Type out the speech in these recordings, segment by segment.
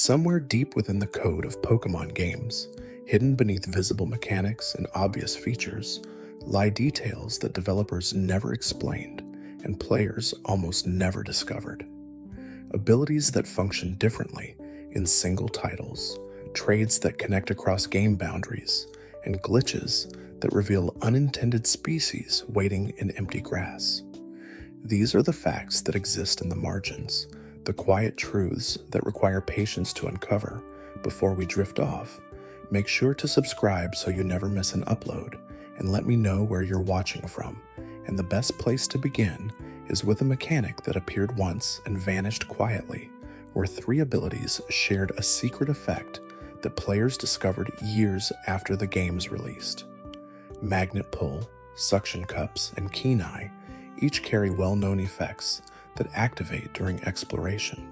Somewhere deep within the code of Pokémon games, hidden beneath visible mechanics and obvious features, lie details that developers never explained and players almost never discovered. Abilities that function differently in single titles, trades that connect across game boundaries, and glitches that reveal unintended species waiting in empty grass. These are the facts that exist in the margins, the quiet truths that require patience to uncover. Before we drift off, make sure to subscribe so you never miss an upload, and let me know where you're watching from. And the best place to begin is with a mechanic that appeared once and vanished quietly, where 3 abilities shared a secret effect that players discovered years after the game's released. Magnet Pull, Suction Cups, and Keen Eye each carry well-known effects that activate during exploration.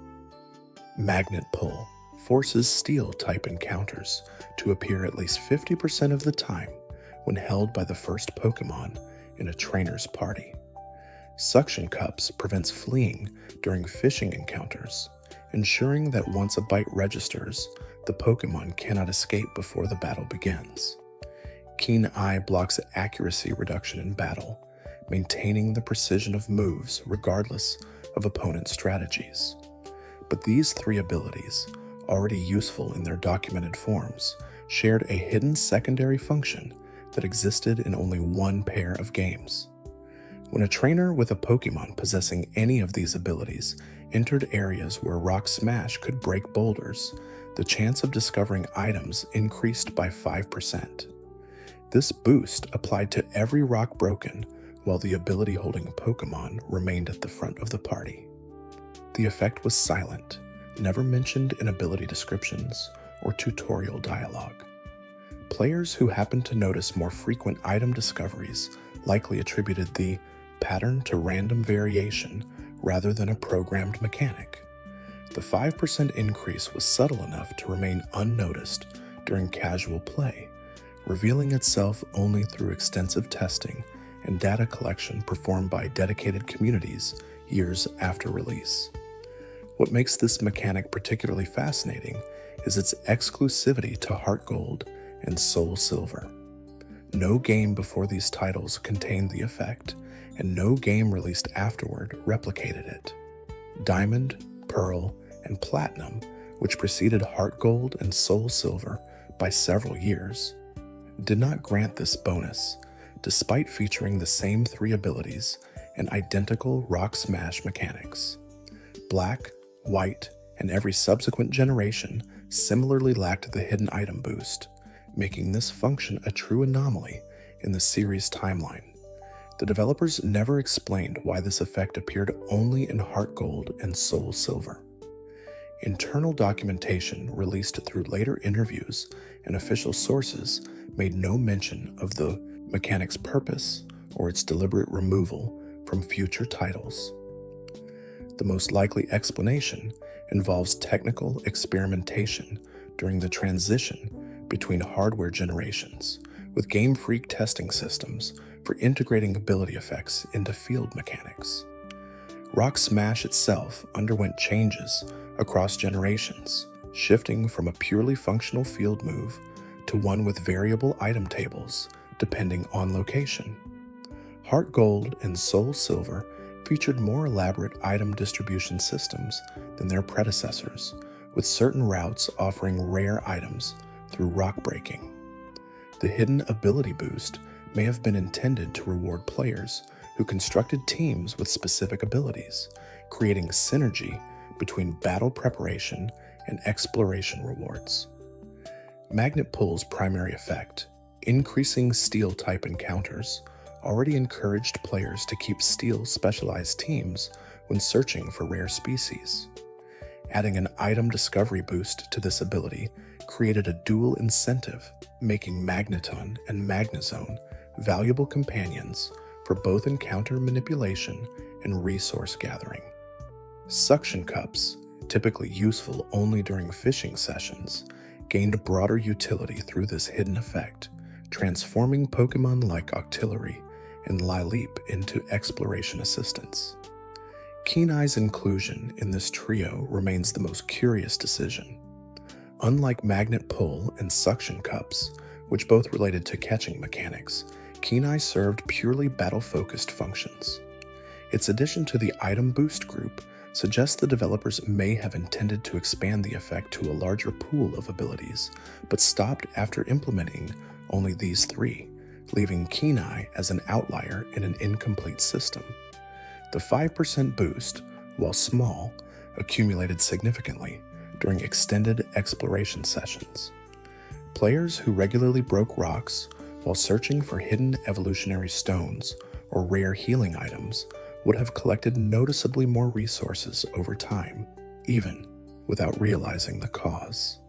Magnet Pull forces Steel-type encounters to appear at least 50% of the time when held by the first Pokémon in a trainer's party. Suction Cups prevents fleeing during fishing encounters, ensuring that once a bite registers, the Pokémon cannot escape before the battle begins. Keen Eye blocks accuracy reduction in battle, maintaining the precision of moves regardless of opponent strategies. But these 3 abilities, already useful in their documented forms, shared a hidden secondary function that existed in only one pair of games. When a trainer with a Pokémon possessing any of these abilities entered areas where Rock Smash could break boulders, the chance of discovering items increased by 5%. This boost applied to every rock broken, while the ability holding Pokémon remained at the front of the party. The effect was silent, never mentioned in ability descriptions or tutorial dialogue. Players who happened to notice more frequent item discoveries likely attributed the pattern to random variation rather than a programmed mechanic. The 5% increase was subtle enough to remain unnoticed during casual play, revealing itself only through extensive testing and data collection performed by dedicated communities years after release. What makes this mechanic particularly fascinating is its exclusivity to Heart Gold and Soul Silver. No game before these titles contained the effect, and no game released afterward replicated it. Diamond, Pearl, and Platinum, which preceded Heart Gold and Soul Silver by several years, did not grant this bonus, despite featuring the same 3 abilities and identical Rock Smash mechanics. Black, White, and every subsequent generation similarly lacked the hidden item boost, making this function a true anomaly in the series timeline. The developers never explained why this effect appeared only in Heart Gold and Soul Silver. Internal documentation released through later interviews and official sources made no mention of the mechanic's purpose or its deliberate removal from future titles. The most likely explanation involves technical experimentation during the transition between hardware generations, with Game Freak testing systems for integrating ability effects into field mechanics. Rock Smash itself underwent changes across generations, shifting from a purely functional field move to one with variable item tables depending on location. Heart Gold and Soul Silver featured more elaborate item distribution systems than their predecessors, with certain routes offering rare items through rock breaking. The hidden ability boost may have been intended to reward players who constructed teams with specific abilities, creating synergy between battle preparation and exploration rewards. Magnet Pull's primary effect, increasing Steel-type encounters, already encouraged players to keep Steel-specialized teams when searching for rare species. Adding an item discovery boost to this ability created a dual incentive, making Magneton and Magnezone valuable companions for both encounter manipulation and resource gathering. Suction Cups, typically useful only during fishing sessions, gained broader utility through this hidden effect, transforming Pokémon like Octillery and Lileep into exploration assistants. Keen Eye's inclusion in this trio remains the most curious decision. Unlike magnet pull and suction cups, which both related to catching mechanics, Kenai served purely battle-focused functions. Its addition to the item boost group suggests the developers may have intended to expand the effect to a larger pool of abilities, but stopped after implementing only these three, leaving Kenai as an outlier in an incomplete system. The 5% boost, while small, accumulated significantly during extended exploration sessions. Players who regularly broke rocks while searching for hidden evolutionary stones or rare healing items would have collected noticeably more resources over time, even without realizing the cause.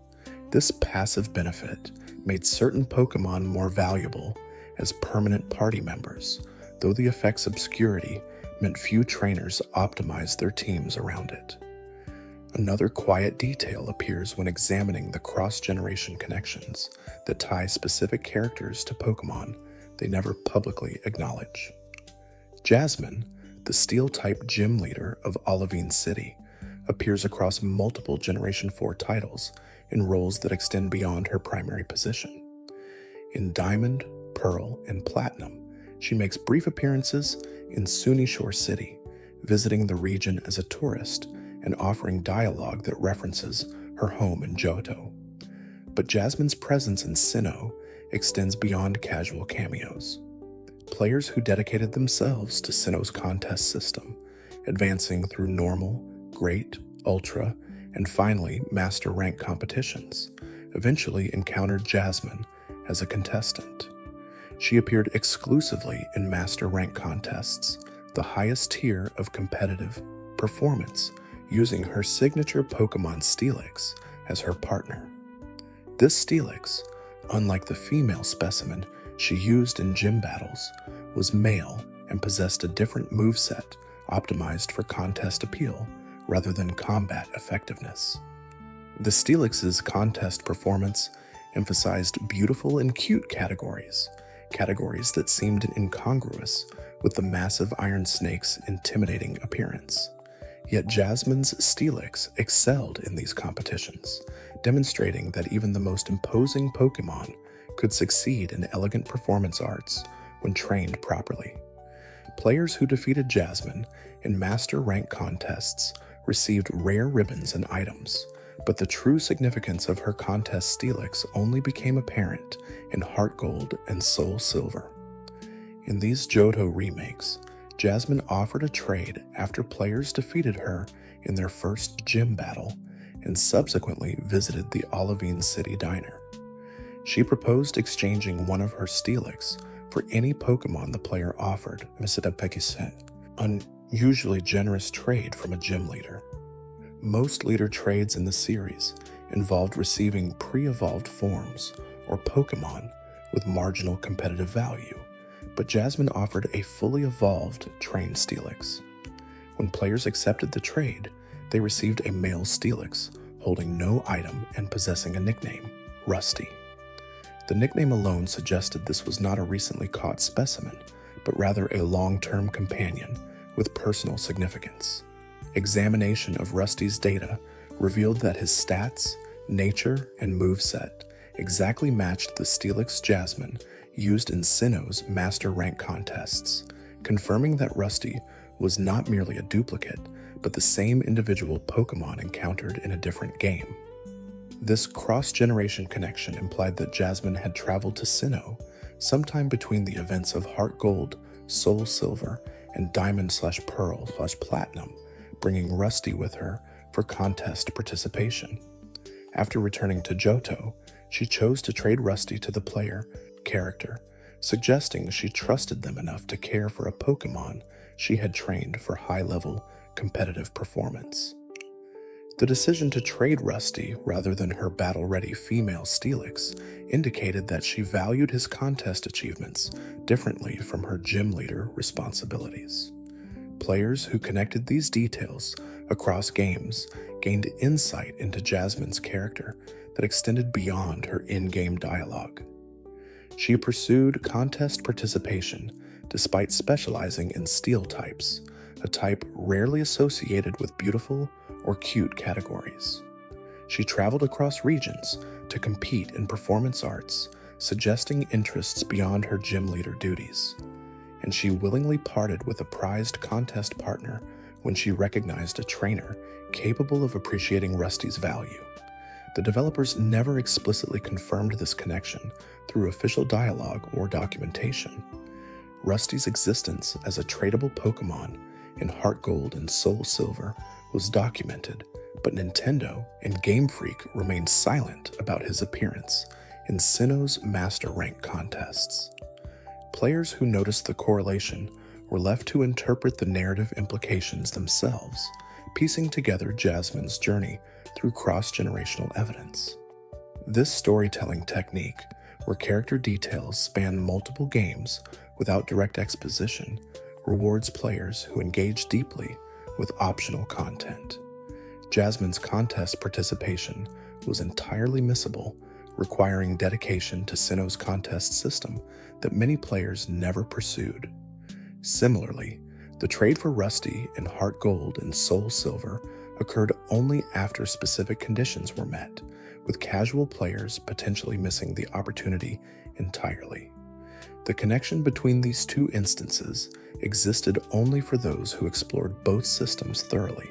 This passive benefit made certain Pokémon more valuable as permanent party members, though the effect's obscurity meant few trainers optimized their teams around it. Another quiet detail appears when examining the cross-generation connections that tie specific characters to Pokémon they never publicly acknowledge. Jasmine, the Steel-type gym leader of Olivine City, appears across multiple Generation 4 titles in roles that extend beyond her primary position. In Diamond, Pearl, and Platinum, she makes brief appearances in Sunishore City, visiting the region as a tourist and offering dialogue that references her home in Johto. But Jasmine's presence in Sinnoh extends beyond casual cameos. Players who dedicated themselves to Sinnoh's contest system, advancing through normal, great, ultra, and finally master rank competitions, eventually encountered Jasmine as a contestant. She appeared exclusively in master rank contests, the highest tier of competitive performance, using her signature Pokémon Steelix as her partner. This Steelix, unlike the female specimen she used in gym battles, was male and possessed a different moveset optimized for contest appeal rather than combat effectiveness. The Steelix's contest performance emphasized beautiful and cute categories that seemed incongruous with the massive Iron Snake's intimidating appearance. Yet Jasmine's Steelix excelled in these competitions, demonstrating that even the most imposing Pokémon could succeed in elegant performance arts when trained properly. Players who defeated Jasmine in master rank contests received rare ribbons and items, but the true significance of her contest Steelix only became apparent in Heart Gold and Soul Silver. In these Johto remakes, Jasmine offered a trade after players defeated her in their first gym battle and subsequently visited the Olivine City Diner. She proposed exchanging one of her Steelix for any Pokémon the player offered, an unusually generous trade from a gym leader. Most leader trades in the series involved receiving pre-evolved forms or Pokémon with marginal competitive value, but Jasmine offered a fully evolved trained Steelix. When players accepted the trade, they received a male Steelix holding no item and possessing a nickname, Rusty. The nickname alone suggested this was not a recently caught specimen, but rather a long-term companion with personal significance. Examination of Rusty's data revealed that his stats, nature, and moveset exactly matched the Steelix Jasmine used in Sinnoh's master rank contests, confirming that Rusty was not merely a duplicate, but the same individual Pokémon encountered in a different game. This cross-generation connection implied that Jasmine had traveled to Sinnoh sometime between the events of Heart Gold, Soul Silver, and Diamond/Pearl/Platinum, bringing Rusty with her for contest participation. After returning to Johto, she chose to trade Rusty to the player character, suggesting she trusted them enough to care for a Pokémon she had trained for high-level competitive performance. The decision to trade Rusty rather than her battle-ready female Steelix indicated that she valued his contest achievements differently from her gym leader responsibilities. Players who connected these details across games gained insight into Jasmine's character that extended beyond her in-game dialogue. She pursued contest participation despite specializing in Steel types, a type rarely associated with beautiful or cute categories. She traveled across regions to compete in performance arts, suggesting interests beyond her gym leader duties. And she willingly parted with a prized contest partner when she recognized a trainer capable of appreciating Rusty's value. The developers never explicitly confirmed this connection through official dialogue or documentation. Rusty's existence as a tradable Pokémon in Heart Gold and Soul Silver was documented, but Nintendo and Game Freak remained silent about his appearance in Sinnoh's Master Rank contests. Players who noticed the correlation were left to interpret the narrative implications themselves, piecing together Jasmine's journey through cross-generational evidence. This storytelling technique, where character details span multiple games without direct exposition, rewards players who engage deeply with optional content. Jasmine's contest participation was entirely missable, requiring dedication to Sinnoh's contest system that many players never pursued. Similarly, the trade for Rusty in Heart Gold and Soul Silver occurred only after specific conditions were met, with casual players potentially missing the opportunity entirely. The connection between these two instances existed only for those who explored both systems thoroughly.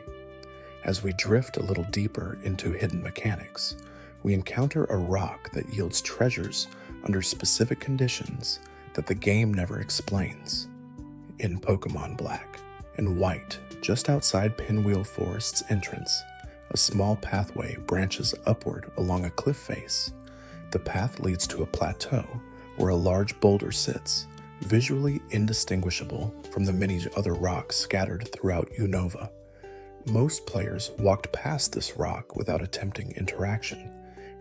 As we drift a little deeper into hidden mechanics, we encounter a rock that yields treasures under specific conditions that the game never explains. In Pokémon Black and White, just outside Pinwheel Forest's entrance, a small pathway branches upward along a cliff face. The path leads to a plateau where a large boulder sits, visually indistinguishable from the many other rocks scattered throughout Unova. Most players walked past this rock without attempting interaction,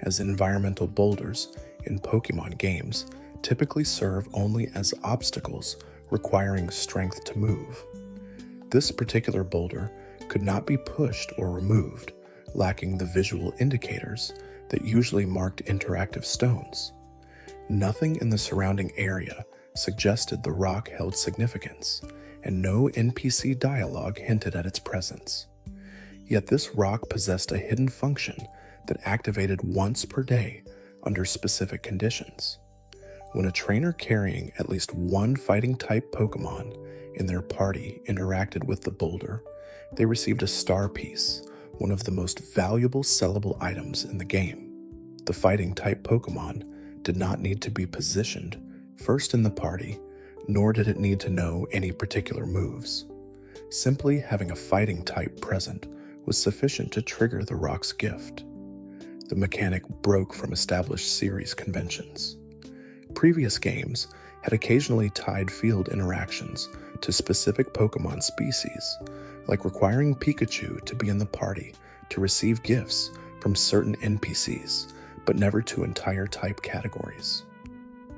as environmental boulders in Pokémon games typically serve only as obstacles requiring strength to move. This particular boulder could not be pushed or removed, lacking the visual indicators that usually marked interactive stones. Nothing in the surrounding area suggested the rock held significance, and no NPC dialogue hinted at its presence. Yet this rock possessed a hidden function that activated once per day under specific conditions. When a trainer carrying at least one fighting-type Pokémon in their party interacted with the boulder, they received a star piece, one of the most valuable sellable items in the game. The fighting-type Pokémon did not need to be positioned first in the party, nor did it need to know any particular moves. Simply having a fighting type present was sufficient to trigger the rock's gift. The mechanic broke from established series conventions. Previous games had occasionally tied field interactions to specific Pokémon species, like requiring Pikachu to be in the party to receive gifts from certain NPCs, but never to entire type categories.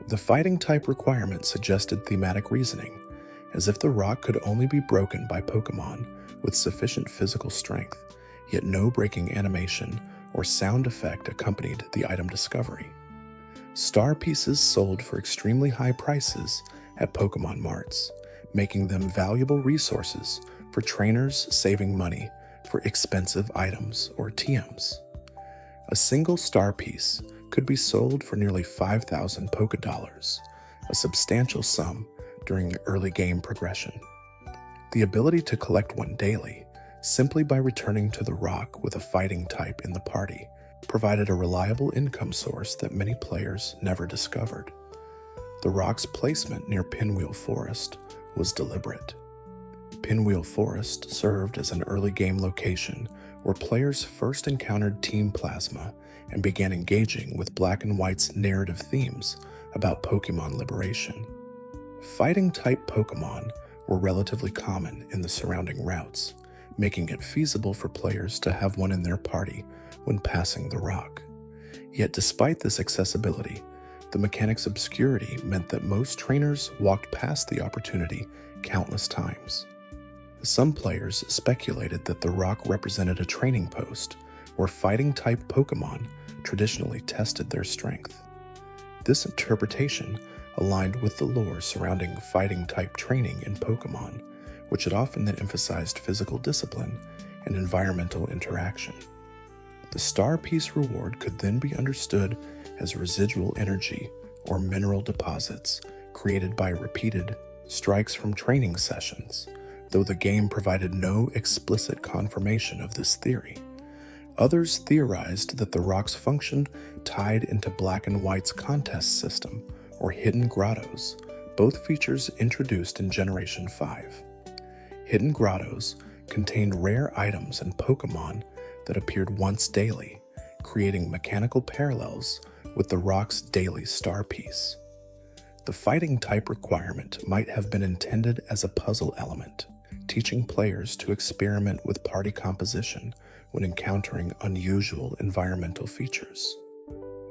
The fighting type requirement suggested thematic reasoning, as if the rock could only be broken by Pokémon with sufficient physical strength, yet no breaking animation or sound effect accompanied the item discovery. Star pieces sold for extremely high prices at Pokémon marts, making them valuable resources for trainers saving money for expensive items or TMs. A single star piece could be sold for nearly 5,000 Pokédollars, a substantial sum during early game progression. The ability to collect one daily, simply by returning to the rock with a fighting type in the party, provided a reliable income source that many players never discovered. The rock's placement near Pinwheel Forest was deliberate. Pinwheel Forest served as an early game location where players first encountered Team Plasma and began engaging with Black and White's narrative themes about Pokémon liberation. Fighting-type Pokémon were relatively common in the surrounding routes, making it feasible for players to have one in their party when passing the rock. Yet despite this accessibility, the mechanic's obscurity meant that most trainers walked past the opportunity countless times. Some players speculated that the rock represented a training post where fighting-type Pokémon traditionally tested their strength. This interpretation aligned with the lore surrounding fighting-type training in Pokémon, which had often emphasized physical discipline and environmental interaction. The star piece reward could then be understood as residual energy or mineral deposits created by repeated strikes from training sessions, though the game provided no explicit confirmation of this theory. Others theorized that the rocks functioned tied into Black and White's contest system, or hidden grottos, both features introduced in Generation 5. Hidden grottos contained rare items and Pokémon that appeared once daily, creating mechanical parallels with the rock's daily star piece. The fighting type requirement might have been intended as a puzzle element, teaching players to experiment with party composition when encountering unusual environmental features.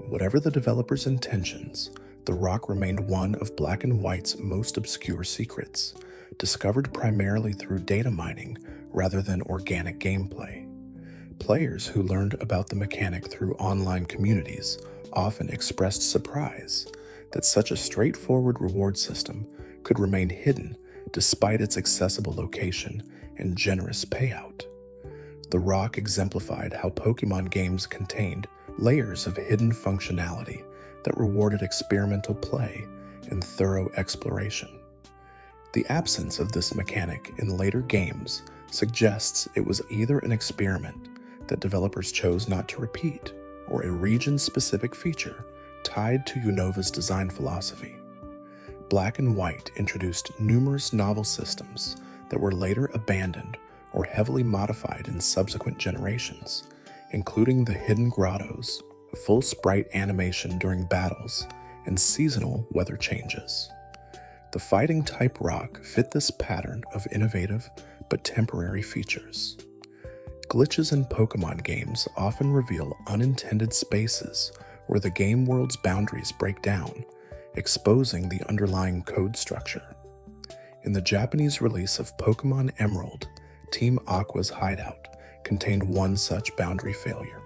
Whatever the developer's intentions, the rock remained one of Black and White's most obscure secrets, discovered primarily through data mining rather than organic gameplay. Players who learned about the mechanic through online communities often expressed surprise that such a straightforward reward system could remain hidden despite its accessible location and generous payout. The rock exemplified how Pokémon games contained layers of hidden functionality that rewarded experimental play and thorough exploration. The absence of this mechanic in later games suggests it was either an experiment that developers chose not to repeat, or a region-specific feature tied to Unova's design philosophy. Black and White introduced numerous novel systems that were later abandoned or heavily modified in subsequent generations, including the hidden grottos, full sprite animation during battles, and seasonal weather changes. The fighting type rock fit this pattern of innovative but temporary features. Glitches in Pokémon games often reveal unintended spaces where the game world's boundaries break down, exposing the underlying code structure. In the Japanese release of Pokémon Emerald, Team Aqua's hideout contained one such boundary failure.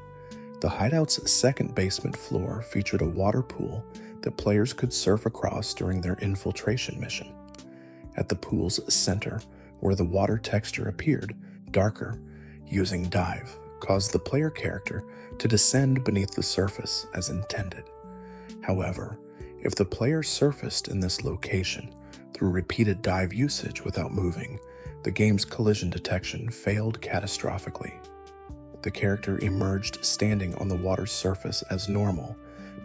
The hideout's second basement floor featured a water pool that players could surf across during their infiltration mission. At the pool's center, where the water texture appeared darker, using dive caused the player character to descend beneath the surface as intended. However, if the player surfaced in this location through repeated dive usage without moving, the game's collision detection failed catastrophically. The character emerged standing on the water's surface as normal,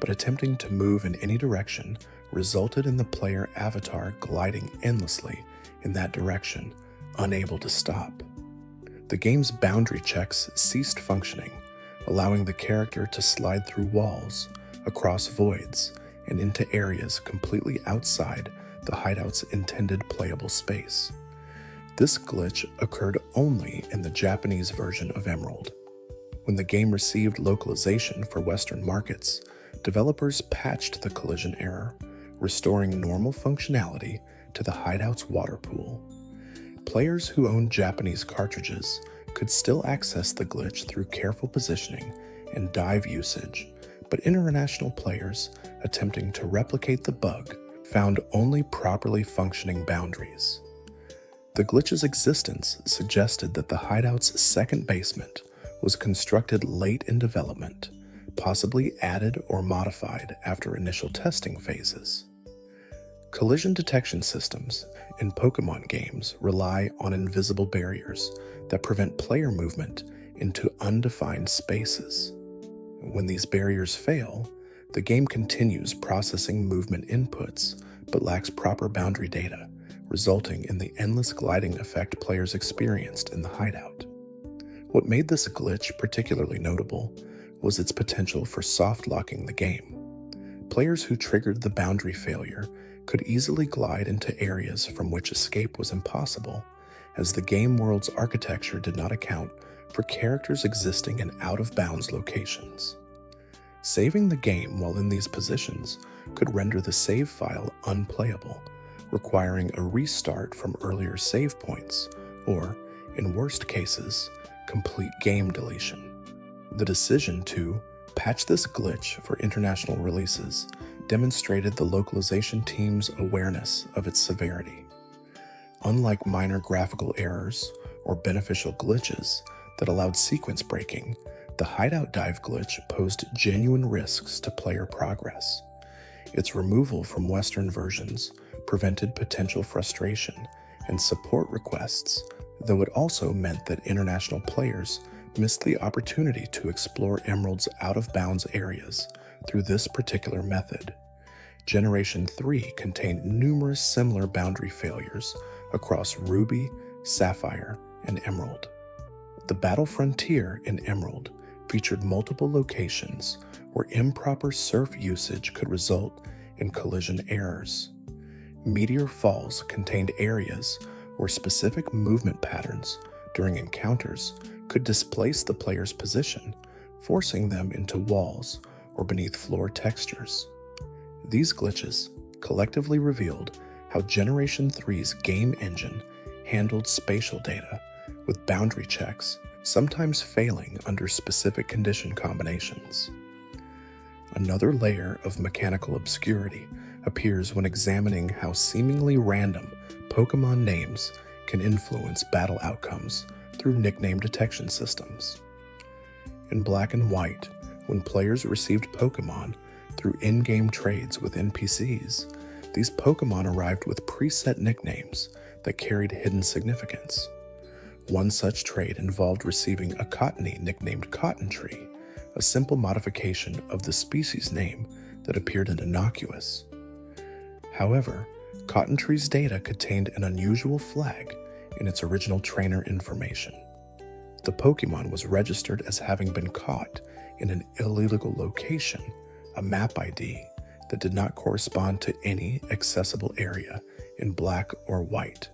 but attempting to move in any direction resulted in the player avatar gliding endlessly in that direction, unable to stop. The game's boundary checks ceased functioning, allowing the character to slide through walls, across voids, and into areas completely outside the hideout's intended playable space. This glitch occurred only in the Japanese version of Emerald. When the game received localization for Western markets, developers patched the collision error, restoring normal functionality to the hideout's water pool. Players who owned Japanese cartridges could still access the glitch through careful positioning and dive usage, but international players attempting to replicate the bug found only properly functioning boundaries. The glitch's existence suggested that the hideout's second basement was constructed late in development, possibly added or modified after initial testing phases. Collision detection systems in Pokémon games rely on invisible barriers that prevent player movement into undefined spaces. When these barriers fail, the game continues processing movement inputs but lacks proper boundary data, resulting in the endless gliding effect players experienced in the hideout. What made this glitch particularly notable was its potential for soft-locking the game. Players who triggered the boundary failure could easily glide into areas from which escape was impossible, as the game world's architecture did not account for characters existing in out-of-bounds locations. Saving the game while in these positions could render the save file unplayable, requiring a restart from earlier save points, or, in worst cases, complete game deletion. The decision to patch this glitch for international releases demonstrated the localization team's awareness of its severity. Unlike minor graphical errors or beneficial glitches that allowed sequence breaking, The hideout dive glitch posed genuine risks to player progress. Its removal from Western versions prevented potential frustration and support requests, though it also meant that international players missed the opportunity to explore Emerald's out-of-bounds areas through this particular method. Generation 3 contained numerous similar boundary failures across Ruby, Sapphire, and Emerald. The Battle Frontier in Emerald featured multiple locations where improper surf usage could result in collision errors. Meteor Falls contained areas where specific movement patterns during encounters could displace the player's position, forcing them into walls or beneath floor textures. These glitches collectively revealed how Generation 3's game engine handled spatial data, with boundary checks sometimes failing under specific condition combinations. Another layer of mechanical obscurity appears when examining how seemingly random Pokémon names can influence battle outcomes through nickname detection systems. In Black and White, when players received Pokémon through in-game trades with NPCs, these Pokémon arrived with preset nicknames that carried hidden significance. One such trade involved receiving a cottony nicknamed Cotton Tree, a simple modification of the species name that appeared innocuous. However, Cotton Tree's data contained an unusual flag in its original trainer information. The Pokémon was registered as having been caught in an illegal location, a map ID that did not correspond to any accessible area in Black or White.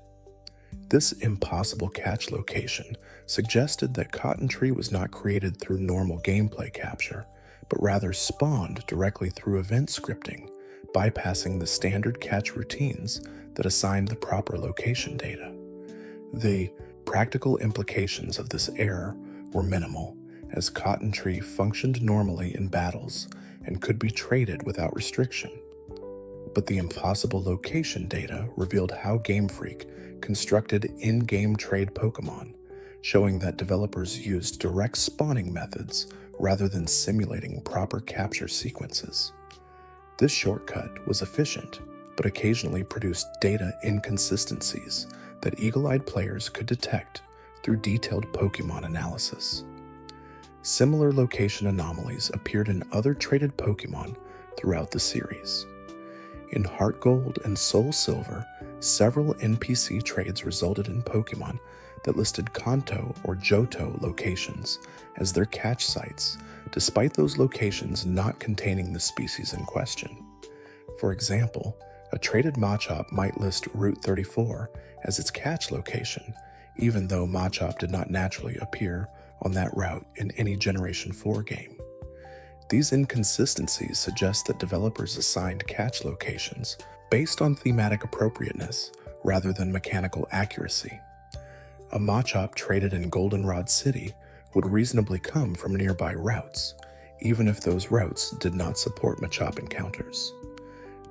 This impossible catch location suggested that Cotton Tree was not created through normal gameplay capture, but rather spawned directly through event scripting, bypassing the standard catch routines that assigned the proper location data. The practical implications of this error were minimal, as Cotton Tree functioned normally in battles and could be traded without restriction. But the impossible location data revealed how Game Freak constructed in-game trade Pokémon, showing that developers used direct spawning methods rather than simulating proper capture sequences. This shortcut was efficient, but occasionally produced data inconsistencies that eagle-eyed players could detect through detailed Pokémon analysis. Similar location anomalies appeared in other traded Pokémon throughout the series. In Heart Gold and Soul Silver, several NPC trades resulted in Pokémon that listed Kanto or Johto locations as their catch sites, despite those locations not containing the species in question. For example, a traded Machop might list Route 34 as its catch location, even though Machop did not naturally appear on that route in any Generation 4 game. These inconsistencies suggest that developers assigned catch locations based on thematic appropriateness rather than mechanical accuracy. A Machop traded in Goldenrod City would reasonably come from nearby routes, even if those routes did not support Machop encounters.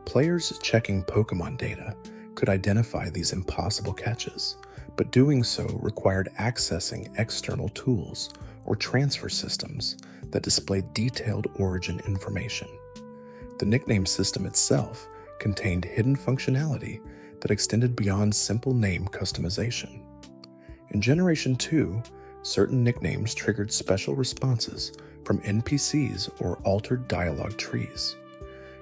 Players checking Pokémon data could identify these impossible catches, but doing so required accessing external tools or transfer systems that displayed detailed origin information. The nickname system itself contained hidden functionality that extended beyond simple name customization. In Generation 2, certain nicknames triggered special responses from NPCs or altered dialogue trees.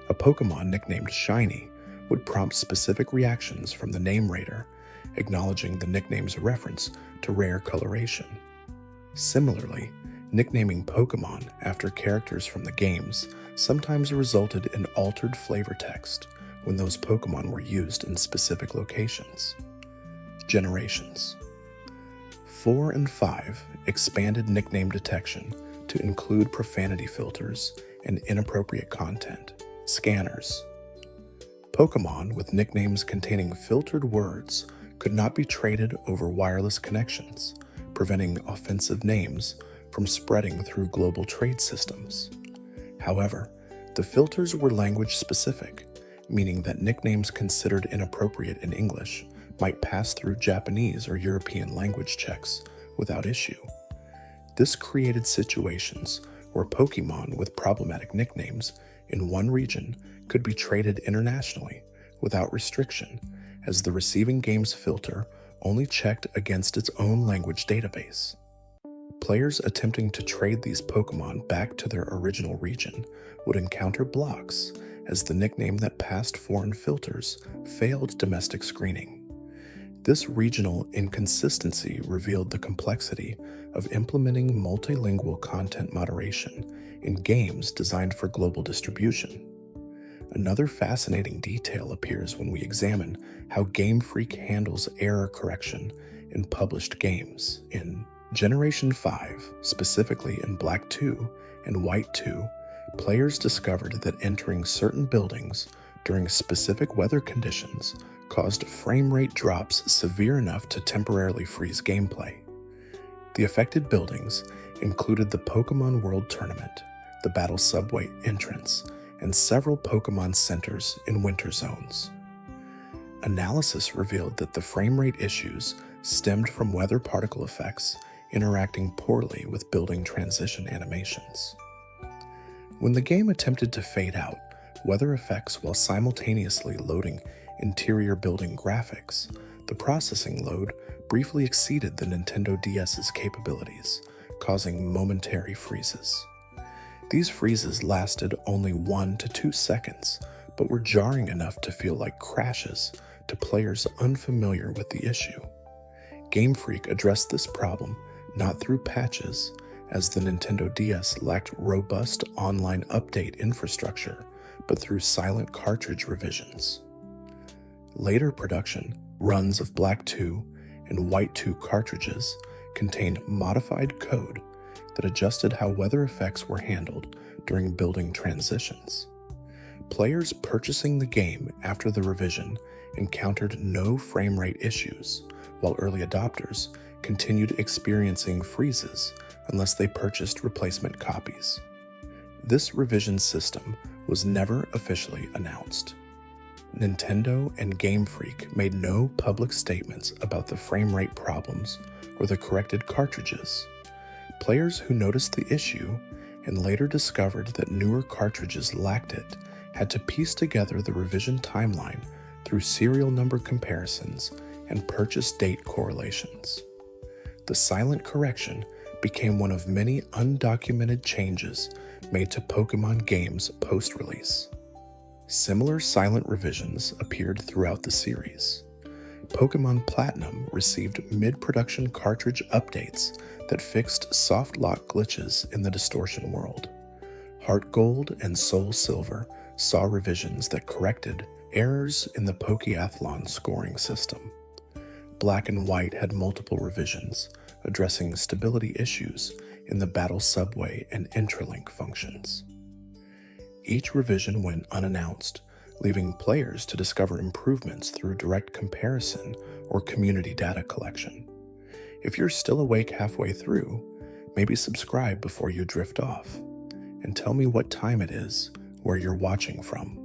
A Pokémon nicknamed Shiny would prompt specific reactions from the name rater, acknowledging the nickname's reference to rare coloration. Similarly, nicknaming Pokémon after characters from the games sometimes resulted in altered flavor text when those Pokémon were used in specific locations. Generations 4 and 5 expanded nickname detection to include profanity filters and inappropriate content. Scanners. Pokémon with nicknames containing filtered words could not be traded over wireless connections, preventing offensive names from spreading through global trade systems. However, the filters were language-specific, meaning that nicknames considered inappropriate in English might pass through Japanese or European language checks without issue. This created situations where Pokémon with problematic nicknames in one region could be traded internationally without restriction, as the receiving game's filter only checked against its own language database. Players attempting to trade these Pokémon back to their original region would encounter blocks, as the nickname that passed foreign filters failed domestic screening. This regional inconsistency revealed the complexity of implementing multilingual content moderation in games designed for global distribution. Another fascinating detail appears when we examine how Game Freak handles error correction in published games. In Generation 5, specifically in Black 2 and White 2, players discovered that entering certain buildings during specific weather conditions caused frame rate drops severe enough to temporarily freeze gameplay. The affected buildings included the Pokémon World Tournament, the Battle Subway entrance, and several Pokémon centers in winter zones. Analysis revealed that the frame rate issues stemmed from weather particle effects interacting poorly with building transition animations. When the game attempted to fade out weather effects while simultaneously loading interior building graphics, the processing load briefly exceeded the Nintendo DS's capabilities, causing momentary freezes. These freezes lasted only 1 to 2 seconds, but were jarring enough to feel like crashes to players unfamiliar with the issue. Game Freak addressed this problem not through patches, as the Nintendo DS lacked robust online update infrastructure, but through silent cartridge revisions. Later production runs of Black 2 and White 2 cartridges contained modified code that adjusted how weather effects were handled during building transitions. Players purchasing the game after the revision encountered no frame rate issues, while early adopters continued experiencing freezes unless they purchased replacement copies. This revision system was never officially announced. Nintendo and Game Freak made no public statements about the frame rate problems or the corrected cartridges. Players who noticed the issue and later discovered that newer cartridges lacked it had to piece together the revision timeline through serial number comparisons and purchase date correlations. The silent correction became one of many undocumented changes made to Pokémon games post-release. Similar silent revisions appeared throughout the series. Pokémon Platinum received mid-production cartridge updates that fixed soft lock glitches in the distortion world. Heart Gold and Soul Silver saw revisions that corrected errors in the Pokeathlon scoring system. Black and White had multiple revisions addressing stability issues in the Battle Subway and Intralink functions. Each revision went unannounced, leaving players to discover improvements through direct comparison or community data collection. If you're still awake halfway through, maybe subscribe before you drift off, and tell me what time it is where you're watching from.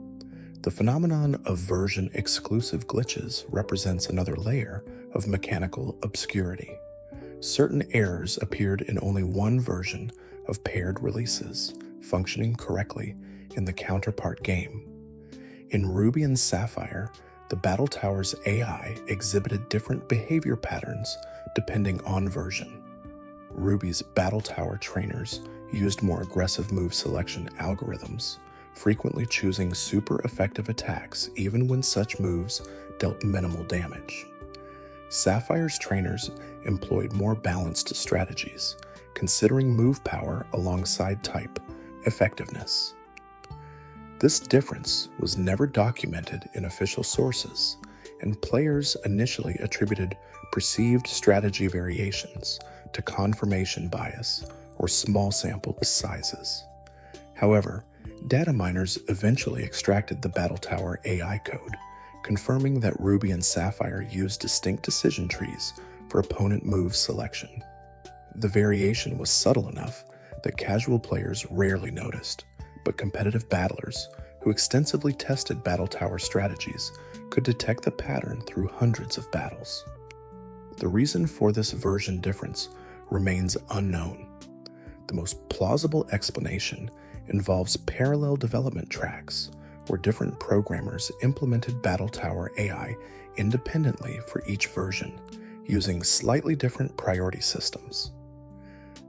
The phenomenon of version-exclusive glitches represents another layer of mechanical obscurity. Certain errors appeared in only one version of paired releases, functioning correctly in the counterpart game. In Ruby and Sapphire, the Battle Tower's AI exhibited different behavior patterns depending on version. Ruby's Battle Tower trainers used more aggressive move selection algorithms, frequently choosing super effective attacks even when such moves dealt minimal damage. Sapphire's trainers employed more balanced strategies, considering move power alongside type effectiveness. This difference was never documented in official sources, and players initially attributed perceived strategy variations to confirmation bias or small sample sizes. However, data miners eventually extracted the Battle Tower AI code, confirming that Ruby and Sapphire used distinct decision trees for opponent move selection. The variation was subtle enough that casual players rarely noticed, but competitive battlers who extensively tested Battle Tower strategies could detect the pattern through hundreds of battles. The reason for this version difference remains unknown, The most plausible explanation involves parallel development tracks, where different programmers implemented Battle Tower AI independently for each version, using slightly different priority systems.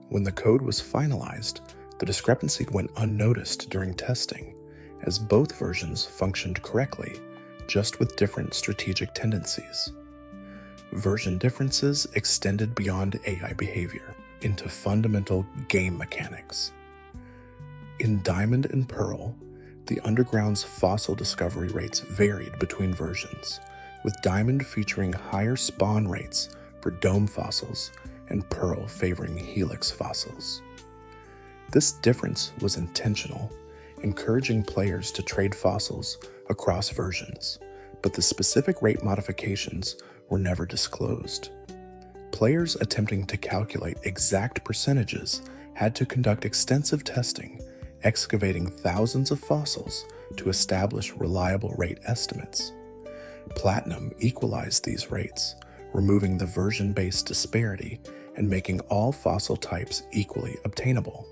When the code was finalized, the discrepancy went unnoticed during testing, as both versions functioned correctly, just with different strategic tendencies. Version differences extended beyond AI behavior into fundamental game mechanics. In Diamond and Pearl, the Underground's fossil discovery rates varied between versions, with Diamond featuring higher spawn rates for dome fossils and Pearl favoring helix fossils. This difference was intentional, encouraging players to trade fossils across versions, but the specific rate modifications were never disclosed. Players attempting to calculate exact percentages had to conduct extensive testing, excavating thousands of fossils to establish reliable rate estimates. Platinum equalized these rates, removing the version-based disparity and making all fossil types equally obtainable.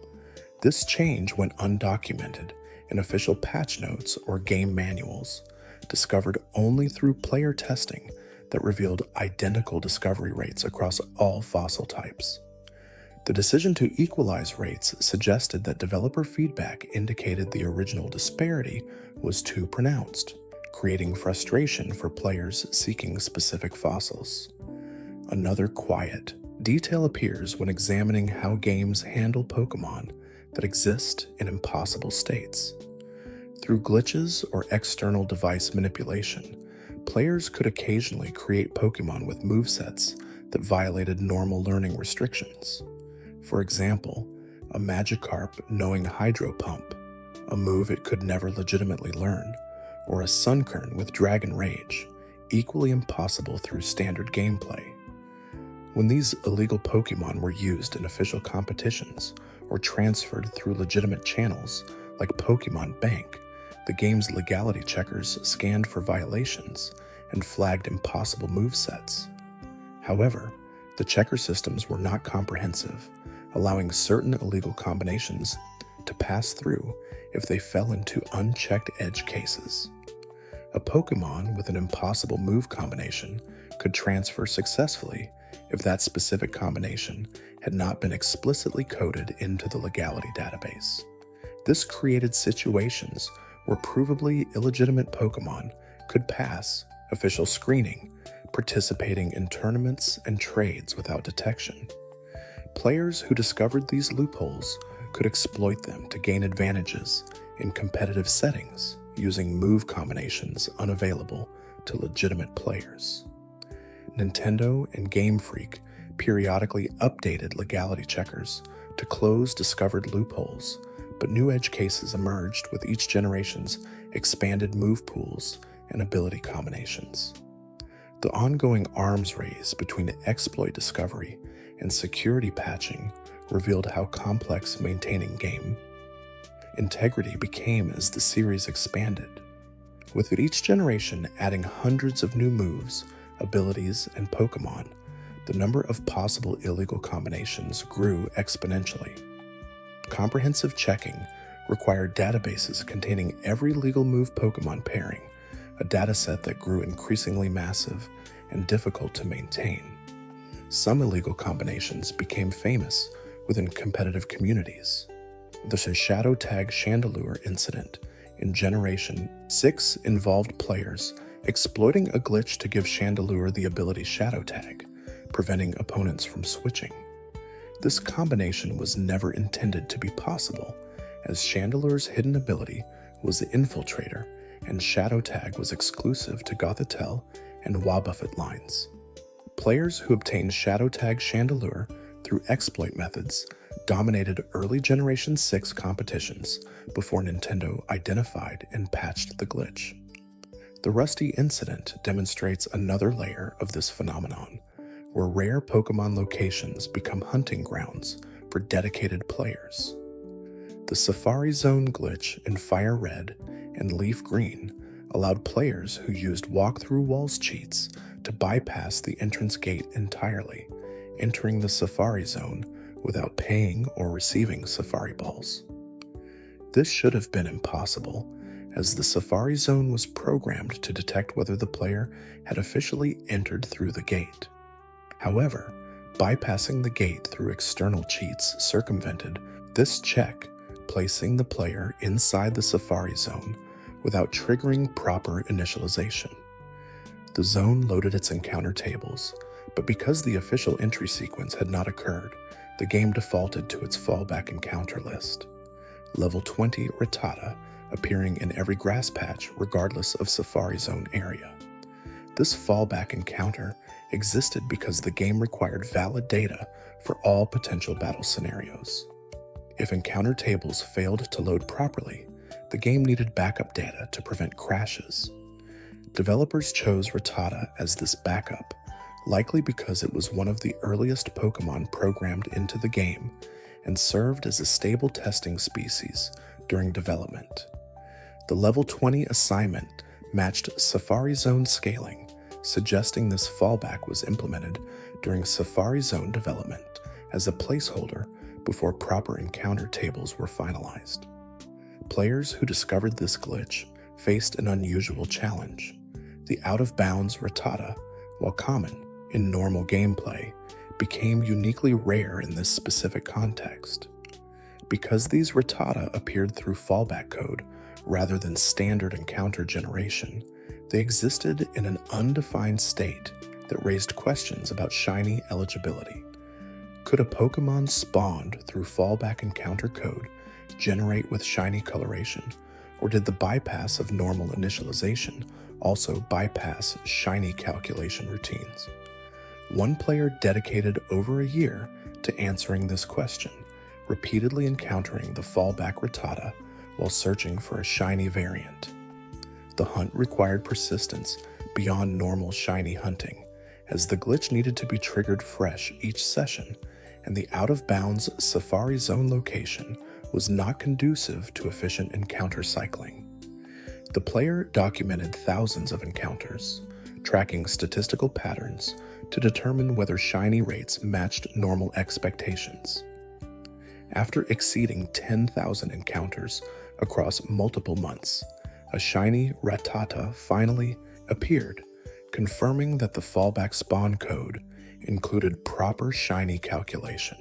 This change went undocumented in official patch notes or game manuals, discovered only through player testing that revealed identical discovery rates across all fossil types. The decision to equalize rates suggested that developer feedback indicated the original disparity was too pronounced, creating frustration for players seeking specific fossils. Another quiet detail appears when examining how games handle Pokémon that exist in impossible states. Through glitches or external device manipulation, players could occasionally create Pokémon with movesets that violated normal learning restrictions. For example, a Magikarp knowing Hydro Pump, a move it could never legitimately learn, or a Sunkern with Dragon Rage, equally impossible through standard gameplay. When these illegal Pokémon were used in official competitions or transferred through legitimate channels like Pokémon Bank, the game's legality checkers scanned for violations and flagged impossible movesets. However, the checker systems were not comprehensive, allowing certain illegal combinations to pass through if they fell into unchecked edge cases. A Pokémon with an impossible move combination could transfer successfully if that specific combination had not been explicitly coded into the legality database. This created situations where provably illegitimate Pokémon could pass official screening, participating in tournaments and trades without detection. Players who discovered these loopholes could exploit them to gain advantages in competitive settings using move combinations unavailable to legitimate players. Nintendo and Game Freak periodically updated legality checkers to close discovered loopholes, but new edge cases emerged with each generation's expanded move pools and ability combinations. The ongoing arms race between exploit discovery and security patching revealed how complex maintaining game integrity became as the series expanded, with each generation adding hundreds of new moves, abilities, and Pokémon. The number of possible illegal combinations grew exponentially. Comprehensive checking required databases containing every legal move Pokémon pairing, a dataset that grew increasingly massive and difficult to maintain. Some illegal combinations became famous within competitive communities. The Shadow Tag Chandelure incident in Generation 6 involved players exploiting a glitch to give Chandelure the ability Shadow Tag, preventing opponents from switching. This combination was never intended to be possible, as Chandelure's hidden ability was the Infiltrator, and Shadow Tag was exclusive to Gothitelle and Wobbuffet lines. Players who obtained Shadow Tag Chandelure through exploit methods dominated early Generation 6 competitions before Nintendo identified and patched the glitch. The Rusty incident demonstrates another layer of this phenomenon, where rare Pokémon locations become hunting grounds for dedicated players. The Safari Zone glitch in Fire Red and Leaf Green allowed players who used walk-through walls cheats to bypass the entrance gate entirely, entering the Safari Zone without paying or receiving Safari Balls. This should have been impossible, as the Safari Zone was programmed to detect whether the player had officially entered through the gate. However, bypassing the gate through external cheats circumvented this check, placing the player inside the Safari Zone without triggering proper initialization. The zone loaded its encounter tables, but because the official entry sequence had not occurred, the game defaulted to its fallback encounter list. Level 20 Rattata appearing in every grass patch regardless of Safari Zone area. This fallback encounter existed because the game required valid data for all potential battle scenarios. If encounter tables failed to load properly, the game needed backup data to prevent crashes. Developers chose Rattata as this backup, likely because it was one of the earliest Pokémon programmed into the game and served as a stable testing species during development. The level 20 assignment matched Safari Zone scaling, suggesting this fallback was implemented during Safari Zone development as a placeholder before proper encounter tables were finalized. Players who discovered this glitch faced an unusual challenge. The out-of-bounds Rattata, while common in normal gameplay, became uniquely rare in this specific context. Because these Rattata appeared through fallback code rather than standard encounter generation, they existed in an undefined state that raised questions about shiny eligibility. Could a Pokémon spawned through fallback encounter code generate with shiny coloration, or did the bypass of normal initialization also bypass shiny calculation routines? One player dedicated over a year to answering this question, repeatedly encountering the fallback Rattata while searching for a shiny variant. The hunt required persistence beyond normal shiny hunting, as the glitch needed to be triggered fresh each session, and the out-of-bounds Safari Zone location was not conducive to efficient encounter cycling. The player documented thousands of encounters, tracking statistical patterns to determine whether shiny rates matched normal expectations. After exceeding 10,000 encounters across multiple months, a shiny Rattata finally appeared, confirming that the fallback spawn code included proper shiny calculation.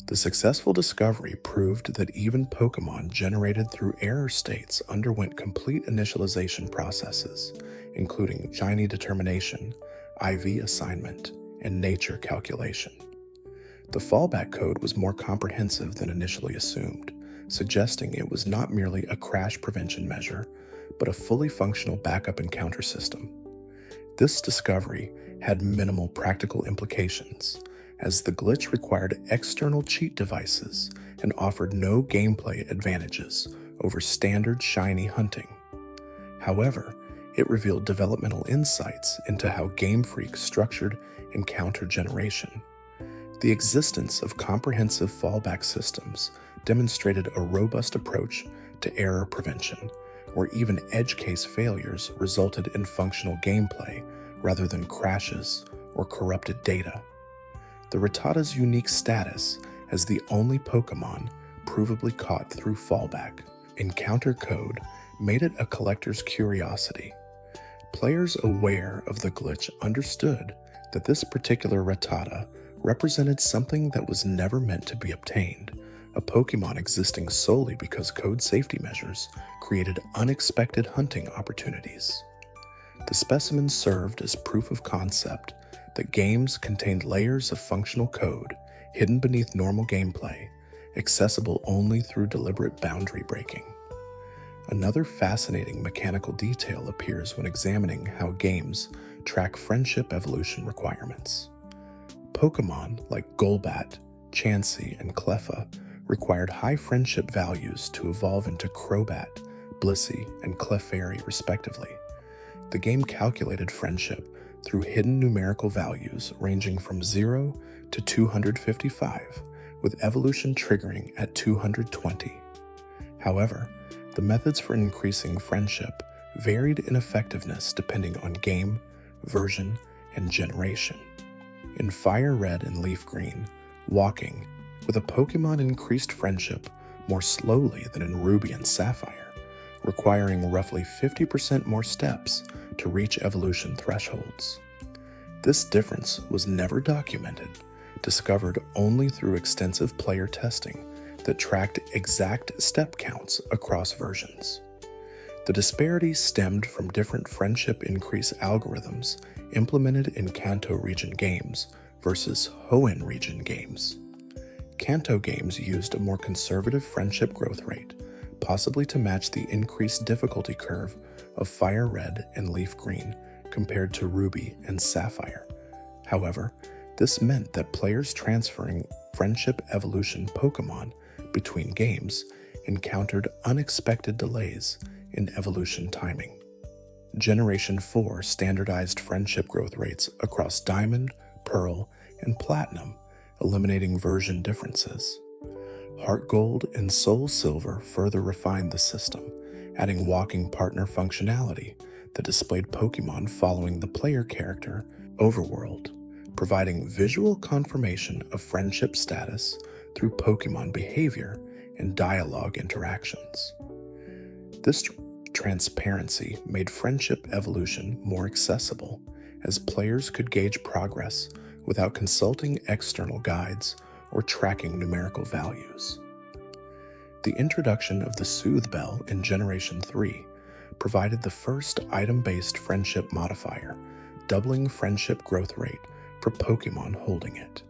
The successful discovery proved that even Pokémon generated through error states underwent complete initialization processes, including shiny determination, IV assignment, and nature calculation. The fallback code was more comprehensive than initially assumed, suggesting it was not merely a crash prevention measure, but a fully functional backup encounter system. This discovery had minimal practical implications, as the glitch required external cheat devices and offered no gameplay advantages over standard shiny hunting. However, it revealed developmental insights into how Game Freak structured encounter generation. The existence of comprehensive fallback systems demonstrated a robust approach to error prevention, where even edge case failures resulted in functional gameplay rather than crashes or corrupted data. The Rattata's unique status as the only Pokémon provably caught through fallback encounter code made it a collector's curiosity. Players aware of the glitch understood that this particular Rattata represented something that was never meant to be obtained, a Pokémon existing solely because code safety measures created unexpected hunting opportunities. The specimen served as proof of concept that games contained layers of functional code hidden beneath normal gameplay, accessible only through deliberate boundary breaking. Another fascinating mechanical detail appears when examining how games track friendship evolution requirements. Pokémon like Golbat, Chansey, and Cleffa required high friendship values to evolve into Crobat, Blissey, and Clefairy respectively. The game calculated friendship through hidden numerical values ranging from 0 to 255, with evolution triggering at 220. However, the methods for increasing friendship varied in effectiveness depending on game, version, and generation. In Fire Red and Leaf Green, walking, with a Pokémon increased friendship more slowly than in Ruby and Sapphire, requiring roughly 50% more steps to reach evolution thresholds. This difference was never documented, discovered only through extensive player testing that tracked exact step counts across versions. The disparity stemmed from different friendship increase algorithms implemented in Kanto region games versus Hoenn region games. Kanto games used a more conservative friendship growth rate, possibly to match the increased difficulty curve of Fire Red and Leaf Green compared to Ruby and Sapphire. However, this meant that players transferring friendship evolution Pokémon between games encountered unexpected delays in evolution timing. Generation 4 standardized friendship growth rates across Diamond, Pearl, and Platinum, eliminating version differences. Heart Gold and Soul Silver further refined the system, adding walking partner functionality that displayed Pokémon following the player character overworld, providing visual confirmation of friendship status through Pokémon behavior and dialogue interactions. This transparency made friendship evolution more accessible, as players could gauge progress without consulting external guides or tracking numerical values. The introduction of the Soothe Bell in Generation 3 provided the first item-based friendship modifier, doubling friendship growth rate for Pokémon holding it.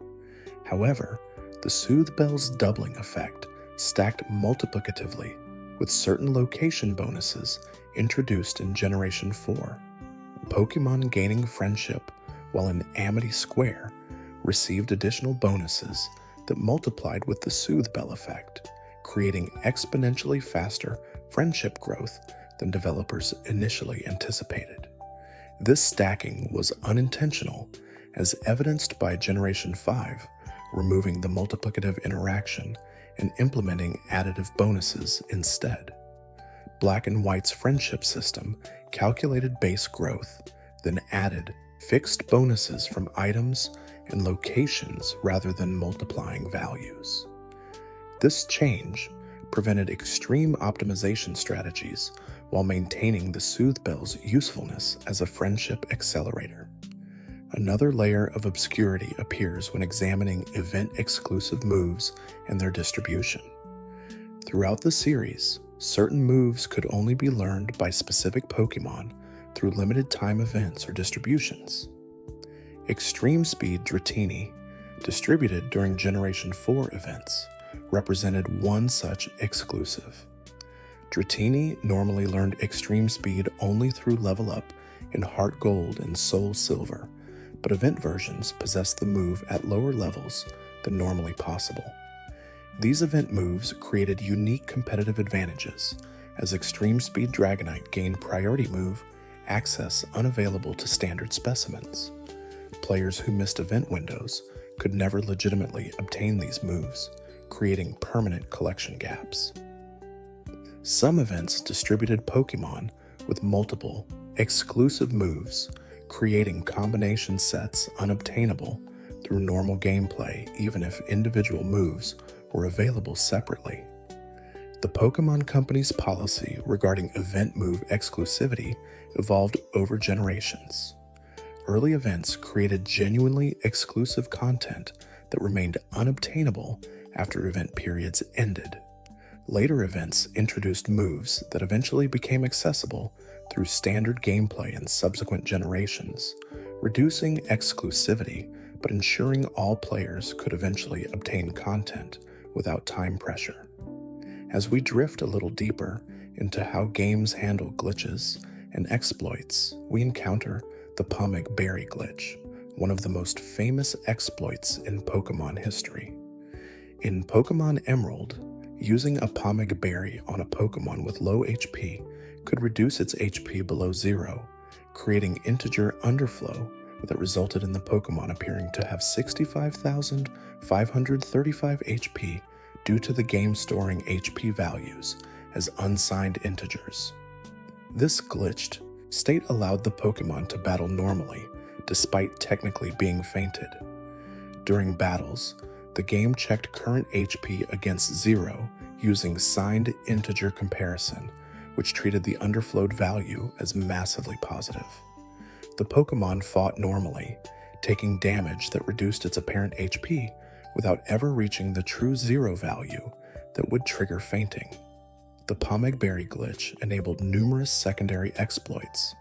However, the Soothe Bell's doubling effect stacked multiplicatively with certain location bonuses introduced in Generation 4. Pokémon gaining friendship while in Amity Square received additional bonuses that multiplied with the Soothe Bell effect, creating exponentially faster friendship growth than developers initially anticipated. This stacking was unintentional, as evidenced by Generation 5 removing the multiplicative interaction and implementing additive bonuses instead. Black and White's friendship system calculated base growth, then added fixed bonuses from items and locations rather than multiplying values. This change prevented extreme optimization strategies while maintaining the Soothe Bell's usefulness as a friendship accelerator. Another layer of obscurity appears when examining event-exclusive moves and their distribution. Throughout the series, certain moves could only be learned by specific Pokémon through limited time events or distributions. Extreme Speed Dratini, distributed during Generation 4 events, represented one such exclusive. Dratini normally learned Extreme Speed only through level up in Heart Gold and Soul Silver, but event versions possess the move at lower levels than normally possible. These event moves created unique competitive advantages, as Extreme Speed Dragonite gained priority move access unavailable to standard specimens. Players who missed event windows could never legitimately obtain these moves, creating permanent collection gaps. Some events distributed Pokémon with multiple, exclusive moves, creating combination sets unobtainable through normal gameplay even if individual moves were available separately. The Pokémon Company's policy regarding event move exclusivity evolved over generations. Early events created genuinely exclusive content that remained unobtainable after event periods ended. Later events introduced moves that eventually became accessible through standard gameplay in subsequent generations, reducing exclusivity but ensuring all players could eventually obtain content without time pressure. As we drift a little deeper into how games handle glitches and exploits, we encounter the Pomeg Berry glitch, one of the most famous exploits in Pokémon history. In Pokémon Emerald, using a Pomeg Berry on a Pokémon with low HP could reduce its HP below 0, creating integer underflow that resulted in the Pokémon appearing to have 65,535 HP due to the game storing HP values as unsigned integers. This glitched state allowed the Pokémon to battle normally, despite technically being fainted. During battles, the the game checked current HP against 0 using signed integer comparison, which treated the underflowed value as massively positive. The Pokémon fought normally, taking damage that reduced its apparent HP without ever reaching the true 0 value that would trigger fainting. The Pomeg Berry glitch enabled numerous secondary exploits.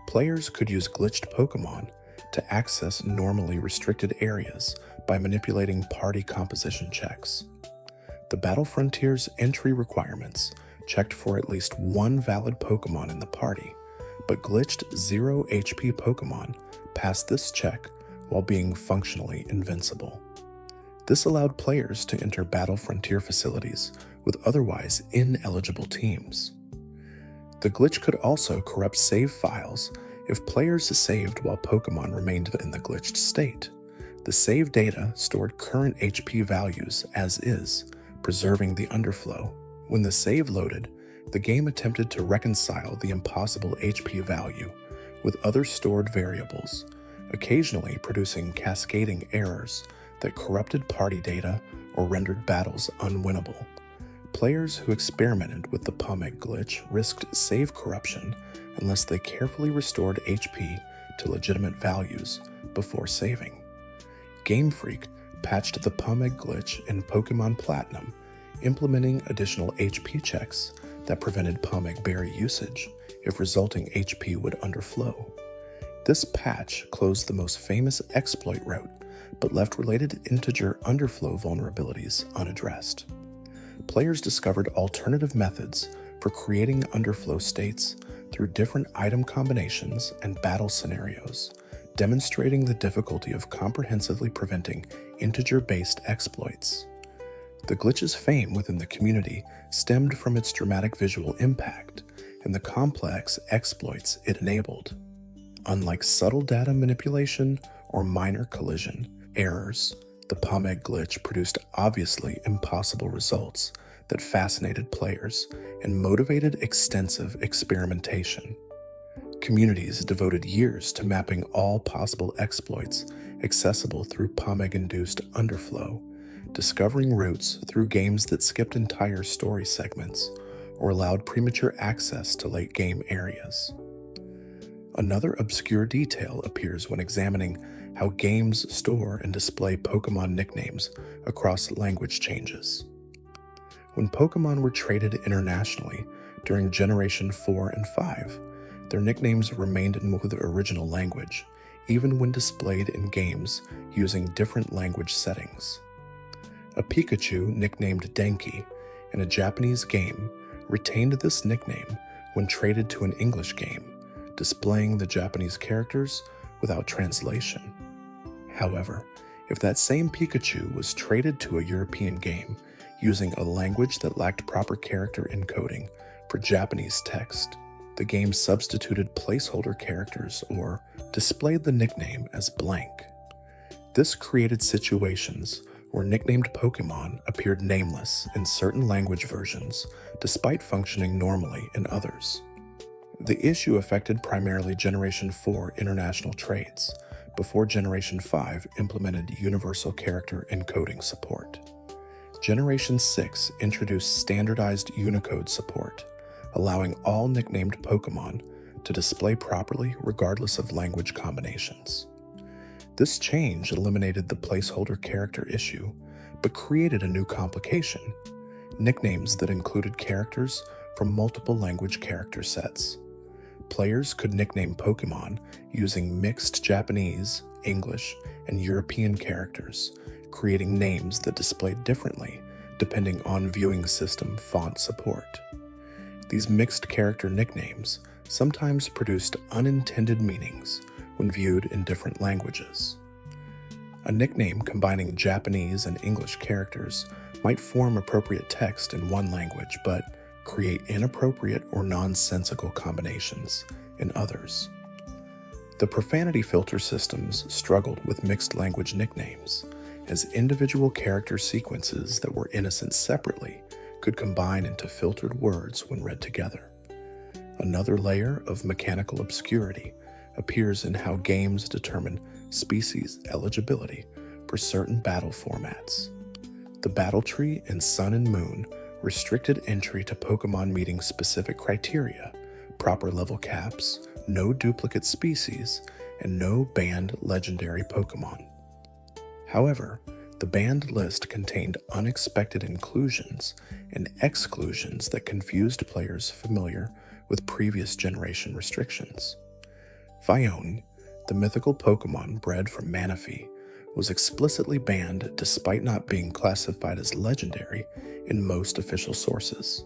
Players could use glitched Pokémon to access normally restricted areas by manipulating party composition checks. The Battle Frontier's entry requirements checked for at least one valid Pokémon in the party, but glitched 0 HP Pokémon passed this check while being functionally invincible. This allowed players to enter Battle Frontier facilities with otherwise ineligible teams. The glitch could also corrupt save files if players saved while Pokémon remained in the glitched state. The save data stored current HP values as is, preserving the underflow. When the save loaded, the game attempted to reconcile the impossible HP value with other stored variables, occasionally producing cascading errors that corrupted party data or rendered battles unwinnable. Players who experimented with the Pomeg glitch risked save corruption unless they carefully restored HP to legitimate values before saving. Game Freak patched the Pomeg glitch in Pokémon Platinum, implementing additional HP checks that prevented Pomeg Berry usage if resulting HP would underflow. This patch closed the most famous exploit route, but left related integer underflow vulnerabilities unaddressed. Players discovered alternative methods for creating underflow states through different item combinations and battle scenarios, demonstrating the difficulty of comprehensively preventing integer-based exploits. The glitch's fame within the community stemmed from its dramatic visual impact and the complex exploits it enabled. Unlike subtle data manipulation or minor collision errors, the Pomeg glitch produced obviously impossible results that fascinated players and motivated extensive experimentation. Communities devoted years to mapping all possible exploits accessible through Pomeg-induced underflow, discovering routes through games that skipped entire story segments or allowed premature access to late-game areas. Another obscure detail appears when examining how games store and display Pokémon nicknames across language changes. When Pokémon were traded internationally during Generation 4 and 5, their nicknames remained in the original language, even when displayed in games using different language settings. A Pikachu nicknamed Denki in a Japanese game retained this nickname when traded to an English game, displaying the Japanese characters without translation. However, if that same Pikachu was traded to a European game using a language that lacked proper character encoding for Japanese text, the game substituted placeholder characters or displayed the nickname as blank. This created situations where nicknamed Pokémon appeared nameless in certain language versions despite functioning normally in others. The issue affected primarily Generation 4 international trades, before Generation 5 implemented universal character encoding support. Generation 6 introduced standardized Unicode support, allowing all nicknamed Pokémon to display properly regardless of language combinations. This change eliminated the placeholder character issue, but created a new complication: nicknames that included characters from multiple language character sets. Players could nickname Pokémon using mixed Japanese, English, and European characters, creating names that displayed differently depending on viewing system font support. These mixed character nicknames sometimes produced unintended meanings when viewed in different languages. A nickname combining Japanese and English characters might form appropriate text in one language, but create inappropriate or nonsensical combinations in others. The profanity filter systems struggled with mixed language nicknames, as individual character sequences that were innocent separately could combine into filtered words when read together. Another layer of mechanical obscurity appears in how games determine species eligibility for certain battle formats. The Battle Tree and Sun and Moon restricted entry to Pokémon meeting specific criteria, proper level caps, no duplicate species, and no banned legendary Pokémon. However, the banned list contained unexpected inclusions and exclusions that confused players familiar with previous generation restrictions. Phione, the mythical Pokémon bred from Manaphy, was explicitly banned despite not being classified as legendary in most official sources.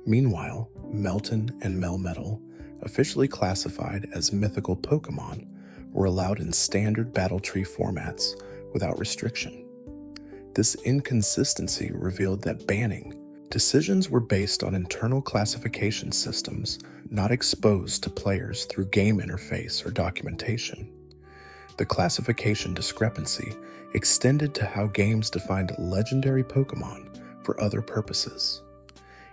Meanwhile, Melton and Melmetal, officially classified as mythical Pokémon, were allowed in standard Battle Tree formats without restriction. This inconsistency revealed that banning decisions were based on internal classification systems not exposed to players through game interface or documentation. The classification discrepancy extended to how games defined legendary Pokémon for other purposes.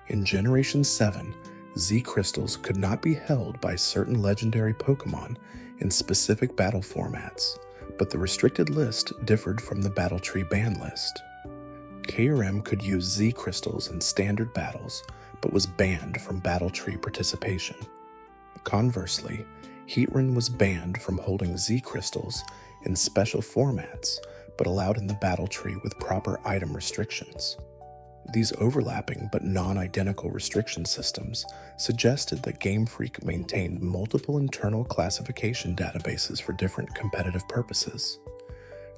In Generation 7, Z crystals could not be held by certain legendary Pokémon in specific battle formats, but the restricted list differed from the Battle Tree ban list. KRM could use Z crystals in standard battles, but was banned from Battle Tree participation. Conversely, Heatran was banned from holding Z crystals in special formats, but allowed in the Battle Tree with proper item restrictions. These overlapping but non-identical restriction systems suggested that Game Freak maintained multiple internal classification databases for different competitive purposes.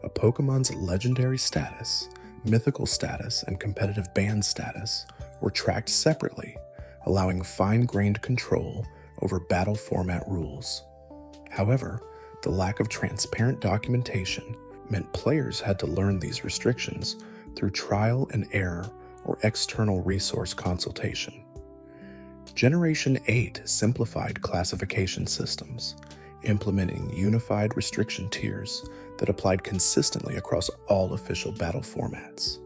A Pokémon's legendary status, mythical status, and competitive ban status were tracked separately, allowing fine-grained control over battle format rules. However, the lack of transparent documentation meant players had to learn these restrictions through trial and error or external resource consultation. Generation 8 simplified classification systems, implementing unified restriction tiers that applied consistently across all official battle formats.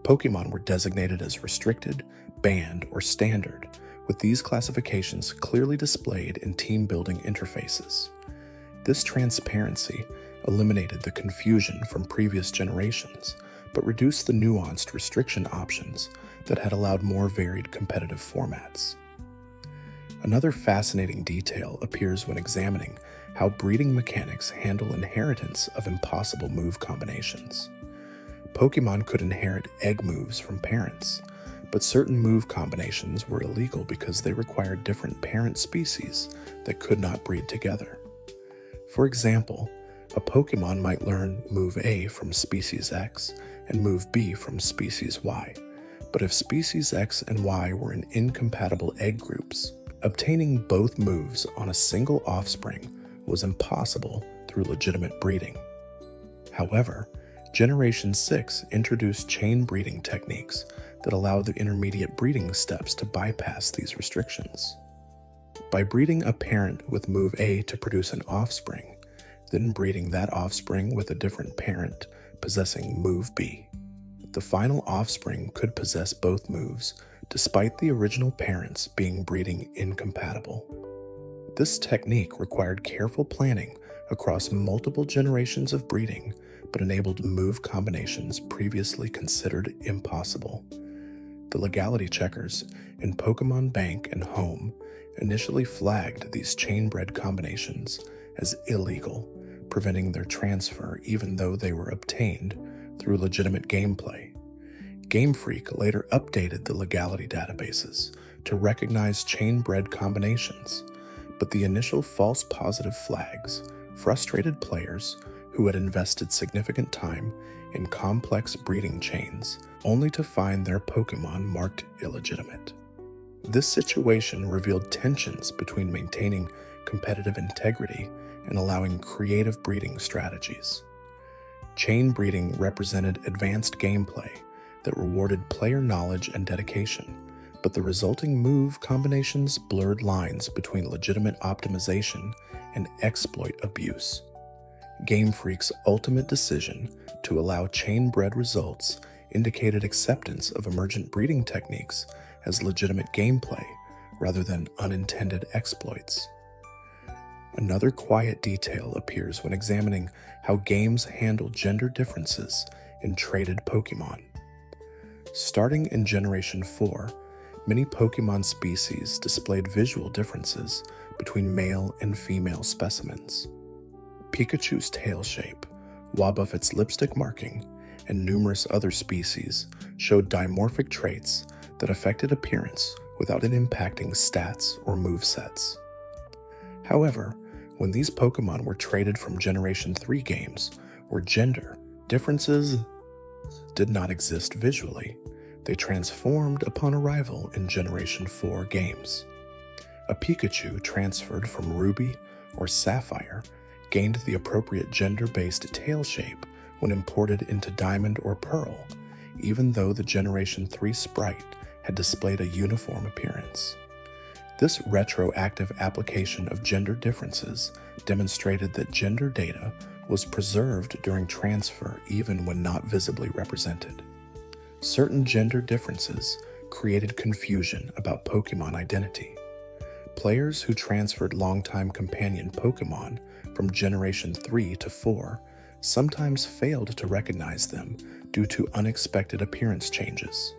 Pokémon were designated as restricted, banned, or standard, with these classifications clearly displayed in team-building interfaces. This transparency eliminated the confusion from previous generations, but reduced the nuanced restriction options that had allowed more varied competitive formats. Another fascinating detail appears when examining how breeding mechanics handle inheritance of impossible move combinations. Pokémon could inherit egg moves from parents, but certain move combinations were illegal because they required different parent species that could not breed together. For example, a Pokémon might learn Move A from Species X and Move B from Species Y, but if Species X and Y were in incompatible egg groups, obtaining both moves on a single offspring was impossible through legitimate breeding. However, Generation 6 introduced chain breeding techniques that allow the intermediate breeding steps to bypass these restrictions. By breeding a parent with Move A to produce an offspring, then breeding that offspring with a different parent possessing Move B, the final offspring could possess both moves despite the original parents being breeding incompatible. This technique required careful planning across multiple generations of breeding, but enabled move combinations previously considered impossible. The legality checkers in Pokémon Bank and Home initially flagged these chain-bred combinations as illegal, preventing their transfer even though they were obtained through legitimate gameplay. Game Freak later updated the legality databases to recognize chain-bred combinations, but the initial false positive flags frustrated players who had invested significant time in complex breeding chains only to find their Pokémon marked illegitimate. This situation revealed tensions between maintaining competitive integrity and allowing creative breeding strategies. Chain breeding represented advanced gameplay that rewarded player knowledge and dedication, but the resulting move combinations blurred lines between legitimate optimization and exploit abuse. Game Freak's ultimate decision to allow chain-bred results indicated acceptance of emergent breeding techniques as legitimate gameplay rather than unintended exploits. Another quiet detail appears when examining how games handle gender differences in traded Pokémon. Starting in Generation 4, many Pokémon species displayed visual differences between male and female specimens. Pikachu's tail shape, Wobbuffet's lipstick marking, and numerous other species showed dimorphic traits that affected appearance without it impacting stats or movesets. However, when these Pokémon were traded from Generation 3 games, where gender differences did not exist visually, they transformed upon arrival in Generation 4 games. A Pikachu transferred from Ruby or Sapphire gained the appropriate gender-based tail shape when imported into Diamond or Pearl, even though the Generation 3 sprite had displayed a uniform appearance. This retroactive application of gender differences demonstrated that gender data was preserved during transfer even when not visibly represented. Certain gender differences created confusion about Pokémon identity. Players who transferred longtime companion Pokémon from Generation 3 to 4 sometimes failed to recognize them due to unexpected appearance changes.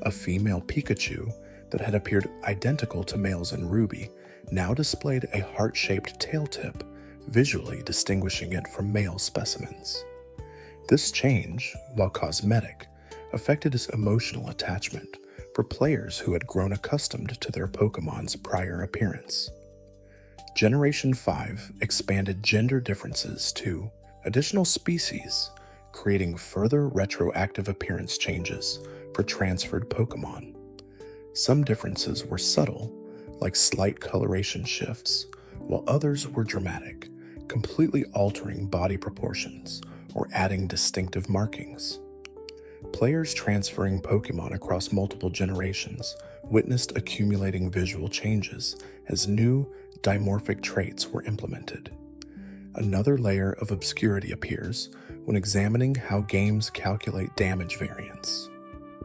A female Pikachu that had appeared identical to males in Ruby now displayed a heart-shaped tail tip, visually distinguishing it from male specimens. This change, while cosmetic, affected its emotional attachment for players who had grown accustomed to their Pokémon's prior appearance. Generation 5 expanded gender differences to additional species, creating further retroactive appearance changes for transferred Pokémon. Some differences were subtle, like slight coloration shifts, while others were dramatic, completely altering body proportions or adding distinctive markings. Players transferring Pokémon across multiple generations witnessed accumulating visual changes as new dimorphic traits were implemented. Another layer of obscurity appears when examining how games calculate damage variance.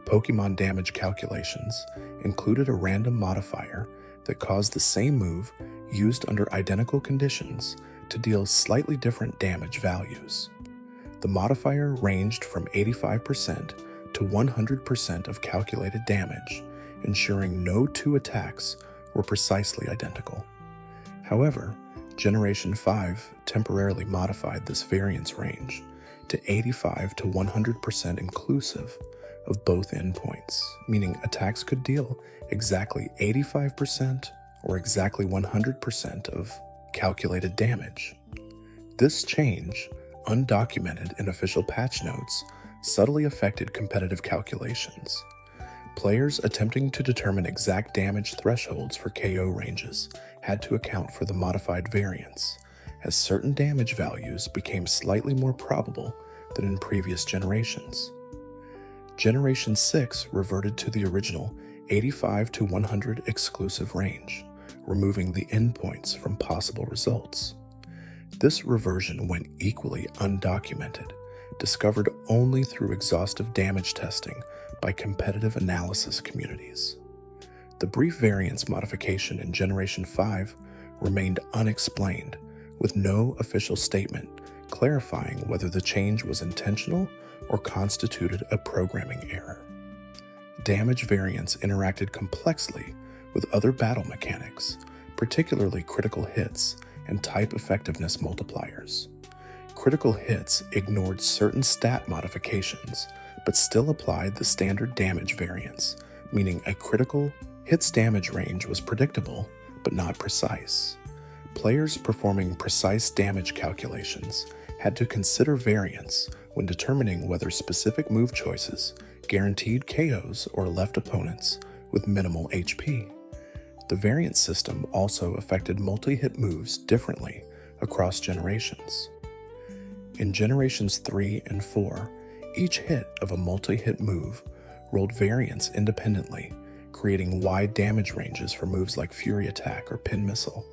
Pokémon damage calculations included a random modifier that caused the same move used under identical conditions to deal slightly different damage values. The modifier ranged from 85% to 100% of calculated damage, ensuring no two attacks were precisely identical. However, Generation 5 temporarily modified this variance range to 85 to 100% inclusive of both endpoints, meaning attacks could deal exactly 85% or exactly 100% of calculated damage. This change, undocumented in official patch notes, subtly affected competitive calculations. Players attempting to determine exact damage thresholds for KO ranges had to account for the modified variance, as certain damage values became slightly more probable than in previous generations. Generation 6 reverted to the original 85 to 100 exclusive range, removing the endpoints from possible results. This reversion went equally undocumented, discovered only through exhaustive damage testing by competitive analysis communities. The brief variance modification in Generation 5 remained unexplained, with no official statement clarifying whether the change was intentional or constituted a programming error. Damage variance interacted complexly with other battle mechanics, particularly critical hits and type effectiveness multipliers. Critical hits ignored certain stat modifications, but still applied the standard damage variance, meaning a critical hit's damage range was predictable, but not precise. Players performing precise damage calculations had to consider variance when determining whether specific move choices guaranteed KOs or left opponents with minimal HP. The variance system also affected multi-hit moves differently across generations. In Generations 3 and 4, each hit of a multi-hit move rolled variance independently, creating wide damage ranges for moves like Fury Attack or Pin Missile.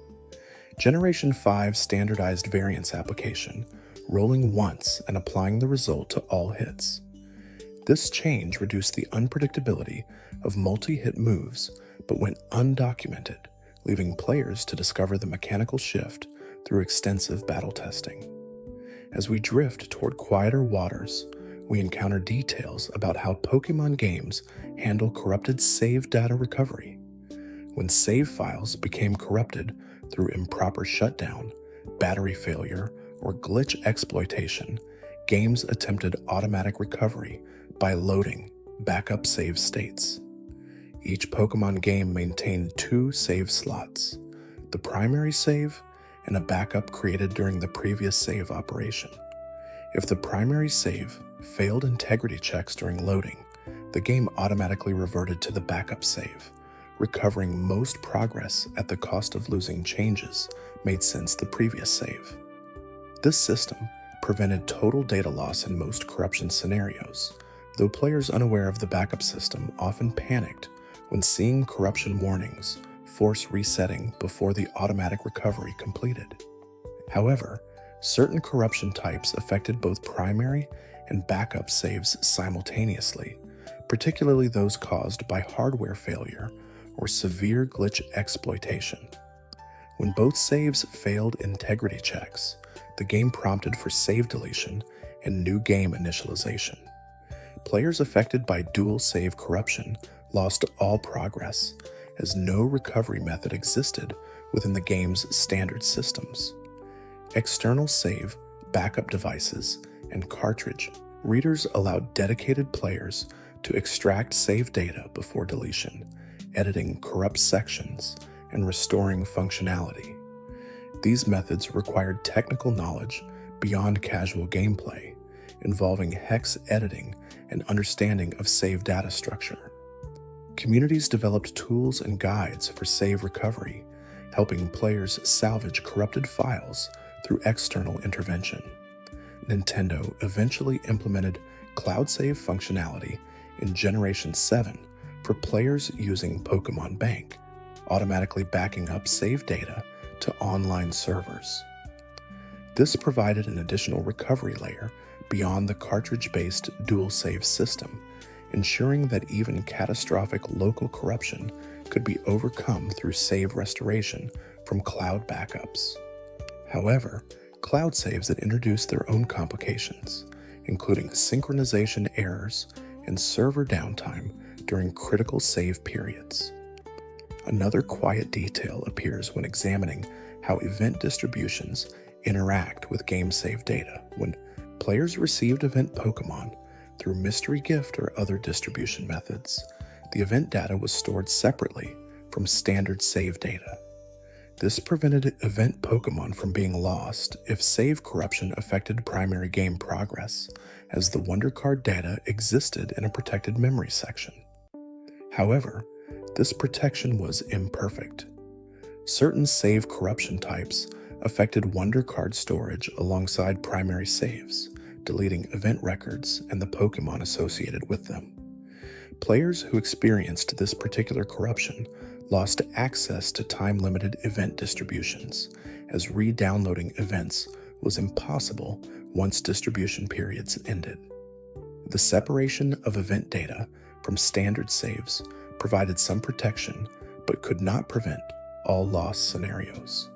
Generation 5 standardized variance application, rolling once and applying the result to all hits. This change reduced the unpredictability of multi-hit moves, but went undocumented, leaving players to discover the mechanical shift through extensive battle testing. As we drift toward quieter waters, we encounter details about how Pokémon games handle corrupted save data recovery. When save files became corrupted through improper shutdown, battery failure, or glitch exploitation, games attempted automatic recovery by loading backup save states. Each Pokémon game maintained 2 save slots, the primary save and a backup created during the previous save operation. If the primary save failed integrity checks during loading, the game automatically reverted to the backup save, recovering most progress at the cost of losing changes made since the previous save. This system prevented total data loss in most corruption scenarios, though players unaware of the backup system often panicked when seeing corruption warnings force resetting before the automatic recovery completed. However, certain corruption types affected both primary and backup saves simultaneously, particularly those caused by hardware failure or severe glitch exploitation. When both saves failed integrity checks, the game prompted for save deletion and new game initialization. Players affected by dual save corruption lost all progress, as no recovery method existed within the game's standard systems. External save, backup devices, and cartridge readers allowed dedicated players to extract save data before deletion, editing corrupt sections, and restoring functionality. These methods required technical knowledge beyond casual gameplay, involving hex editing and understanding of save data structure. Communities developed tools and guides for save recovery, helping players salvage corrupted files through external intervention. Nintendo eventually implemented cloud save functionality in Generation 7 for players using Pokémon Bank, automatically backing up save data to online servers. This provided an additional recovery layer beyond the cartridge-based dual save system, ensuring that even catastrophic local corruption could be overcome through save restoration from cloud backups. However, cloud saves had introduced their own complications, including synchronization errors and server downtime during critical save periods. Another quiet detail appears when examining how event distributions interact with game save data. When players received event Pokémon through mystery gift or other distribution methods, the event data was stored separately from standard save data. This prevented event Pokémon from being lost if save corruption affected primary game progress, as the Wonder Card data existed in a protected memory section. However, this protection was imperfect. Certain save corruption types affected Wonder Card storage alongside primary saves, deleting event records and the Pokémon associated with them. Players who experienced this particular corruption lost access to time-limited event distributions, as re-downloading events was impossible once distribution periods ended. The separation of event data from standard saves provided some protection, but could not prevent all loss scenarios.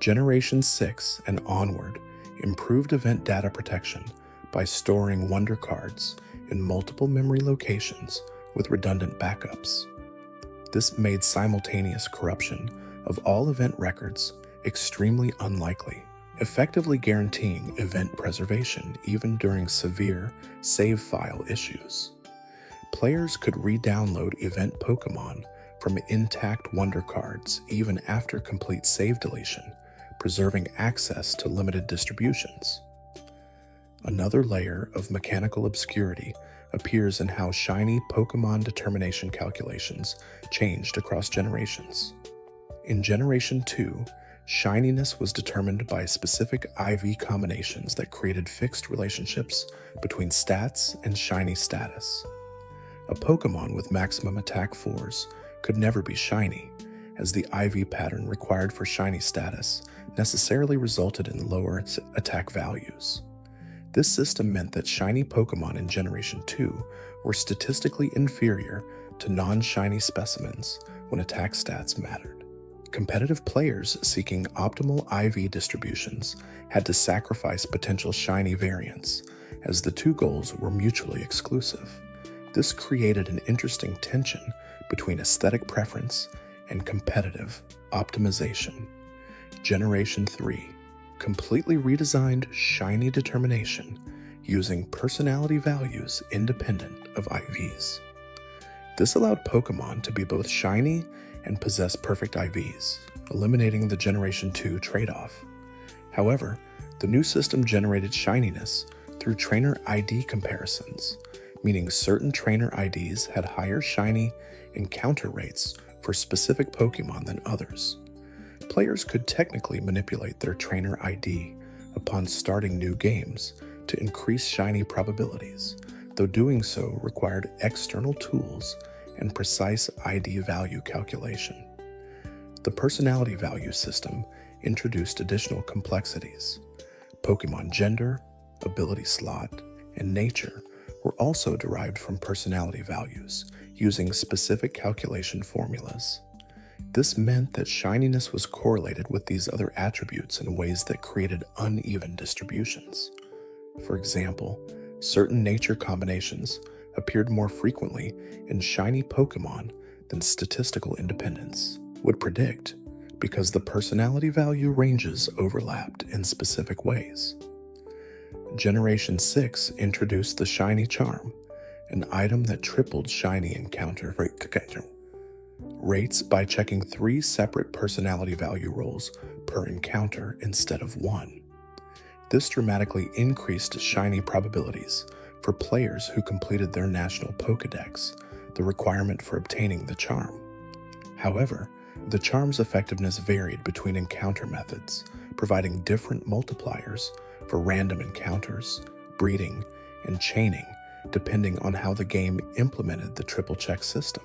Generation 6 and onward improved event data protection by storing Wonder Cards in multiple memory locations with redundant backups. This made simultaneous corruption of all event records extremely unlikely, effectively guaranteeing event preservation even during severe save file issues. Players could re-download event Pokémon from intact Wonder Cards even after complete save deletion, preserving access to limited distributions. Another layer of mechanical obscurity appears in how shiny Pokémon determination calculations changed across generations. In Generation 2, shininess was determined by specific IV combinations that created fixed relationships between stats and shiny status. A Pokémon with maximum attack 4s could never be shiny, as the IV pattern required for shiny status necessarily resulted in lower attack values. This system meant that shiny Pokémon in Generation 2 were statistically inferior to non-shiny specimens when attack stats mattered. Competitive players seeking optimal IV distributions had to sacrifice potential shiny variants, as the two goals were mutually exclusive. This created an interesting tension between aesthetic preference and competitive optimization. Generation 3 completely redesigned shiny determination using personality values independent of IVs. This allowed Pokémon to be both shiny and possess perfect IVs, eliminating the Generation 2 trade-off. However, the new system generated shininess through trainer ID comparisons, meaning certain trainer IDs had higher shiny encounter rates for specific Pokémon than others. Players could technically manipulate their trainer ID upon starting new games to increase shiny probabilities, though doing so required external tools and precise ID value calculation. The personality value system introduced additional complexities. Pokémon gender, ability slot, and nature were also derived from personality values using specific calculation formulas. This meant that shininess was correlated with these other attributes in ways that created uneven distributions. For example, certain nature combinations appeared more frequently in shiny Pokémon than statistical independence would predict, because the personality value ranges overlapped in specific ways. Generation 6 introduced the Shiny Charm, an item that tripled shiny encounter rates by checking 3 separate personality value rolls per encounter instead of 1. This dramatically increased shiny probabilities for players who completed their national Pokédex, the requirement for obtaining the charm. However, the charm's effectiveness varied between encounter methods, providing different multipliers for random encounters, breeding, and chaining, depending on how the game implemented the triple check system.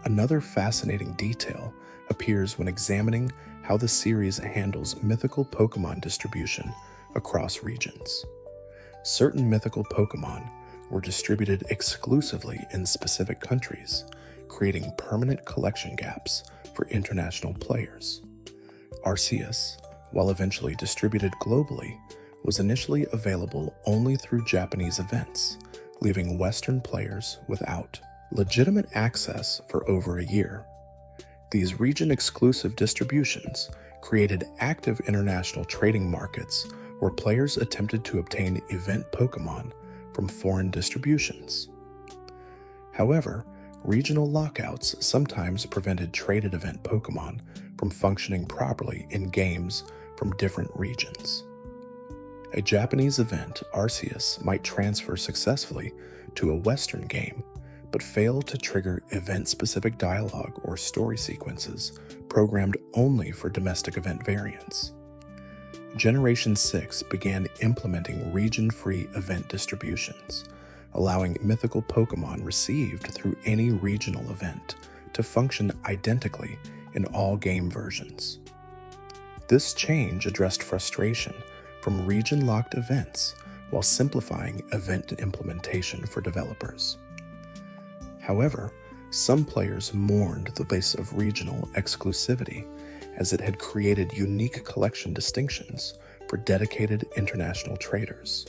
Another fascinating detail appears when examining how the series handles mythical Pokémon distribution across regions. Certain mythical Pokémon were distributed exclusively in specific countries, creating permanent collection gaps for international players. Arceus, while eventually distributed globally, was initially available only through Japanese events, leaving Western players without legitimate access for over a year. These region-exclusive distributions created active international trading markets where players attempted to obtain event Pokémon from foreign distributions. However, regional lockouts sometimes prevented traded event Pokémon from functioning properly in games from different regions. A Japanese event, Arceus, might transfer successfully to a Western game, but fail to trigger event-specific dialogue or story sequences programmed only for domestic event variants. Generation 6 began implementing region-free event distributions, allowing mythical Pokémon received through any regional event to function identically in all game versions. This change addressed frustration from region-locked events while simplifying event implementation for developers. However, some players mourned the place of regional exclusivity, as it had created unique collection distinctions for dedicated international traders.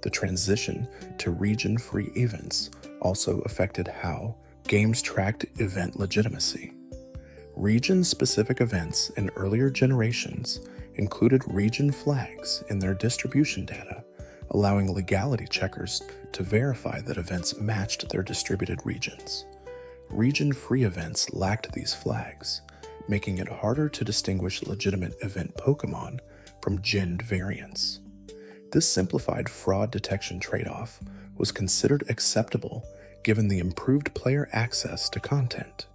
The transition to region-free events also affected how games tracked event legitimacy. Region-specific events in earlier generations included region flags in their distribution data, allowing legality checkers to verify that events matched their distributed regions. Region-free events lacked these flags, making it harder to distinguish legitimate event Pokémon from ginned variants. This simplified fraud detection trade-off was considered acceptable given the improved player access to content.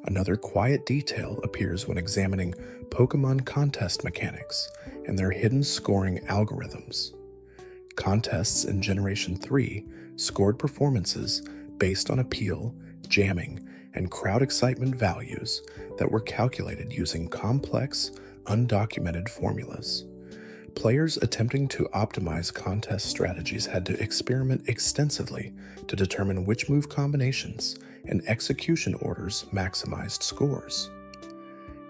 Another quiet detail appears when examining Pokémon contest mechanics and their hidden scoring algorithms. Contests in Generation 3 scored performances based on appeal, jamming, and crowd excitement values that were calculated using complex, undocumented formulas. Players attempting to optimize contest strategies had to experiment extensively to determine which move combinations and execution orders maximized scores.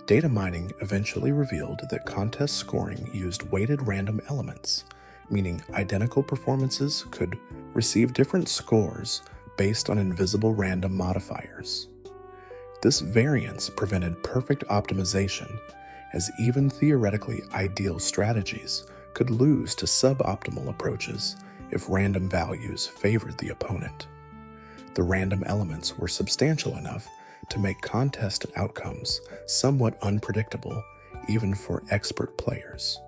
Data mining eventually revealed that contest scoring used weighted random elements, meaning identical performances could receive different scores based on invisible random modifiers. This variance prevented perfect optimization, as even theoretically ideal strategies could lose to suboptimal approaches if random values favored the opponent. The random elements were substantial enough to make contest outcomes somewhat unpredictable even for expert players.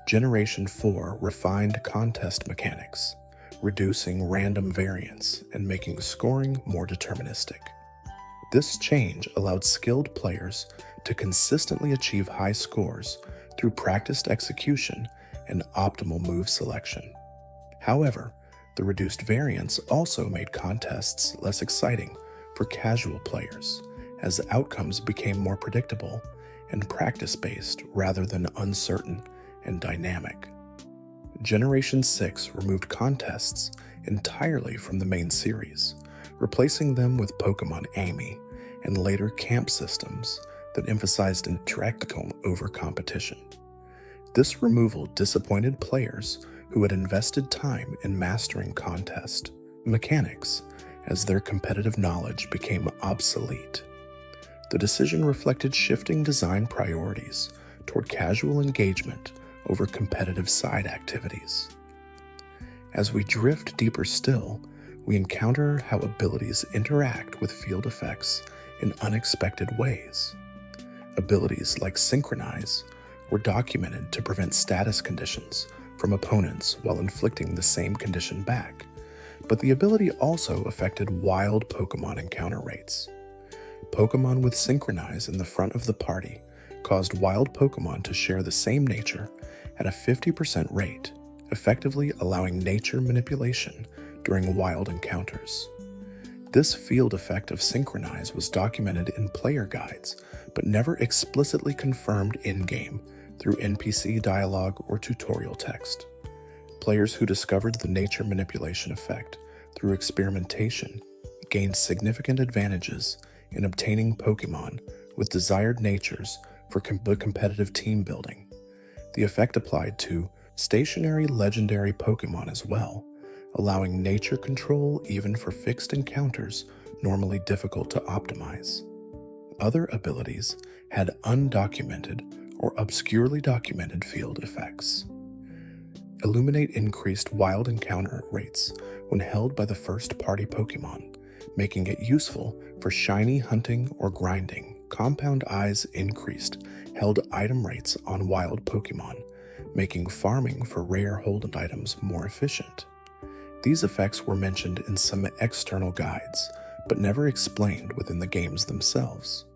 Generation 4 refined contest mechanics, reducing random variance and making scoring more deterministic. This change allowed skilled players to consistently achieve high scores through practiced execution and optimal move selection. However, the reduced variance also made contests less exciting for casual players, as outcomes became more predictable and practice-based rather than uncertain and dynamic. Generation 6 removed contests entirely from the main series, replacing them with Pokémon Amy and later camp systems that emphasized interaction over competition. This removal disappointed players who had invested time in mastering contest mechanics, as their competitive knowledge became obsolete. The decision reflected shifting design priorities toward casual engagement over competitive side activities. As we drift deeper still, we encounter how abilities interact with field effects in unexpected ways. Abilities like Synchronize were documented to prevent status conditions from opponents while inflicting the same condition back, but the ability also affected wild Pokémon encounter rates. Pokémon with Synchronize in the front of the party caused wild Pokémon to share the same nature at a 50% rate, effectively allowing nature manipulation during wild encounters. This field effect of Synchronize was documented in player guides, but never explicitly confirmed in-game through NPC dialogue or tutorial text. Players who discovered the nature manipulation effect through experimentation gained significant advantages in obtaining Pokémon with desired natures for competitive team building. The effect applied to stationary legendary Pokémon as well, allowing nature control even for fixed encounters normally difficult to optimize. Other abilities had undocumented or obscurely documented field effects. Illuminate increased wild encounter rates when held by the first party Pokémon, making it useful for shiny hunting or grinding. Compound Eyes increased held item rates on wild Pokémon, making farming for rare hold items more efficient. These effects were mentioned in some external guides, but never explained within the games themselves.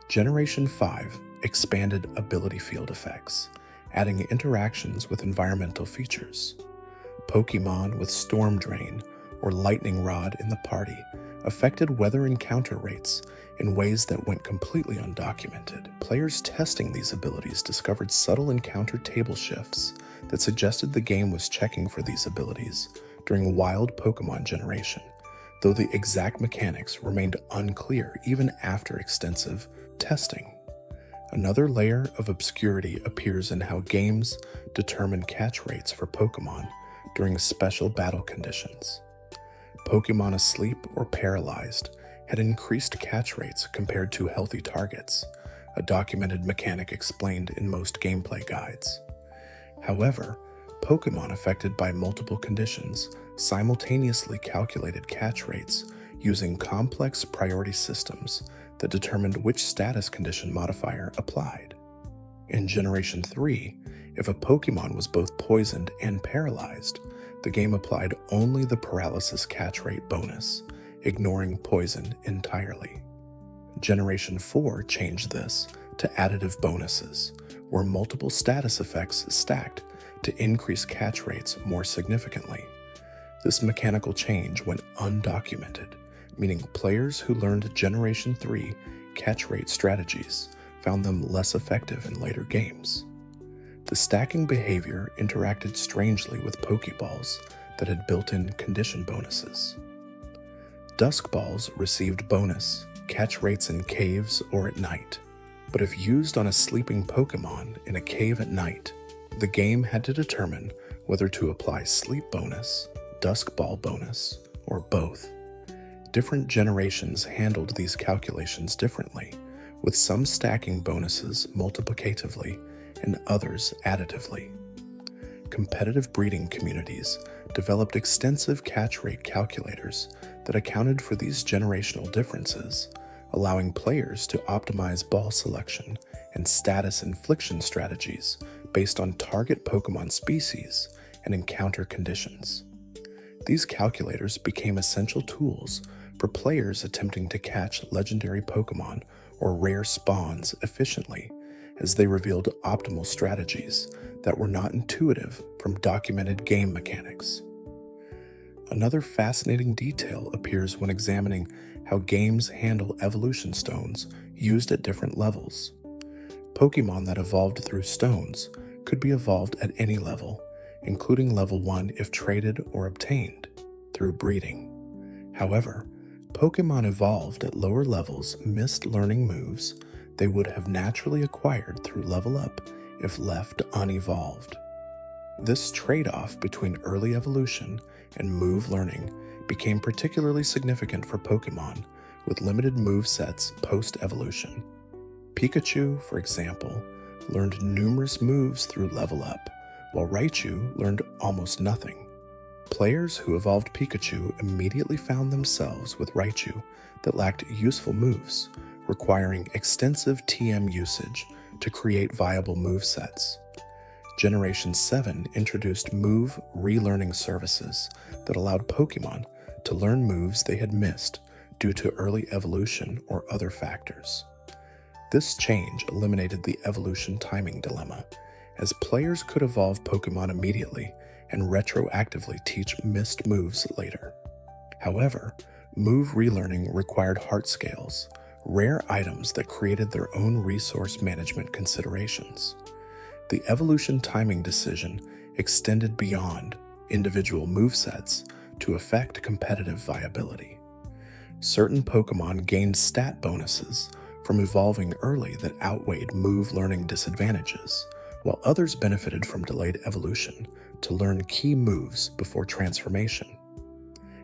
Generation 5 expanded ability field effects, adding interactions with environmental features. Pokémon with Storm Drain or Lightning Rod in the party affected weather encounter rates in ways that went completely undocumented. Players testing these abilities discovered subtle encounter table shifts that suggested the game was checking for these abilities during wild Pokémon generation, though the exact mechanics remained unclear even after extensive testing. Another layer of obscurity appears in how games determine catch rates for Pokémon during special battle conditions. Pokémon asleep or paralyzed had increased catch rates compared to healthy targets, a documented mechanic explained in most gameplay guides. However, Pokémon affected by multiple conditions simultaneously calculated catch rates using complex priority systems that determined which status condition modifier applied. In Generation 3, if a Pokémon was both poisoned and paralyzed, the game applied only the paralysis catch rate bonus, ignoring poison entirely. Generation 4 changed this to additive bonuses, where multiple status effects stacked to increase catch rates more significantly. This mechanical change went undocumented, meaning players who learned Generation 3 catch rate strategies found them less effective in later games. The stacking behavior interacted strangely with Pokeballs that had built-in condition bonuses. Dusk Balls received bonus catch rates in caves or at night. But if used on a sleeping Pokémon in a cave at night, the game had to determine whether to apply sleep bonus, dusk ball bonus, or both. Different generations handled these calculations differently, with some stacking bonuses multiplicatively and others additively. Competitive breeding communities developed extensive catch rate calculators that accounted for these generational differences, allowing players to optimize ball selection and status infliction strategies based on target Pokémon species and encounter conditions. These calculators became essential tools for players attempting to catch legendary Pokémon or rare spawns efficiently, as they revealed optimal strategies that were not intuitive from documented game mechanics. Another fascinating detail appears when examining how games handle evolution stones used at different levels. Pokémon that evolved through stones could be evolved at any level, including level 1 if traded or obtained through breeding. However, Pokémon evolved at lower levels missed learning moves they would have naturally acquired through level up if left unevolved. This trade-off between early evolution and move learning became particularly significant for Pokémon with limited move sets post-evolution. Pikachu, for example, learned numerous moves through level up, while Raichu learned almost nothing. Players who evolved Pikachu immediately found themselves with Raichu that lacked useful moves, requiring extensive TM usage to create viable movesets. Generation 7 introduced move relearning services that allowed Pokémon to learn moves they had missed due to early evolution or other factors. This change eliminated the evolution timing dilemma, as players could evolve Pokémon immediately and retroactively teach missed moves later. However, move relearning required heart scales, rare items that created their own resource management considerations. The evolution timing decision extended beyond individual movesets to affect competitive viability. Certain Pokémon gained stat bonuses from evolving early that outweighed move learning disadvantages, while others benefited from delayed evolution to learn key moves before transformation.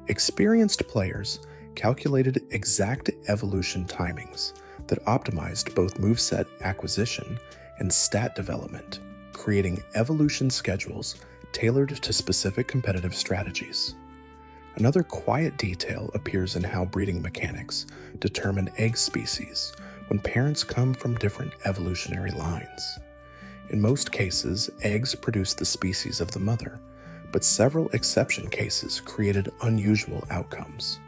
Experienced players calculated exact evolution timings that optimized both moveset acquisition and stat development, creating evolution schedules tailored to specific competitive strategies. Another quiet detail appears in how breeding mechanics determine egg species when parents come from different evolutionary lines. In most cases, eggs produce the species of the mother, but several exception cases created unusual outcomes.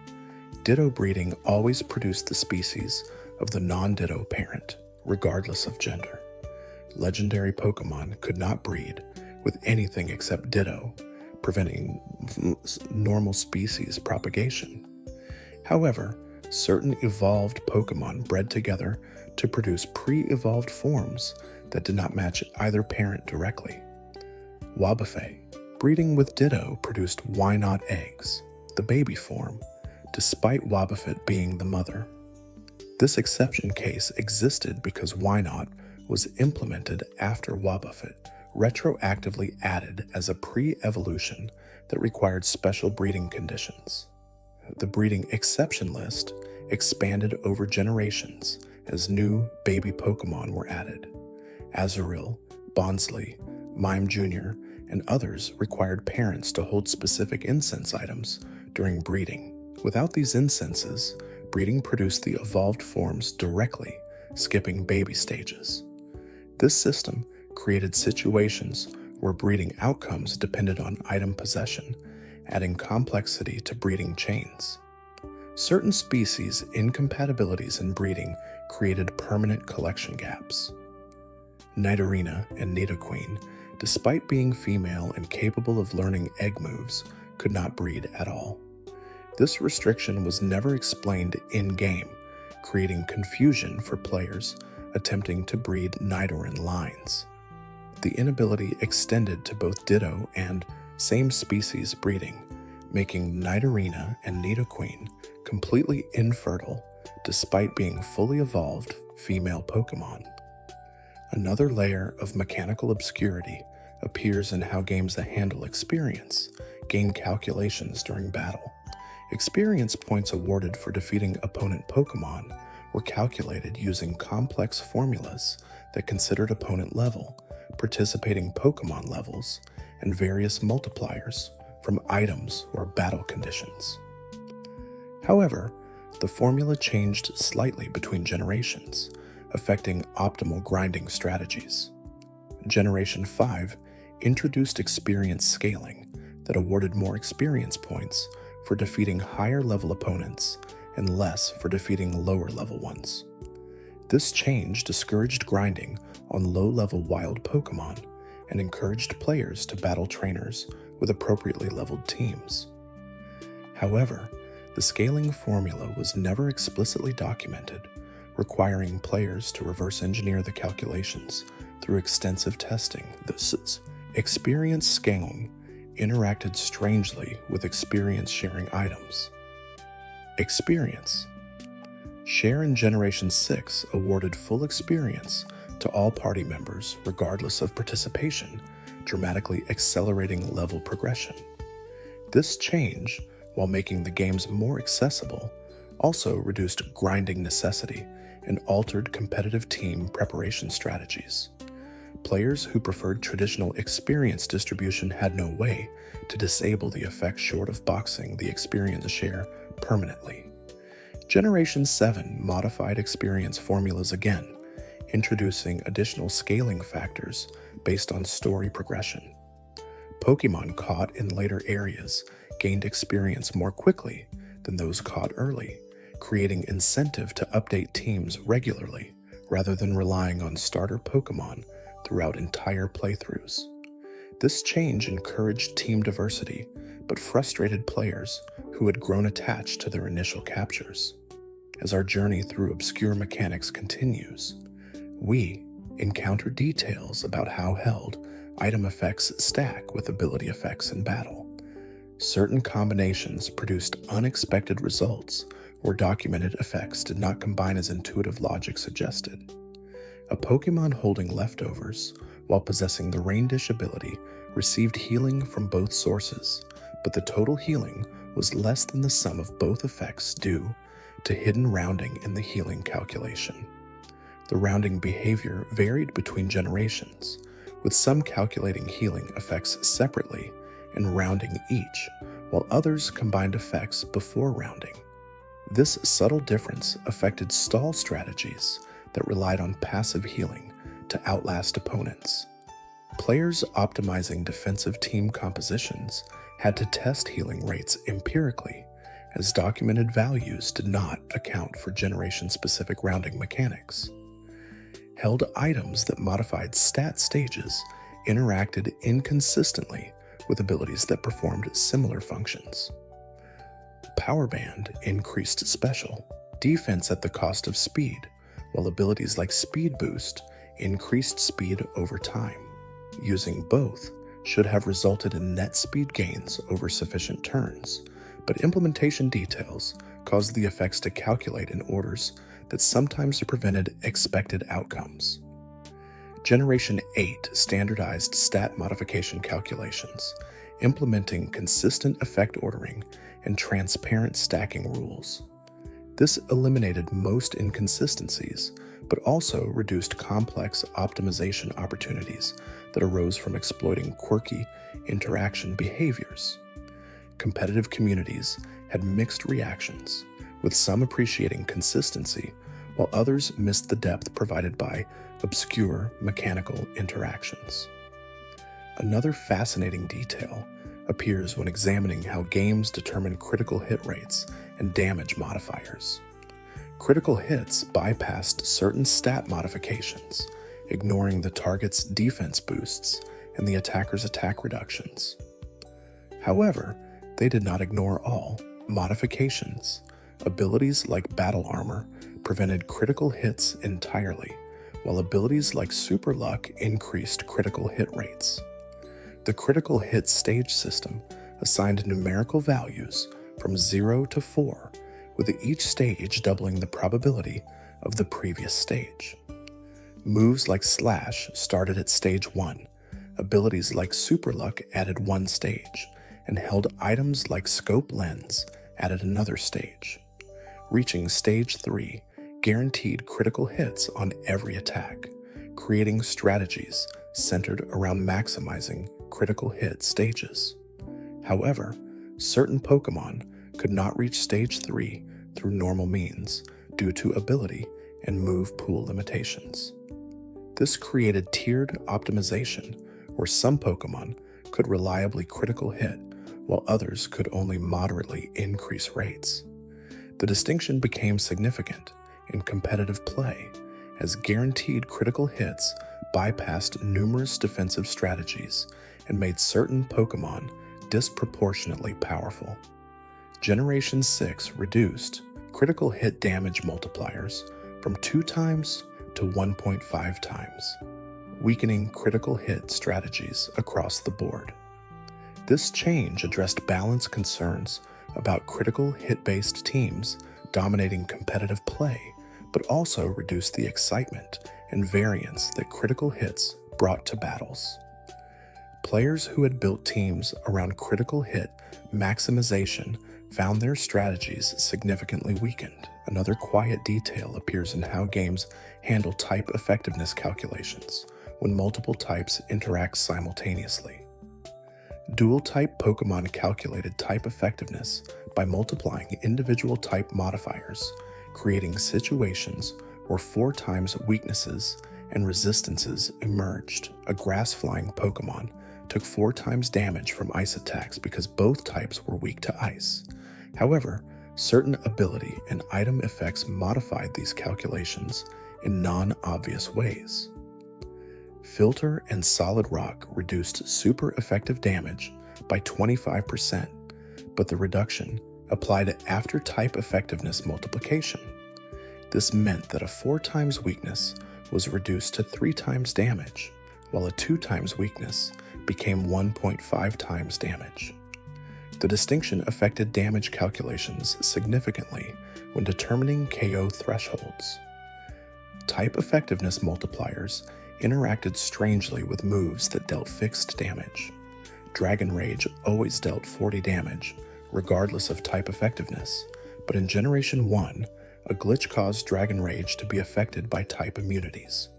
Ditto breeding always produced the species of the non-Ditto parent, regardless of gender. Legendary Pokémon could not breed with anything except Ditto, preventing normal species propagation. However, certain evolved Pokémon bred together to produce pre-evolved forms that did not match either parent directly. Wobbuffet, breeding with Ditto, produced Why-Not eggs, the baby form, despite Wobbuffet being the mother. This exception case existed because Why-Not was implemented after Wobbuffet, retroactively added as a pre-evolution that required special breeding conditions. The breeding exception list expanded over generations as new baby Pokémon were added. Azurill, Bonsly, Mime Jr., and others required parents to hold specific incense items during breeding. Without these incenses, breeding produced the evolved forms directly, skipping baby stages. This system created situations where breeding outcomes depended on item possession, adding complexity to breeding chains. Certain species' incompatibilities in breeding created permanent collection gaps. Nidorina and Nidoqueen, despite being female and capable of learning egg moves, could not breed at all. This restriction was never explained in-game, creating confusion for players attempting to breed Nidoran lines. The inability extended to both Ditto and same-species breeding, making Nidorina and Nidoqueen completely infertile despite being fully evolved female Pokémon. Another layer of mechanical obscurity appears in how games that handle experience gain calculations during battle. Experience points awarded for defeating opponent Pokémon were calculated using complex formulas that considered opponent level, participating Pokémon levels, and various multipliers from items or battle conditions. However, the formula changed slightly between generations, affecting optimal grinding strategies. Generation 5 introduced experience scaling that awarded more experience points for defeating higher-level opponents and less for defeating lower-level ones. This change discouraged grinding on low-level wild Pokémon and encouraged players to battle trainers with appropriately leveled teams. However, the scaling formula was never explicitly documented, requiring players to reverse engineer the calculations through extensive testing. This experience scaling interacted strangely with experience-sharing items. Experience. Share in Generation 6 awarded full experience to all party members regardless of participation, dramatically accelerating level progression. This change, while making the games more accessible, also reduced grinding necessity and altered competitive team preparation strategies. Players who preferred traditional experience distribution had no way to disable the effect short of boxing the experience share permanently. Generation 7 modified experience formulas again, introducing additional scaling factors based on story progression. Pokémon caught in later areas gained experience more quickly than those caught early, creating incentive to update teams regularly rather than relying on starter Pokémon throughout entire playthroughs. This change encouraged team diversity, but frustrated players who had grown attached to their initial captures. As our journey through obscure mechanics continues, we encounter details about how held item effects stack with ability effects in battle. Certain combinations produced unexpected results where documented effects did not combine as intuitive logic suggested. A Pokémon holding leftovers while possessing the Rain Dish ability received healing from both sources, but the total healing was less than the sum of both effects due to hidden rounding in the healing calculation. The rounding behavior varied between generations, with some calculating healing effects separately and rounding each, while others combined effects before rounding. This subtle difference affected stall strategies that relied on passive healing to outlast opponents. Players optimizing defensive team compositions had to test healing rates empirically, as documented values did not account for generation-specific rounding mechanics. Held items that modified stat stages interacted inconsistently with abilities that performed similar functions. Power Band increased special defense at the cost of speed, while abilities like Speed Boost increased speed over time. Using both should have resulted in net speed gains over sufficient turns, but implementation details caused the effects to calculate in orders that sometimes prevented expected outcomes. Generation 8 standardized stat modification calculations, implementing consistent effect ordering and transparent stacking rules. This eliminated most inconsistencies, but also reduced complex optimization opportunities that arose from exploiting quirky interaction behaviors. Competitive communities had mixed reactions, with some appreciating consistency, while others missed the depth provided by obscure mechanical interactions. Another fascinating detail appears when examining how games determine critical hit rates and damage modifiers. Critical hits bypassed certain stat modifications, ignoring the target's defense boosts and the attacker's attack reductions. However, they did not ignore all modifications. Abilities like Battle Armor prevented critical hits entirely, while abilities like Super Luck increased critical hit rates. The critical hit stage system assigned numerical values from 0 to 4, with each stage doubling the probability of the previous stage. Moves like Slash started at stage 1, abilities like Super Luck added one stage, and held items like Scope Lens added another stage. Reaching stage 3 guaranteed critical hits on every attack, creating strategies centered around maximizing critical hit stages. However, certain Pokémon could not reach stage 3 through normal means due to ability and move pool limitations. This created tiered optimization where some Pokémon could reliably critical hit while others could only moderately increase rates. The distinction became significant in competitive play as guaranteed critical hits bypassed numerous defensive strategies and made certain Pokémon disproportionately powerful. Generation 6 reduced critical hit damage multipliers from 2 times to 1.5 times, weakening critical hit strategies across the board. This change addressed balance concerns about critical hit-based teams dominating competitive play, but also reduced the excitement and variance that critical hits brought to battles. Players who had built teams around critical hit maximization found their strategies significantly weakened. Another quiet detail appears in how games handle type effectiveness calculations when multiple types interact simultaneously. Dual-type Pokémon calculated type effectiveness by multiplying individual type modifiers, creating situations where 4 times weaknesses and resistances emerged. A grass-flying Pokémon took 4 times damage from ice attacks because both types were weak to ice. However, certain ability and item effects modified these calculations in non-obvious ways. Filter and Solid Rock reduced super effective damage by 25%, but the reduction applied after type effectiveness multiplication. This meant that a 4 times weakness was reduced to 3 times damage, while a 2 times weakness became 1.5 times damage. The distinction affected damage calculations significantly when determining KO thresholds. Type effectiveness multipliers interacted strangely with moves that dealt fixed damage. Dragon Rage always dealt 40 damage, regardless of type effectiveness, but in Generation 1, a glitch caused Dragon Rage to be affected by type immunities.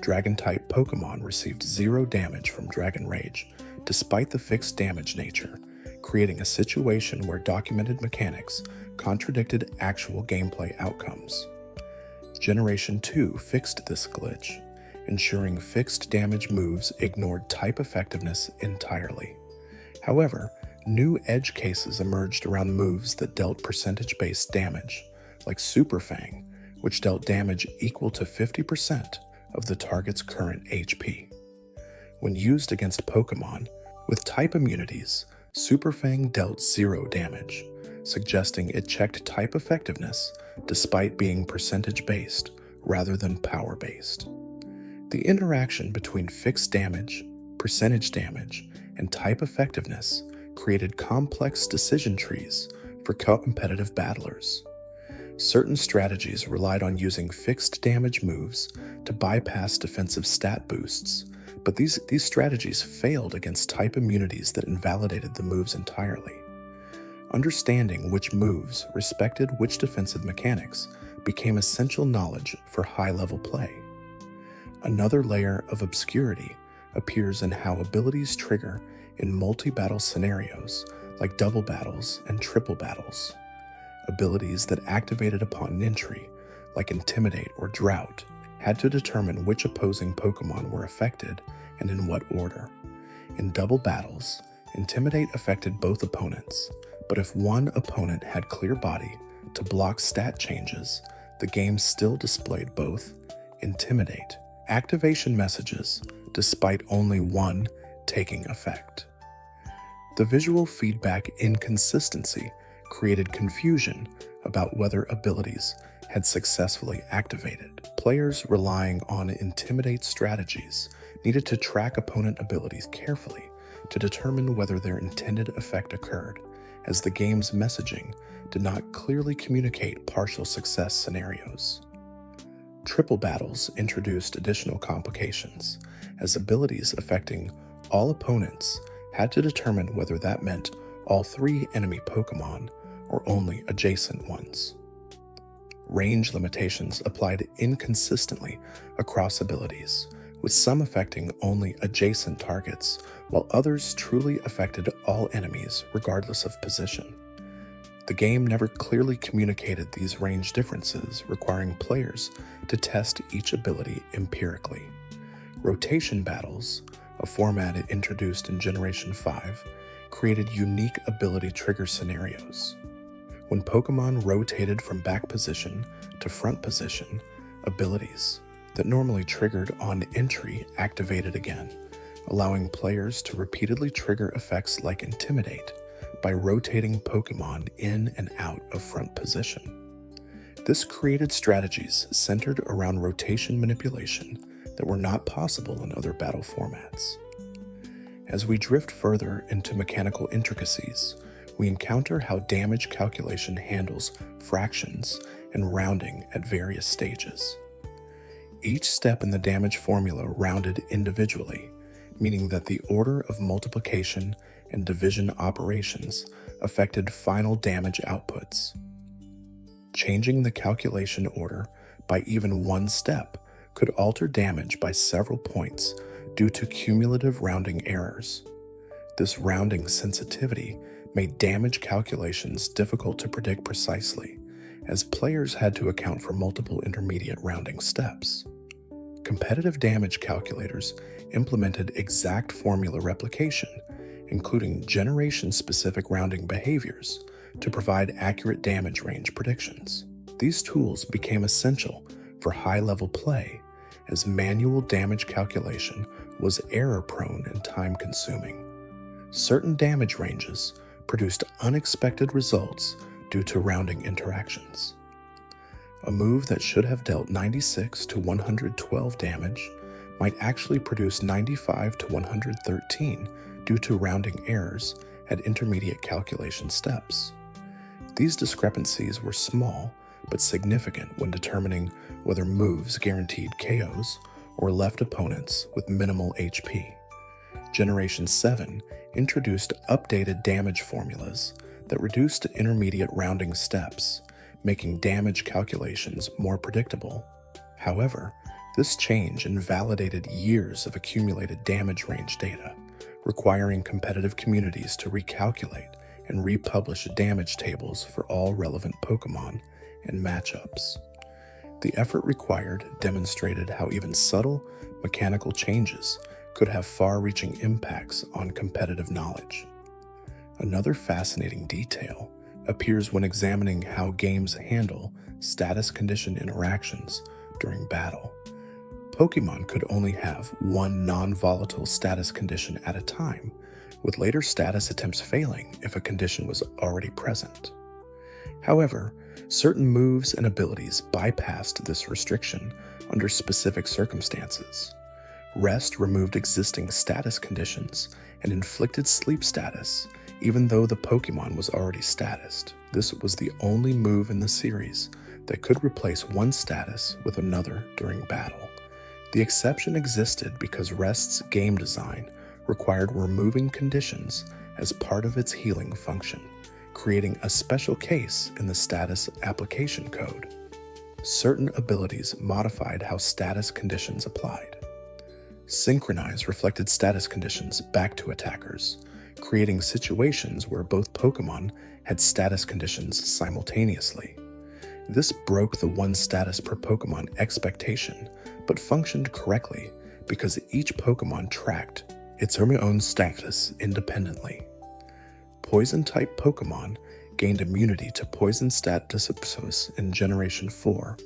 Dragon-type Pokémon received 0 damage from Dragon Rage, despite the fixed damage nature, creating a situation where documented mechanics contradicted actual gameplay outcomes. Generation 2 fixed this glitch, ensuring fixed damage moves ignored type effectiveness entirely. However, new edge cases emerged around moves that dealt percentage-based damage, like Super Fang, which dealt damage equal to 50% of the target's current HP. When used against Pokémon with type immunities, Super Fang dealt 0 damage, suggesting it checked type effectiveness despite being percentage-based rather than power-based. The interaction between fixed damage, percentage damage, and type effectiveness created complex decision trees for competitive battlers. Certain strategies relied on using fixed damage moves to bypass defensive stat boosts, but these strategies failed against type immunities that invalidated the moves entirely. Understanding which moves respected which defensive mechanics became essential knowledge for high-level play. Another layer of obscurity appears in how abilities trigger in multi-battle scenarios like double battles and triple battles. Abilities that activated upon an entry, like Intimidate or Drought, had to determine which opposing Pokémon were affected and in what order. In double battles, Intimidate affected both opponents, but if one opponent had clear body to block stat changes, the game still displayed both Intimidate activation messages, despite only one taking effect. The visual feedback inconsistency created confusion about whether abilities had successfully activated. Players relying on Intimidate strategies needed to track opponent abilities carefully to determine whether their intended effect occurred, as the game's messaging did not clearly communicate partial success scenarios. Triple battles introduced additional complications, as abilities affecting all opponents had to determine whether that meant all 3 enemy Pokémon or only adjacent ones. Range limitations applied inconsistently across abilities, with some affecting only adjacent targets, while others truly affected all enemies regardless of position. The game never clearly communicated these range differences, requiring players to test each ability empirically. Rotation battles, a format it introduced in Generation 5, created unique ability trigger scenarios. When Pokémon rotated from back position to front position, abilities that normally triggered on entry activated again, allowing players to repeatedly trigger effects like Intimidate by rotating Pokémon in and out of front position. This created strategies centered around rotation manipulation that were not possible in other battle formats. As we drift further into mechanical intricacies, we encounter how damage calculation handles fractions and rounding at various stages. Each step in the damage formula rounded individually, meaning that the order of multiplication and division operations affected final damage outputs. Changing the calculation order by even one step could alter damage by several points due to cumulative rounding errors. This rounding sensitivity made damage calculations difficult to predict precisely, as players had to account for multiple intermediate rounding steps. Competitive damage calculators implemented exact formula replication, including generation-specific rounding behaviors, to provide accurate damage range predictions. These tools became essential for high-level play, as manual damage calculation was error-prone and time-consuming. Certain damage ranges produced unexpected results due to rounding interactions. A move that should have dealt 96 to 112 damage might actually produce 95 to 113 due to rounding errors at intermediate calculation steps. These discrepancies were small but significant when determining whether moves guaranteed KOs or left opponents with minimal HP. Generation 7 introduced updated damage formulas that reduced intermediate rounding steps, making damage calculations more predictable. However, this change invalidated years of accumulated damage range data, requiring competitive communities to recalculate and republish damage tables for all relevant Pokémon and matchups. The effort required demonstrated how even subtle mechanical changes could have far-reaching impacts on competitive knowledge. Another fascinating detail appears when examining how games handle status condition interactions during battle. Pokémon could only have one non-volatile status condition at a time, with later status attempts failing if a condition was already present. However, certain moves and abilities bypassed this restriction under specific circumstances. Rest removed existing status conditions and inflicted sleep status, even though the Pokémon was already statused. This was the only move in the series that could replace one status with another during battle. The exception existed because Rest's game design required removing conditions as part of its healing function, creating a special case in the status application code. Certain abilities modified how status conditions applied. Synchronize reflected status conditions back to attackers, creating situations where both Pokémon had status conditions simultaneously. This broke the one status per Pokémon expectation, but functioned correctly because each Pokémon tracked its own status independently. Poison-type Pokémon gained immunity to poison status in Generation 4,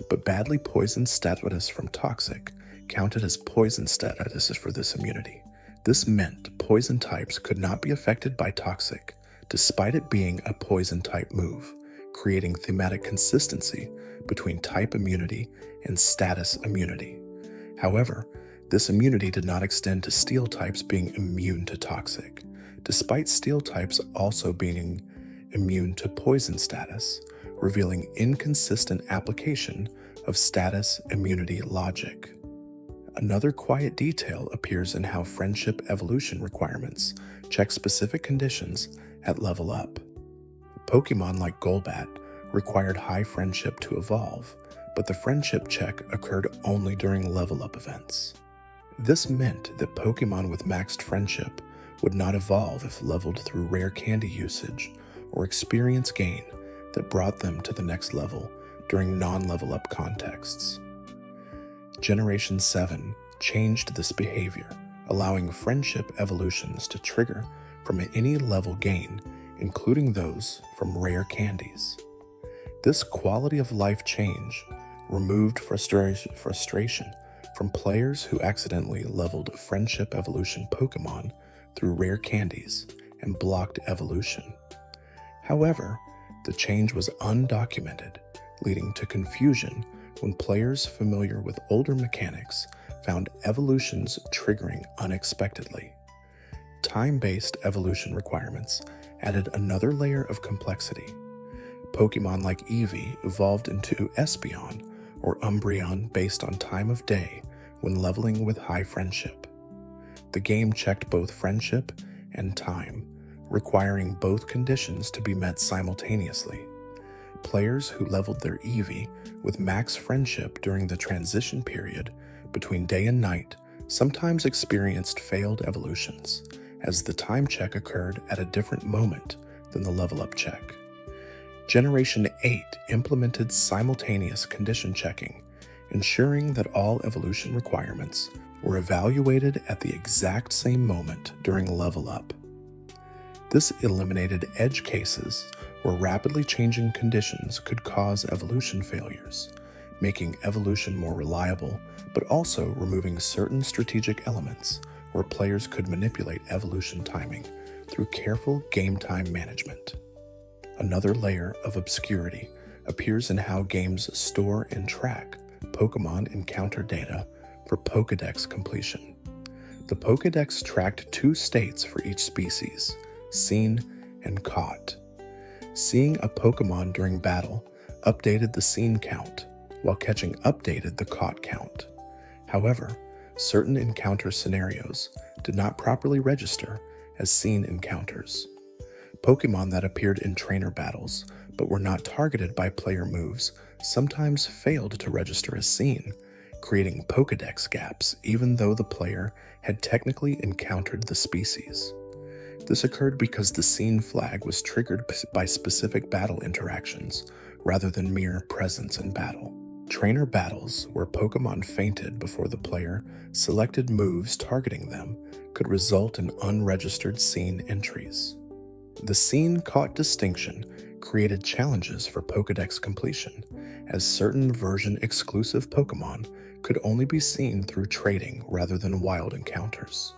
but badly poisoned status from Toxic counted as poison status for this immunity. This meant poison types could not be affected by Toxic, despite it being a poison-type move, creating thematic consistency between type immunity and status immunity. However, This immunity did not extend to steel types being immune to toxic, despite steel types also being immune to poison status, revealing inconsistent application of status immunity logic. Another quiet detail appears in how friendship evolution requirements check specific conditions at level up. Pokemon like Golbat required high friendship to evolve, but the friendship check occurred only during level up events. This meant that Pokemon with maxed friendship would not evolve if leveled through rare candy usage or experience gain that brought them to the next level during non-level up contexts. Generation 7 changed this behavior, allowing friendship evolutions to trigger from any level gain, including those from rare candies. This quality of life change removed frustration from players who accidentally leveled friendship evolution Pokemon through rare candies and blocked evolution. However, the change was undocumented, leading to confusion when players familiar with older mechanics found evolutions triggering unexpectedly. Time-based evolution requirements added another layer of complexity. Pokemon like Eevee evolved into Espeon or Umbreon based on time of day when leveling with high friendship. The game checked both friendship and time, requiring both conditions to be met simultaneously. Players who leveled their Eevee with max friendship during the transition period between day and night sometimes experienced failed evolutions, as the time check occurred at a different moment than the level up check. Generation 8 implemented simultaneous condition checking, ensuring that all evolution requirements were evaluated at the exact same moment during level up. This eliminated edge cases where rapidly changing conditions could cause evolution failures, making evolution more reliable, but also removing certain strategic elements where players could manipulate evolution timing through careful game time management. Another layer of obscurity appears in how games store and track Pokemon encounter data for Pokédex completion. The Pokédex tracked 2 states for each species: seen and caught. Seeing a Pokemon during battle updated the seen count, while catching updated the caught count. However, certain encounter scenarios did not properly register as seen encounters. Pokemon that appeared in trainer battles but were not targeted by player moves sometimes failed to register as seen, creating Pokédex gaps even though the player had technically encountered the species. This occurred because the seen flag was triggered by specific battle interactions rather than mere presence in battle. Trainer battles, where Pokemon fainted before the player selected moves targeting them, could result in unregistered seen entries. The seen-caught distinction created challenges for Pokédex completion, as certain version-exclusive Pokemon could only be seen through trading rather than wild encounters.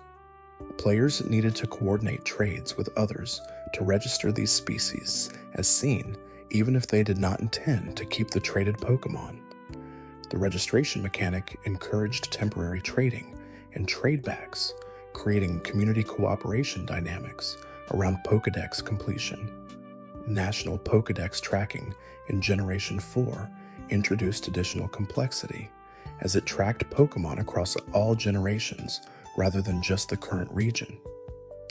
Players needed to coordinate trades with others to register these species as seen, even if they did not intend to keep the traded Pokemon. The registration mechanic encouraged temporary trading and tradebacks, creating community cooperation dynamics around Pokédex completion. National Pokédex tracking in Generation 4 introduced additional complexity, as it tracked Pokemon across all generations rather than just the current region.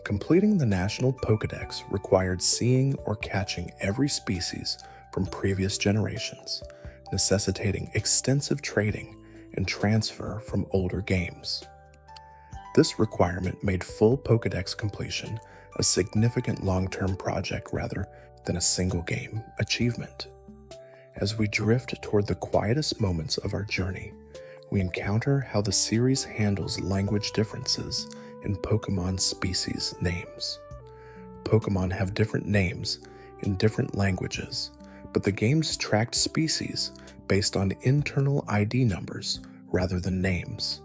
Completing the National Pokédex required seeing or catching every species from previous generations, necessitating extensive trading and transfer from older games. This requirement made full Pokédex completion a significant long-term project rather than a single-game achievement. As we drift toward the quietest moments of our journey, we encounter how the series handles language differences in Pokemon species names. Pokemon have different names in different languages, but the games tracked species based on internal ID numbers rather than names.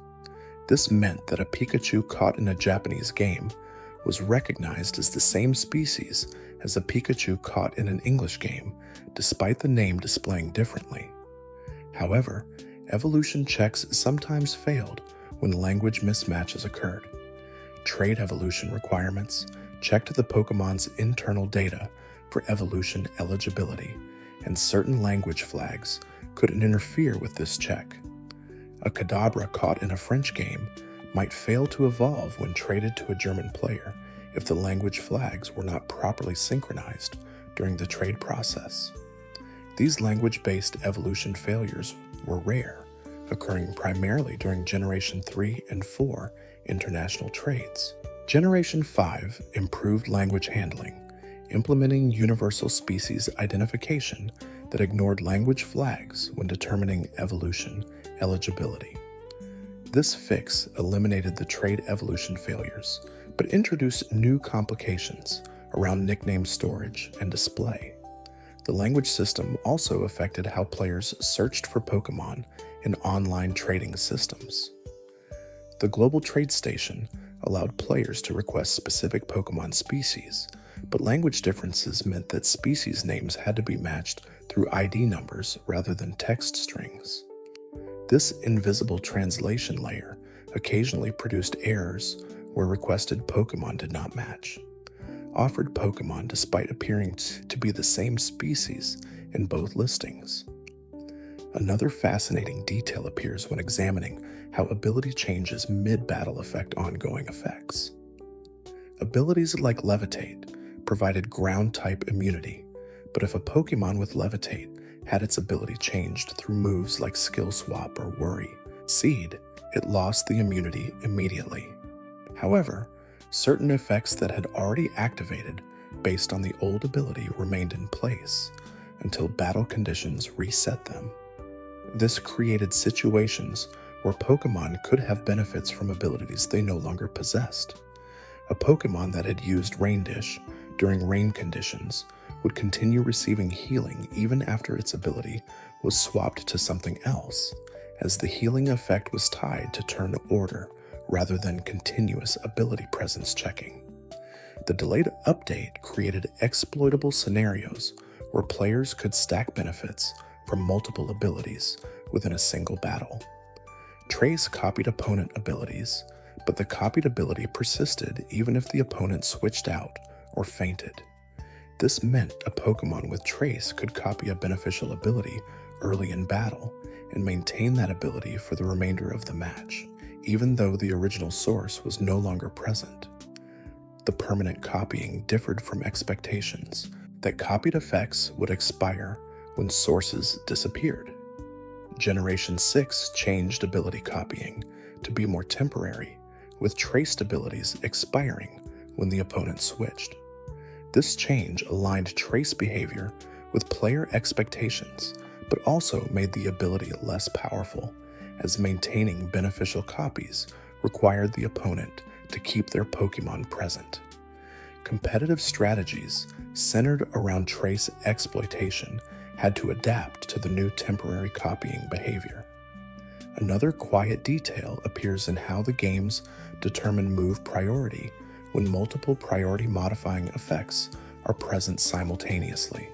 This meant that a Pikachu caught in a Japanese game was recognized as the same species as a Pikachu caught in an English game, despite the name displaying differently. However, evolution checks sometimes failed when language mismatches occurred. Trait evolution requirements checked the Pokemon's internal data for evolution eligibility, and certain language flags could interfere with this check. A Kadabra caught in a French game might fail to evolve when traded to a German player if the language flags were not properly synchronized during the trade process. These language-based evolution failures were rare, occurring primarily during Generation 3 and 4 international trades. Generation 5 improved language handling, implementing universal species identification that ignored language flags when determining evolution eligibility. This fix eliminated the trade evolution failures, but introduced new complications around nickname storage and display. The language system also affected how players searched for Pokémon in online trading systems. The Global Trade Station allowed players to request specific Pokémon species, but language differences meant that species names had to be matched through ID numbers rather than text strings. This invisible translation layer occasionally produced errors where requested Pokémon did not match. Offered Pokémon despite appearing to be the same species in both listings. Another fascinating detail appears when examining how ability changes mid-battle affect ongoing effects. Abilities like Levitate provided ground-type immunity, but if a Pokémon with Levitate had its ability changed through moves like Skill Swap or Worry, Seed, it lost the immunity immediately. However, certain effects that had already activated based on the old ability remained in place until battle conditions reset them. This created situations where Pokémon could have benefits from abilities they no longer possessed. A Pokémon that had used Rain Dish during rain conditions would continue receiving healing even after its ability was swapped to something else, as the healing effect was tied to turn order rather than continuous ability presence checking. The delayed update created exploitable scenarios where players could stack benefits from multiple abilities within a single battle. Trace copied opponent abilities, but the copied ability persisted even if the opponent switched out or fainted. This meant a Pokémon with Trace could copy a beneficial ability early in battle and maintain that ability for the remainder of the match, even though the original source was no longer present. The permanent copying differed from expectations that copied effects would expire when sources disappeared. Generation 6 changed ability copying to be more temporary, with traced abilities expiring when the opponent switched. This change aligned trace behavior with player expectations, but also made the ability less powerful, as maintaining beneficial copies required the opponent to keep their Pokémon present. Competitive strategies centered around trace exploitation had to adapt to the new temporary copying behavior. Another quiet detail appears in how the games determine move priority when multiple priority modifying effects are present simultaneously.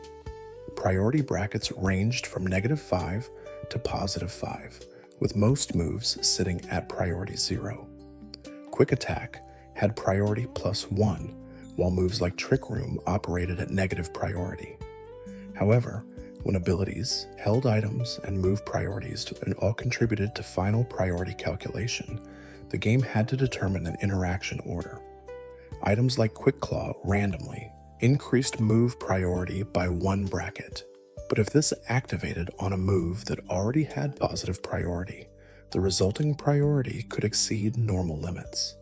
Priority brackets ranged from -5 to +5, with most moves sitting at priority 0. Quick Attack had priority +1, while moves like Trick Room operated at negative priority. However, when abilities, held items, and move priorities all contributed to final priority calculation, the game had to determine an interaction order. Items like Quick Claw randomly increased move priority by 1 bracket, but if this activated on a move that already had positive priority, the resulting priority could exceed normal limits.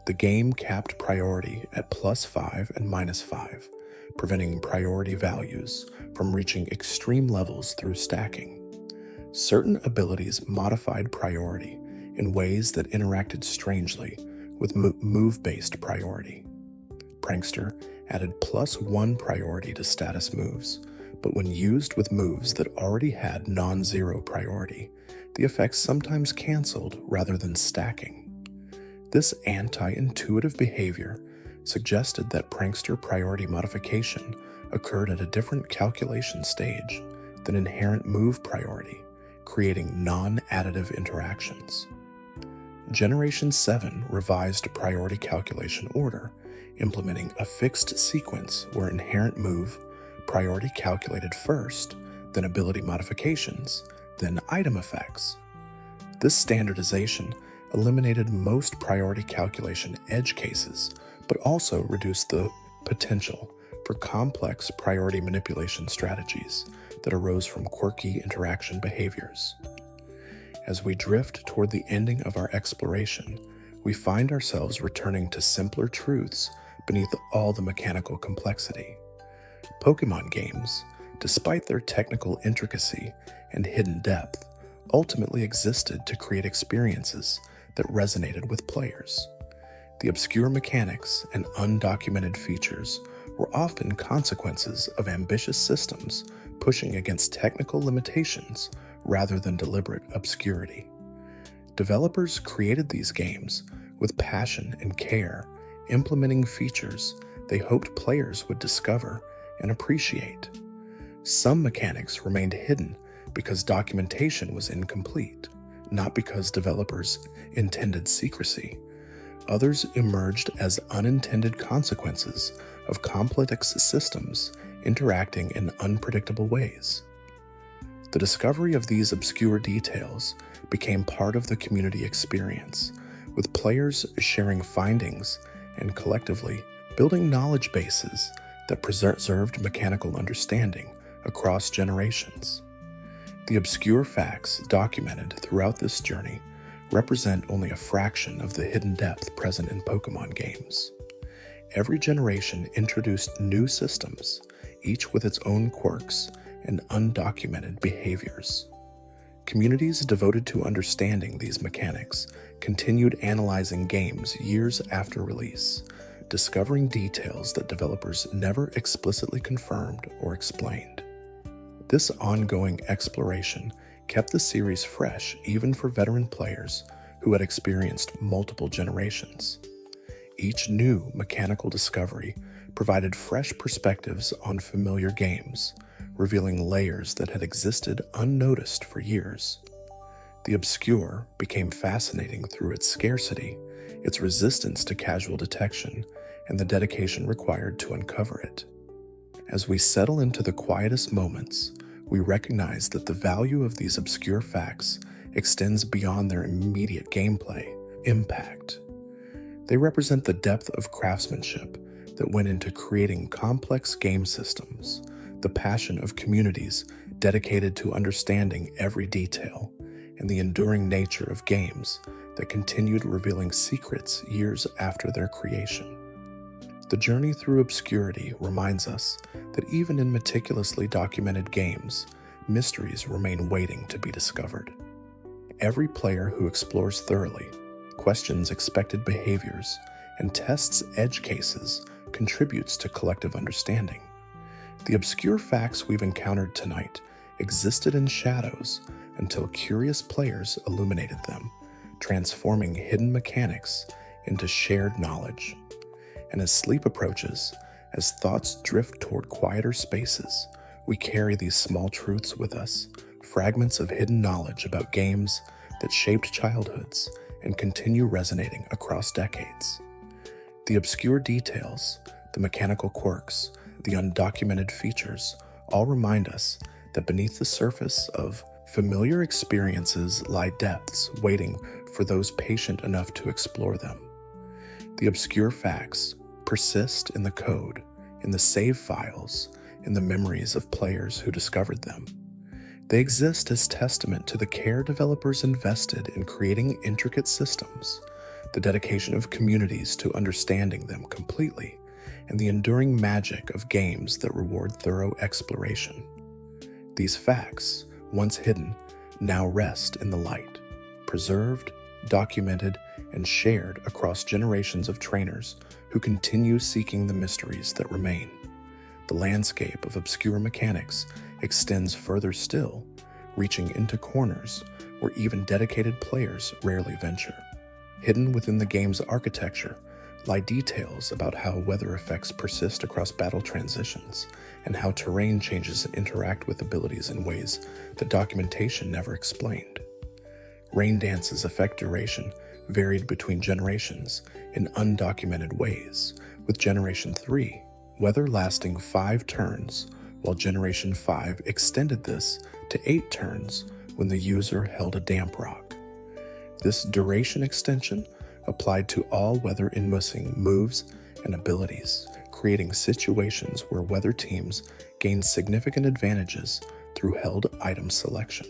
The game capped priority at +5 and -5, preventing priority values from reaching extreme levels through stacking. Certain abilities modified priority in ways that interacted strangely with move-based priority. Prankster added +1 priority to status moves, but when used with moves that already had non-zero priority, the effects sometimes canceled rather than stacking. This anti-intuitive behavior suggested that Prankster priority modification occurred at a different calculation stage than inherent move priority, creating non-additive interactions. Generation 7 revised priority calculation order, implementing a fixed sequence where inherent move, priority calculated first, then ability modifications, then item effects. This standardization eliminated most priority calculation edge cases, but also reduced the potential for complex priority manipulation strategies that arose from quirky interaction behaviors. As we drift toward the ending of our exploration, we find ourselves returning to simpler truths beneath all the mechanical complexity. Pokémon games, despite their technical intricacy and hidden depth, ultimately existed to create experiences that resonated with players. The obscure mechanics and undocumented features were often consequences of ambitious systems pushing against technical limitations rather than deliberate obscurity. Developers created these games with passion and care, implementing features they hoped players would discover and appreciate. Some mechanics remained hidden because documentation was incomplete, not because developers intended secrecy. Others emerged as unintended consequences of complex systems interacting in unpredictable ways. The discovery of these obscure details became part of the community experience, with players sharing findings and collectively building knowledge bases that preserved mechanical understanding across generations. The obscure facts documented throughout this journey represent only a fraction of the hidden depth present in Pokémon games. Every generation introduced new systems, each with its own quirks and undocumented behaviors. Communities devoted to understanding these mechanics continued analyzing games years after release, discovering details that developers never explicitly confirmed or explained. This ongoing exploration kept the series fresh even for veteran players who had experienced multiple generations. Each new mechanical discovery provided fresh perspectives on familiar games, revealing layers that had existed unnoticed for years. The obscure became fascinating through its scarcity, its resistance to casual detection, and the dedication required to uncover it. As we settle into the quietest moments, we recognize that the value of these obscure facts extends beyond their immediate gameplay impact. They represent the depth of craftsmanship that went into creating complex game systems, the passion of communities dedicated to understanding every detail, and the enduring nature of games that continued revealing secrets years after their creation. The journey through obscurity reminds us that even in meticulously documented games, mysteries remain waiting to be discovered. Every player who explores thoroughly, questions expected behaviors, and tests edge cases contributes to collective understanding. The obscure facts we've encountered tonight existed in shadows until curious players illuminated them, transforming hidden mechanics into shared knowledge. And as sleep approaches, as thoughts drift toward quieter spaces, we carry these small truths with us, fragments of hidden knowledge about games that shaped childhoods and continue resonating across decades. The obscure details, the mechanical quirks, the undocumented features all remind us that beneath the surface of familiar experiences lie depths waiting for those patient enough to explore them. The obscure facts persist in the code, in the save files, in the memories of players who discovered them. They exist as testament to the care developers invested in creating intricate systems, the dedication of communities to understanding them completely, and the enduring magic of games that reward thorough exploration. These facts, once hidden, now rest in the light, preserved, documented, and shared across generations of trainers who continue seeking the mysteries that remain. The landscape of obscure mechanics extends further still, reaching into corners where even dedicated players rarely venture. Hidden within the game's architecture lie details about how weather effects persist across battle transitions, and how terrain changes interact with abilities in ways that documentation never explained. Rain dances affect duration varied between generations in undocumented ways, with Generation 3 weather lasting 5 turns, while Generation 5 extended this to 8 turns when the user held a damp rock. This duration extension applied to all weather enmussing moves and abilities, creating situations where weather teams gained significant advantages through held item selection.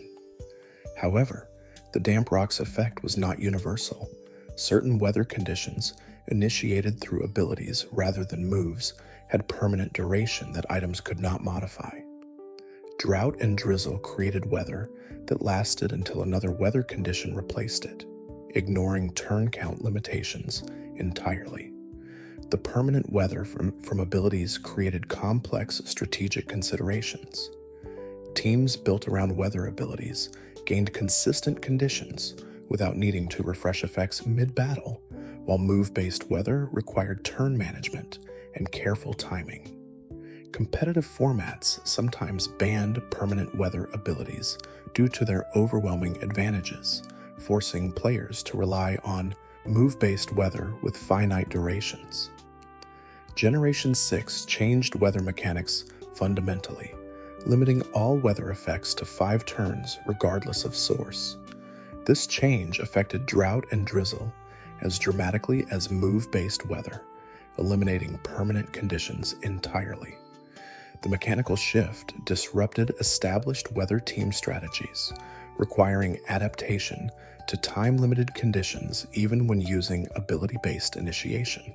However, the damp rock's effect was not universal. Certain weather conditions, initiated through abilities rather than moves, had permanent duration that items could not modify. Drought and drizzle created weather that lasted until another weather condition replaced it, ignoring turn count limitations entirely. The permanent weather from abilities created complex strategic considerations. Teams built around weather abilities gained consistent conditions without needing to refresh effects mid-battle, while move-based weather required turn management and careful timing. Competitive formats sometimes banned permanent weather abilities due to their overwhelming advantages, forcing players to rely on move-based weather with finite durations. Generation 6 changed weather mechanics fundamentally, limiting all weather effects to 5 turns regardless of source. This change affected drought and drizzle as dramatically as move-based weather, eliminating permanent conditions entirely. The mechanical shift disrupted established weather team strategies, requiring adaptation to time-limited conditions even when using ability-based initiation.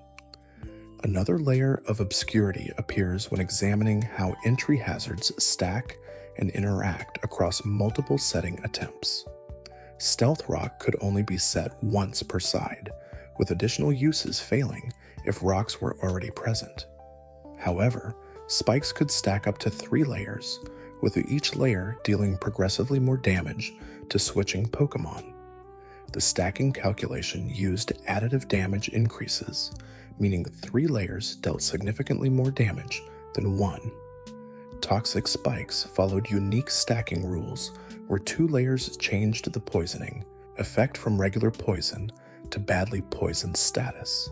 Another layer of obscurity appears when examining how entry hazards stack and interact across multiple setting attempts. Stealth Rock could only be set once per side, with additional uses failing if rocks were already present. However, spikes could stack up to 3 layers, with each layer dealing progressively more damage to switching Pokémon. The stacking calculation used additive damage increases, meaning 3 layers dealt significantly more damage than 1. Toxic spikes followed unique stacking rules where 2 layers changed the poisoning effect from regular poison to badly poisoned status.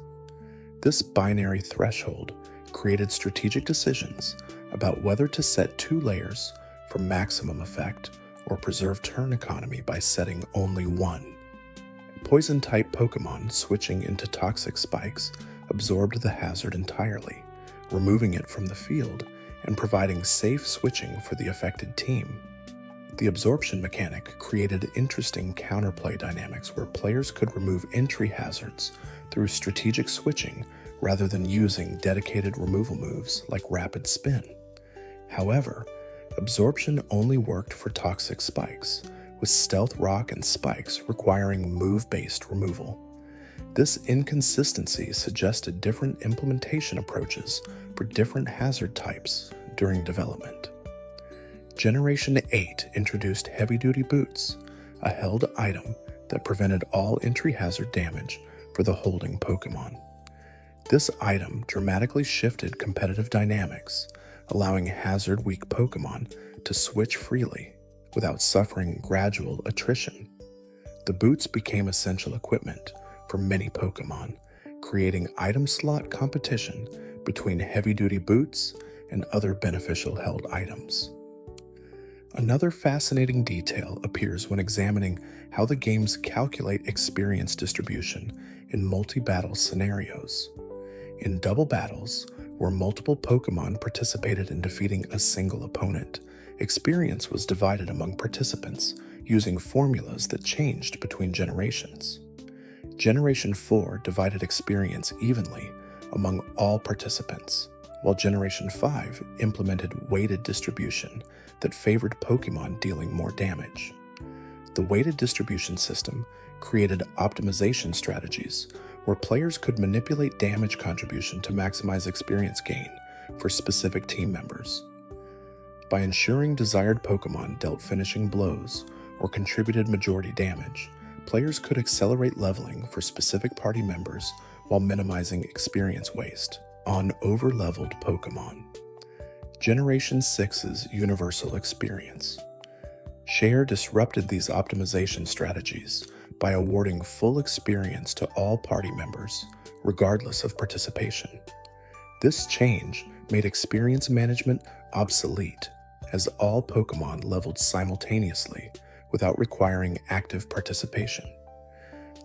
This binary threshold created strategic decisions about whether to set 2 layers for maximum effect or preserve turn economy by setting only 1. Poison-type Pokémon switching into toxic spikes absorbed the hazard entirely, removing it from the field and providing safe switching for the affected team. The absorption mechanic created interesting counterplay dynamics where players could remove entry hazards through strategic switching rather than using dedicated removal moves like Rapid Spin. However, absorption only worked for toxic spikes, with Stealth Rock and spikes requiring move-based removal. This inconsistency suggested different implementation approaches for different hazard types during development. Generation 8 introduced heavy-duty boots, a held item that prevented all entry hazard damage for the holding Pokémon. This item dramatically shifted competitive dynamics, allowing hazard-weak Pokémon to switch freely without suffering gradual attrition. The boots became essential equipment for many Pokémon, creating item slot competition between heavy-duty boots and other beneficial held items. Another fascinating detail appears when examining how the games calculate experience distribution in multi-battle scenarios. In double battles, where multiple Pokémon participated in defeating a single opponent, experience was divided among participants using formulas that changed between generations. Generation 4 divided experience evenly among all participants, while Generation 5 implemented weighted distribution that favored Pokémon dealing more damage. The weighted distribution system created optimization strategies where players could manipulate damage contribution to maximize experience gain for specific team members. By ensuring desired Pokémon dealt finishing blows or contributed majority damage, players could accelerate leveling for specific party members while minimizing experience waste on over-leveled Pokémon. Generation 6's Universal Experience. Share disrupted these optimization strategies by awarding full experience to all party members, regardless of participation. This change made experience management obsolete, as all Pokémon leveled simultaneously without requiring active participation.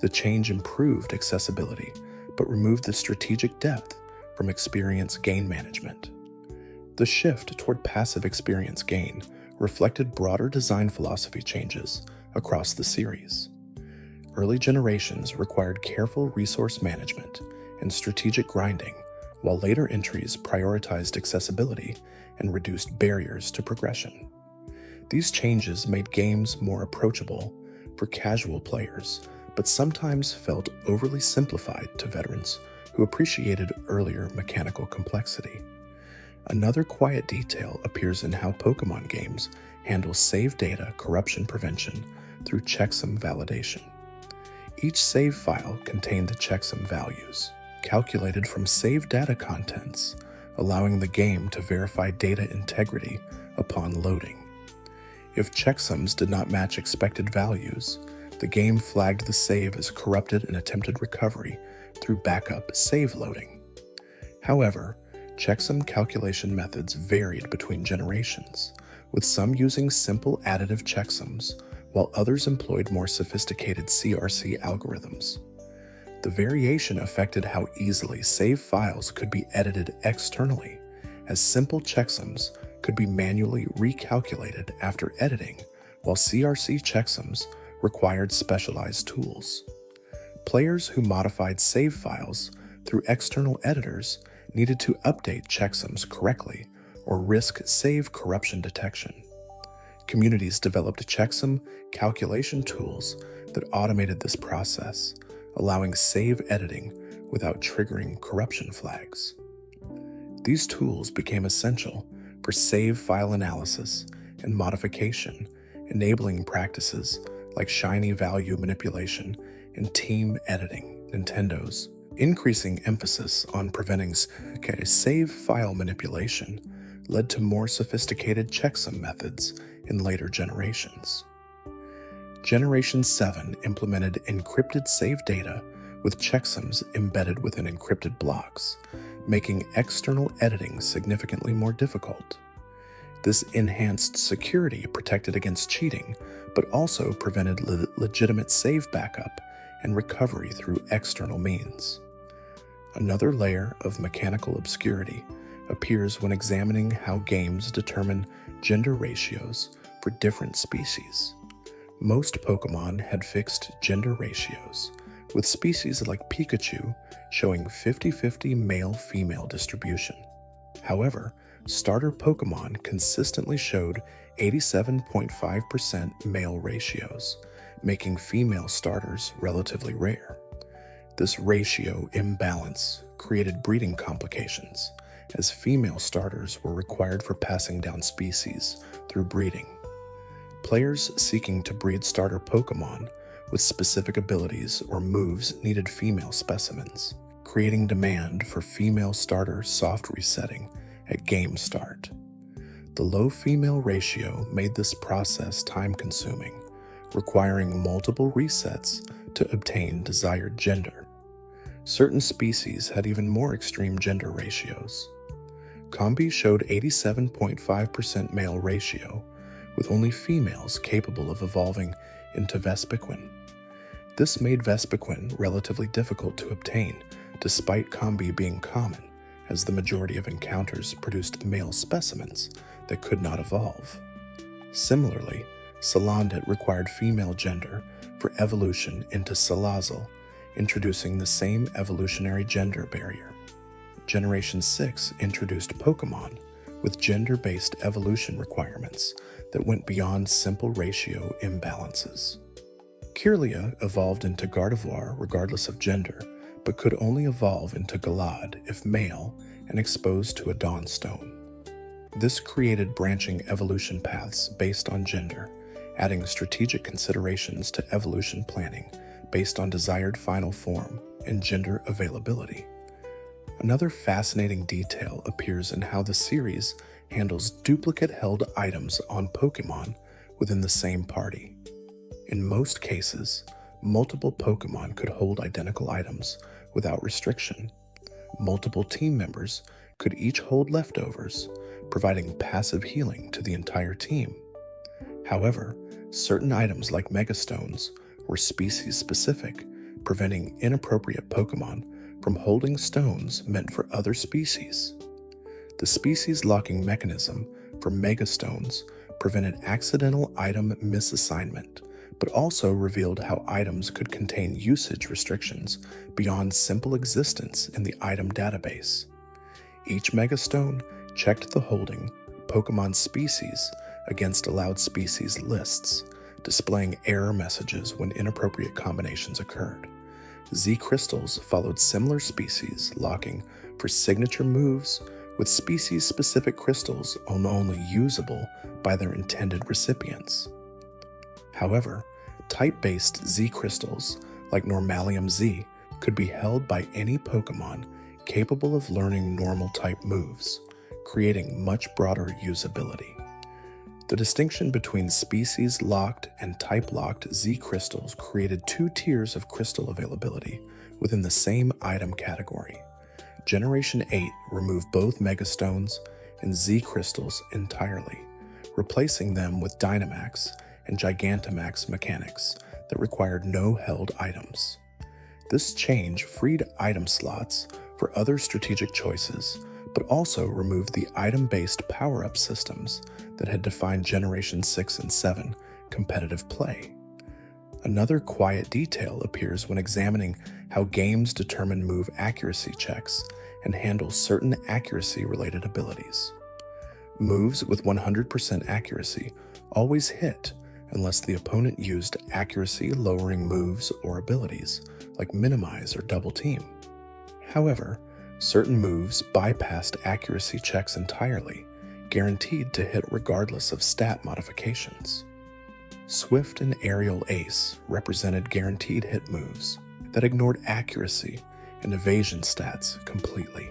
The change improved accessibility, but removed the strategic depth from experience gain management. The shift toward passive experience gain reflected broader design philosophy changes across the series. Early generations required careful resource management and strategic grinding, while later entries prioritized accessibility and reduced barriers to progression. These changes made games more approachable for casual players, but sometimes felt overly simplified to veterans who appreciated earlier mechanical complexity. Another quiet detail appears in how Pokémon games handle save data corruption prevention through checksum validation. Each save file contained checksum values, calculated from save data contents, allowing the game to verify data integrity upon loading. If checksums did not match expected values, the game flagged the save as corrupted and attempted recovery through backup save loading. However, checksum calculation methods varied between generations, with some using simple additive checksums, while others employed more sophisticated CRC algorithms. The variation affected how easily save files could be edited externally, as simple checksums could be manually recalculated after editing, while CRC checksums required specialized tools. Players who modified save files through external editors needed to update checksums correctly or risk save corruption detection. Communities developed checksum calculation tools that automated this process, allowing save editing without triggering corruption flags. These tools became essential for save file analysis and modification, enabling practices like shiny value manipulation and team editing. Nintendo's increasing emphasis on preventing save file manipulation led to more sophisticated checksum methods in later generations. Generation 7 implemented encrypted save data with checksums embedded within encrypted blocks, making external editing significantly more difficult. This enhanced security protected against cheating, but also prevented legitimate save backup and recovery through external means. Another layer of mechanical obscurity appears when examining how games determine gender ratios for different species. Most Pokémon had fixed gender ratios, with species like Pikachu showing 50-50 male-female distribution. However, starter Pokémon consistently showed 87.5% male ratios, making female starters relatively rare. This ratio imbalance created breeding complications, as female starters were required for passing down species through breeding. Players seeking to breed starter Pokémon with specific abilities or moves needed female specimens, creating demand for female starter soft resetting at game start. The low female ratio made this process time-consuming, requiring multiple resets to obtain desired gender. Certain species had even more extreme gender ratios. Combi showed 87.5% male ratio, with only females capable of evolving into Vespiquen. This made Vespiquen relatively difficult to obtain, despite Combi being common, as the majority of encounters produced male specimens that could not evolve. Similarly, Salandit required female gender for evolution into Salazzle, introducing the same evolutionary gender barrier. Generation 6 introduced Pokémon with gender-based evolution requirements that went beyond simple ratio imbalances. Kirlia evolved into Gardevoir regardless of gender, but could only evolve into Galad if male and exposed to a Dawnstone. This created branching evolution paths based on gender, adding strategic considerations to evolution planning based on desired final form and gender availability. Another fascinating detail appears in how the series handles duplicate-held items on Pokémon within the same party. In most cases, multiple Pokémon could hold identical items without restriction. Multiple team members could each hold leftovers, providing passive healing to the entire team. However, certain items like Megastones were species-specific, preventing inappropriate Pokémon from holding stones meant for other species. The species locking mechanism for Megastones prevented accidental item misassignment, but also revealed how items could contain usage restrictions beyond simple existence in the item database. Each Megastone checked the holding Pokémon species against allowed species lists, displaying error messages when inappropriate combinations occurred. Z crystals followed similar species locking for signature moves, with species-specific crystals only usable by their intended recipients. However, type-based Z crystals, like Normalium Z, could be held by any Pokémon capable of learning normal type moves, creating much broader usability. The distinction between species-locked and type-locked Z crystals created two tiers of crystal availability within the same item category. Generation 8 removed both Megastones and Z crystals entirely, replacing them with Dynamax and Gigantamax mechanics that required no held items. This change freed item slots for other strategic choices, but also removed the item-based power-up systems that had defined Generation 6 and 7 competitive play. Another quiet detail appears when examining how games determine move accuracy checks and handle certain accuracy-related abilities. Moves with 100% accuracy always hit unless the opponent used accuracy-lowering moves or abilities, like Minimize or Double Team. However, certain moves bypassed accuracy checks entirely, guaranteed to hit regardless of stat modifications. Swift and Aerial Ace represented guaranteed hit moves that ignored accuracy and evasion stats completely.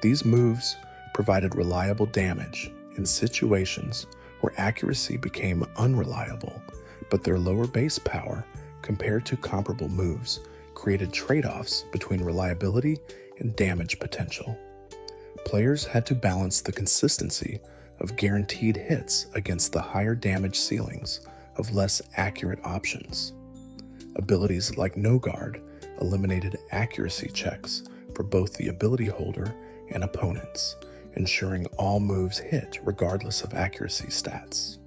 These moves provided reliable damage in situations where accuracy became unreliable, but their lower base power compared to comparable moves created trade-offs between reliability and damage potential. Players had to balance the consistency of guaranteed hits against the higher damage ceilings of less accurate options. Abilities like No Guard eliminated accuracy checks for both the ability holder and opponents, ensuring all moves hit regardless of accuracy stats.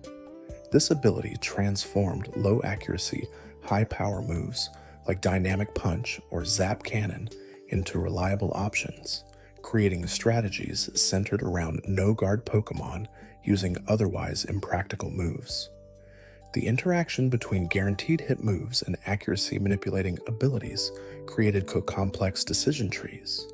This ability transformed low accuracy, high power moves like Dynamic Punch or Zap Cannon into reliable options, creating strategies centered around no-guard Pokémon using otherwise impractical moves. The interaction between guaranteed hit moves and accuracy manipulating abilities created complex decision trees.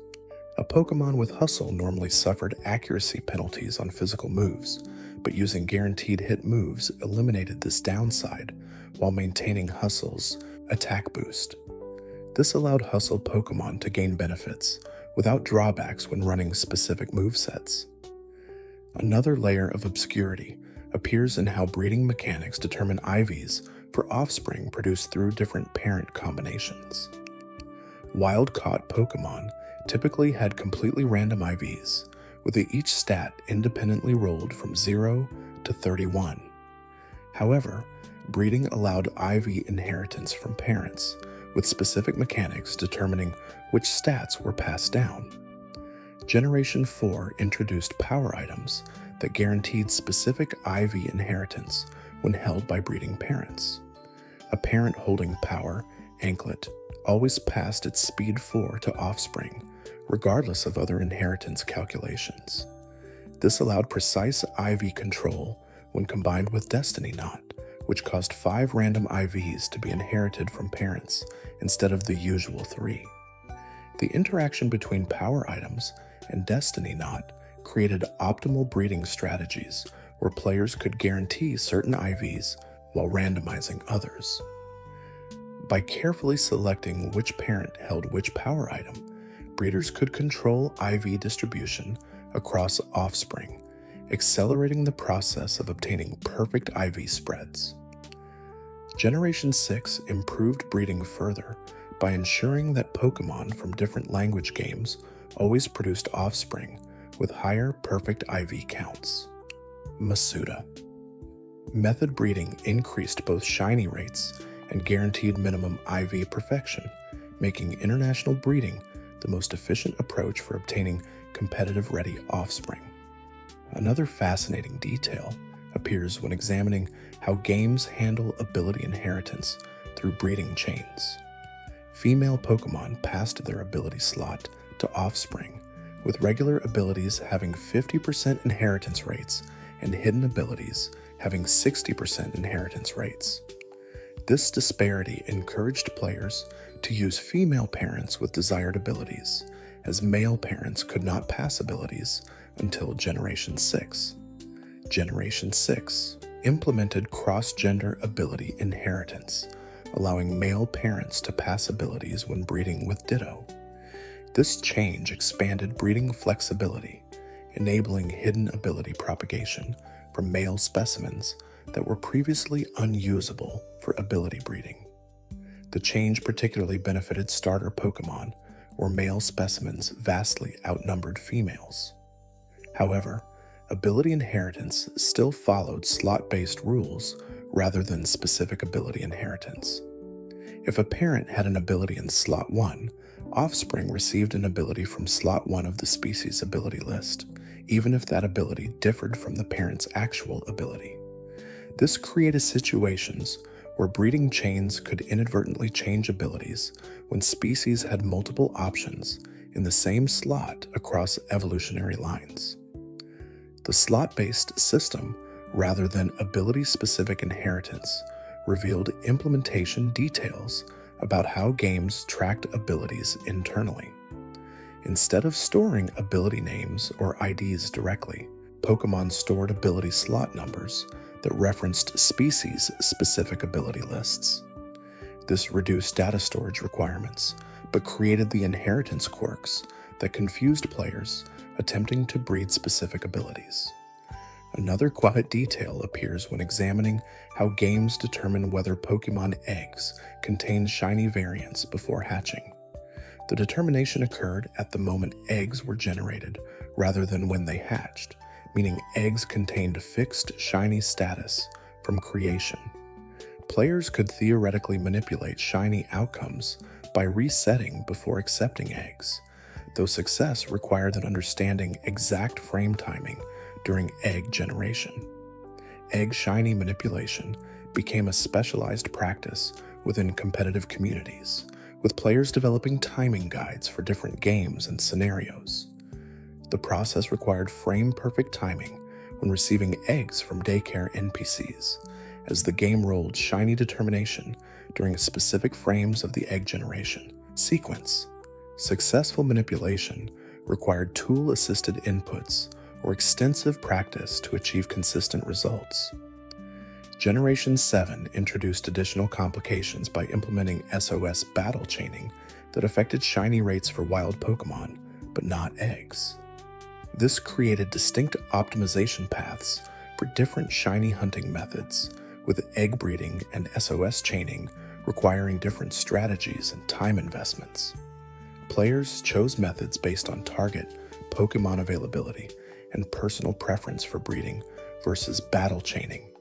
A Pokémon with Hustle normally suffered accuracy penalties on physical moves, but using guaranteed hit moves eliminated this downside while maintaining Hustle's attack boost. This allowed Hustle Pokémon to gain benefits without drawbacks when running specific movesets. Another layer of obscurity appears in how breeding mechanics determine IVs for offspring produced through different parent combinations. Wild-caught Pokémon typically had completely random IVs, with each stat independently rolled from 0 to 31. However, breeding allowed IV inheritance from parents, with specific mechanics determining which stats were passed down. Generation 4 introduced power items that guaranteed specific IV inheritance when held by breeding parents. A parent holding Power Anklet always passed its Speed 4 to offspring, regardless of other inheritance calculations. This allowed precise IV control when combined with Destiny Knot, which caused 5 random IVs to be inherited from parents instead of the usual 3. The interaction between power items and Destiny Knot created optimal breeding strategies where players could guarantee certain IVs while randomizing others. By carefully selecting which parent held which power item, breeders could control IV distribution across offspring accelerating the process of obtaining perfect IV spreads. Generation 6 improved breeding further by ensuring that Pokémon from different language games always produced offspring with higher perfect IV counts. Masuda. Method breeding increased both shiny rates and guaranteed minimum IV perfection, making international breeding the most efficient approach for obtaining competitive-ready offspring. Another fascinating detail appears when examining how games handle ability inheritance through breeding chains. Female Pokémon passed their ability slot to offspring, with regular abilities having 50% inheritance rates and hidden abilities having 60% inheritance rates. This disparity encouraged players to use female parents with desired abilities, as male parents could not pass abilities until Generation 6. Generation 6 implemented cross-gender ability inheritance, allowing male parents to pass abilities when breeding with Ditto. This change expanded breeding flexibility, enabling hidden ability propagation from male specimens that were previously unusable for ability breeding. The change particularly benefited starter Pokémon, where male specimens vastly outnumbered females. However, ability inheritance still followed slot-based rules rather than specific ability inheritance. If a parent had an ability in Slot 1, offspring received an ability from Slot 1 of the species ability list, even if that ability differed from the parent's actual ability. This created situations where breeding chains could inadvertently change abilities when species had multiple options in the same slot across evolutionary lines. The slot-based system, rather than ability-specific inheritance, revealed implementation details about how games tracked abilities internally. Instead of storing ability names or IDs directly, Pokémon stored ability slot numbers that referenced species-specific ability lists. This reduced data storage requirements, but created the inheritance quirks that confused players attempting to breed specific abilities. Another quiet detail appears when examining how games determine whether Pokémon eggs contain shiny variants before hatching. The determination occurred at the moment eggs were generated rather than when they hatched, meaning eggs contained fixed shiny status from creation. Players could theoretically manipulate shiny outcomes by resetting before accepting eggs, though success required an understanding exact frame timing during egg generation. Egg shiny manipulation became a specialized practice within competitive communities, with players developing timing guides for different games and scenarios. The process required frame-perfect timing when receiving eggs from daycare NPCs, as the game rolled shiny determination during specific frames of the egg generation sequence. Successful manipulation required tool-assisted inputs or extensive practice to achieve consistent results. Generation 7 introduced additional complications by implementing SOS battle chaining that affected shiny rates for wild Pokémon, but not eggs. This created distinct optimization paths for different shiny hunting methods, with egg breeding and SOS chaining requiring different strategies and time investments. Players chose methods based on target, Pokémon availability, and personal preference for breeding versus battle chaining.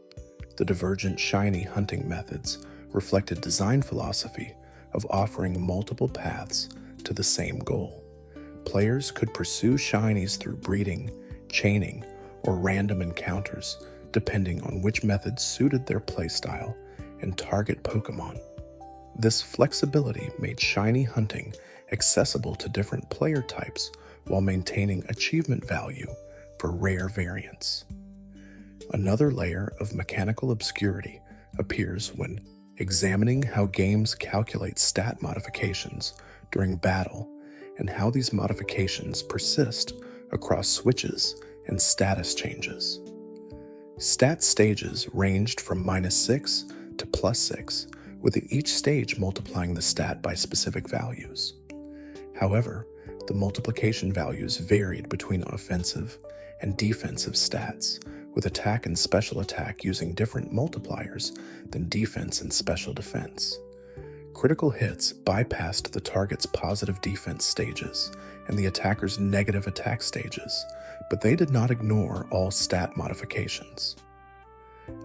The divergent shiny hunting methods reflected design philosophy of offering multiple paths to the same goal. Players could pursue shinies through breeding, chaining, or random encounters, depending on which method suited their playstyle and target Pokémon. This flexibility made shiny hunting accessible to different player types while maintaining achievement value for rare variants. Another layer of mechanical obscurity appears when examining how games calculate stat modifications during battle and how these modifications persist across switches and status changes. Stat stages ranged from -6 to +6, with each stage multiplying the stat by specific values. However, the multiplication values varied between offensive and defensive stats, with attack and special attack using different multipliers than defense and special defense. Critical hits bypassed the target's positive defense stages and the attacker's negative attack stages, but they did not ignore all stat modifications.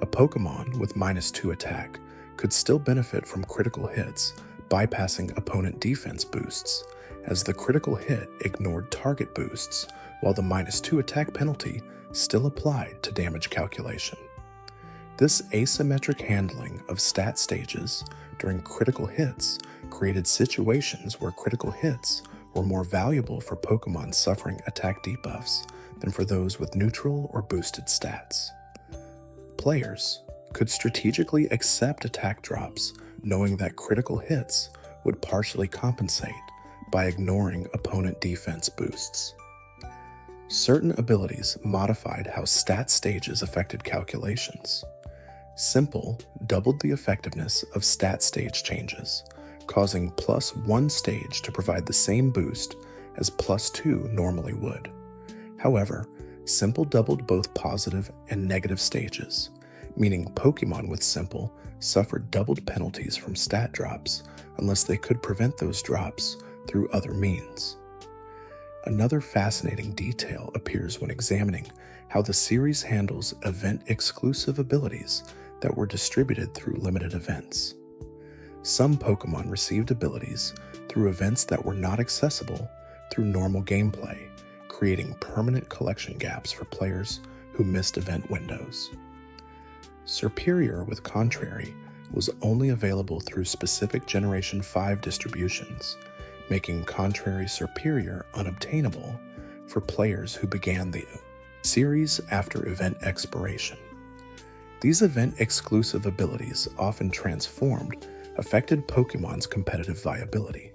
A Pokémon with -2 attack could still benefit from critical hits, bypassing opponent defense boosts, as the critical hit ignored target boosts, while the -2 attack penalty still applied to damage calculation. This asymmetric handling of stat stages during critical hits created situations where critical hits were more valuable for Pokémon suffering attack debuffs than for those with neutral or boosted stats. Players could strategically accept attack drops, knowing that critical hits would partially compensate by ignoring opponent defense boosts. Certain abilities modified how stat stages affected calculations. Simple doubled the effectiveness of stat stage changes, causing +1 stage to provide the same boost as +2 normally would. However, Simple doubled both positive and negative stages, meaning Pokémon with Simple suffered doubled penalties from stat drops unless they could prevent those drops through other means. Another fascinating detail appears when examining how the series handles event-exclusive abilities that were distributed through limited events. Some Pokémon received abilities through events that were not accessible through normal gameplay, creating permanent collection gaps for players who missed event windows. Superior with Contrary was only available through specific Generation 5 distributions, making Contrary Superior unobtainable for players who began the series after event expiration. These event-exclusive abilities, often transformed, affected Pokémon's competitive viability.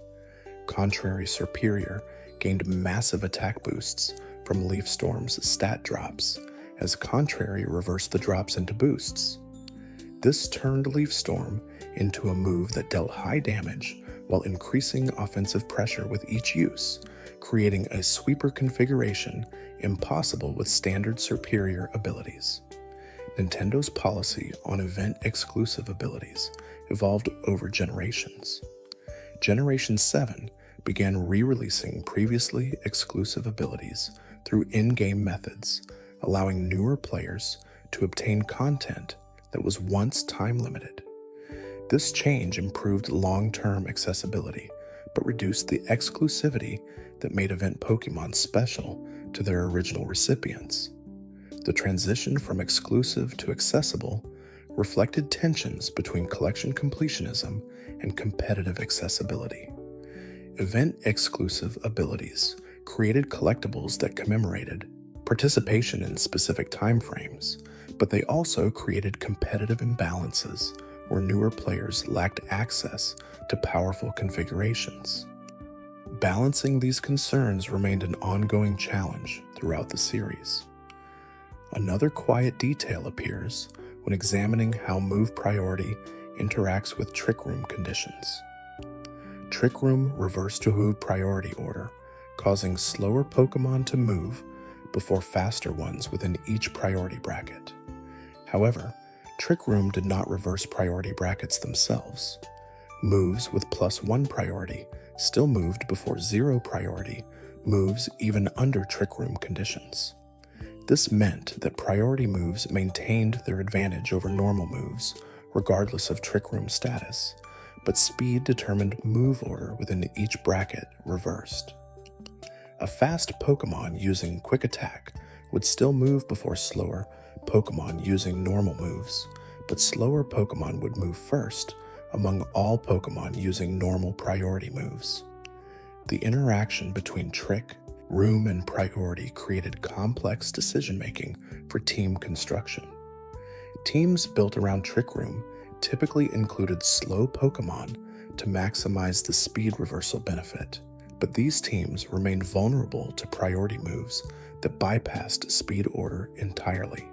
Contrary Superior gained massive attack boosts from Leaf Storm's stat drops, as Contrary reversed the drops into boosts. This turned Leaf Storm into a move that dealt high damage while increasing offensive pressure with each use, creating a sweeper configuration impossible with standard Superior abilities. Nintendo's policy on event-exclusive abilities evolved over generations. Generation 7 began re-releasing previously exclusive abilities through in-game methods, allowing newer players to obtain content that was once time-limited. This change improved long-term accessibility, but reduced the exclusivity that made event Pokémon special to their original recipients. The transition from exclusive to accessible reflected tensions between collection completionism and competitive accessibility. Event-exclusive abilities created collectibles that commemorated participation in specific timeframes, but they also created competitive imbalances where newer players lacked access to powerful configurations. Balancing these concerns remained an ongoing challenge throughout the series. Another quiet detail appears when examining how move priority interacts with Trick Room conditions. Trick Room reversed to move priority order, causing slower Pokémon to move before faster ones within each priority bracket. However, Trick Room did not reverse priority brackets themselves. Moves with +1 priority still moved before 0 priority moves even under Trick Room conditions. This meant that priority moves maintained their advantage over normal moves, regardless of Trick Room status, but speed determined move order within each bracket reversed. A fast Pokémon using Quick Attack would still move before slower Pokémon using normal moves, but slower Pokémon would move first among all Pokémon using normal priority moves. The interaction between Trick, Room, and Priority created complex decision-making for team construction. Teams built around Trick Room typically included slow Pokémon to maximize the speed reversal benefit, but these teams remained vulnerable to priority moves that bypassed speed order entirely.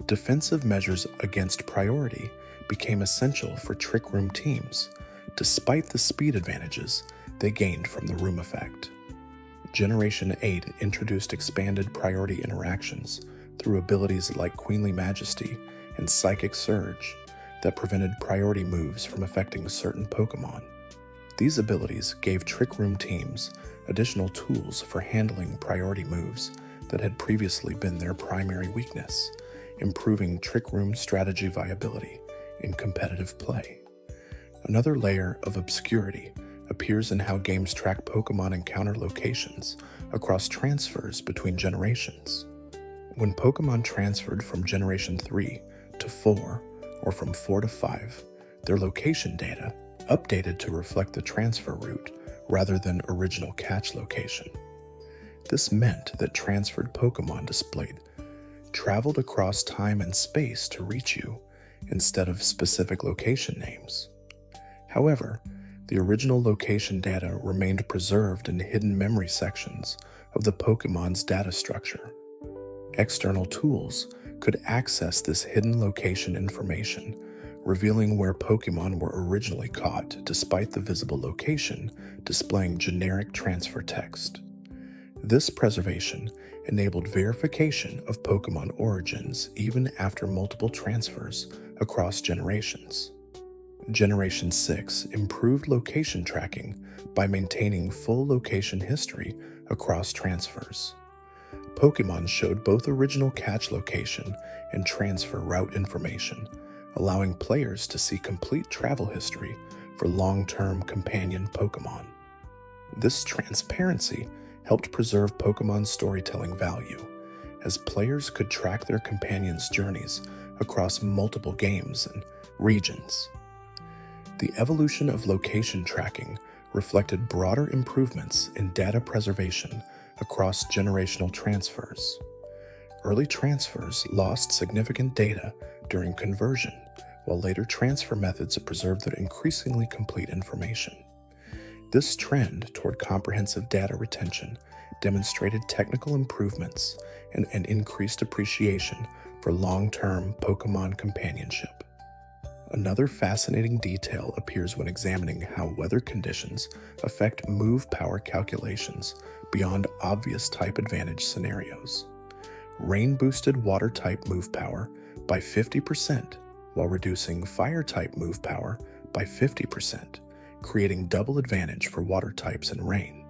Defensive measures against priority became essential for Trick Room teams. Despite the speed advantages, they gained from the room effect. Generation 8 introduced expanded priority interactions through abilities like Queenly Majesty and Psychic Surge that prevented priority moves from affecting certain Pokémon. These abilities gave Trick Room teams additional tools for handling priority moves that had previously been their primary weakness, improving Trick Room strategy viability in competitive play. Another layer of obscurity appears in how games track Pokémon encounter locations across transfers between generations. When Pokémon transferred from Generation 3 to 4, or from 4 to 5, their location data updated to reflect the transfer route rather than original catch location. This meant that transferred Pokémon displayed traveled across time and space to reach you instead of specific location names. However, the original location data remained preserved in hidden memory sections of the Pokémon's data structure. External tools could access this hidden location information, revealing where Pokémon were originally caught despite the visible location displaying generic transfer text. This preservation enabled verification of Pokémon origins even after multiple transfers across generations. Generation 6 improved location tracking by maintaining full location history across transfers. Pokémon showed both original catch location and transfer route information, allowing players to see complete travel history for long-term companion Pokémon. This transparency helped preserve Pokémon's storytelling value, as players could track their companions' journeys across multiple games and regions. The evolution of location tracking reflected broader improvements in data preservation across generational transfers. Early transfers lost significant data during conversion, while later transfer methods preserved their increasingly complete information. This trend toward comprehensive data retention demonstrated technical improvements and an increased appreciation for long-term Pokémon companionship. Another fascinating detail appears when examining how weather conditions affect move power calculations beyond obvious type advantage scenarios. Rain boosted water type move power by 50%, while reducing fire type move power by 50%, creating double advantage for water types in rain.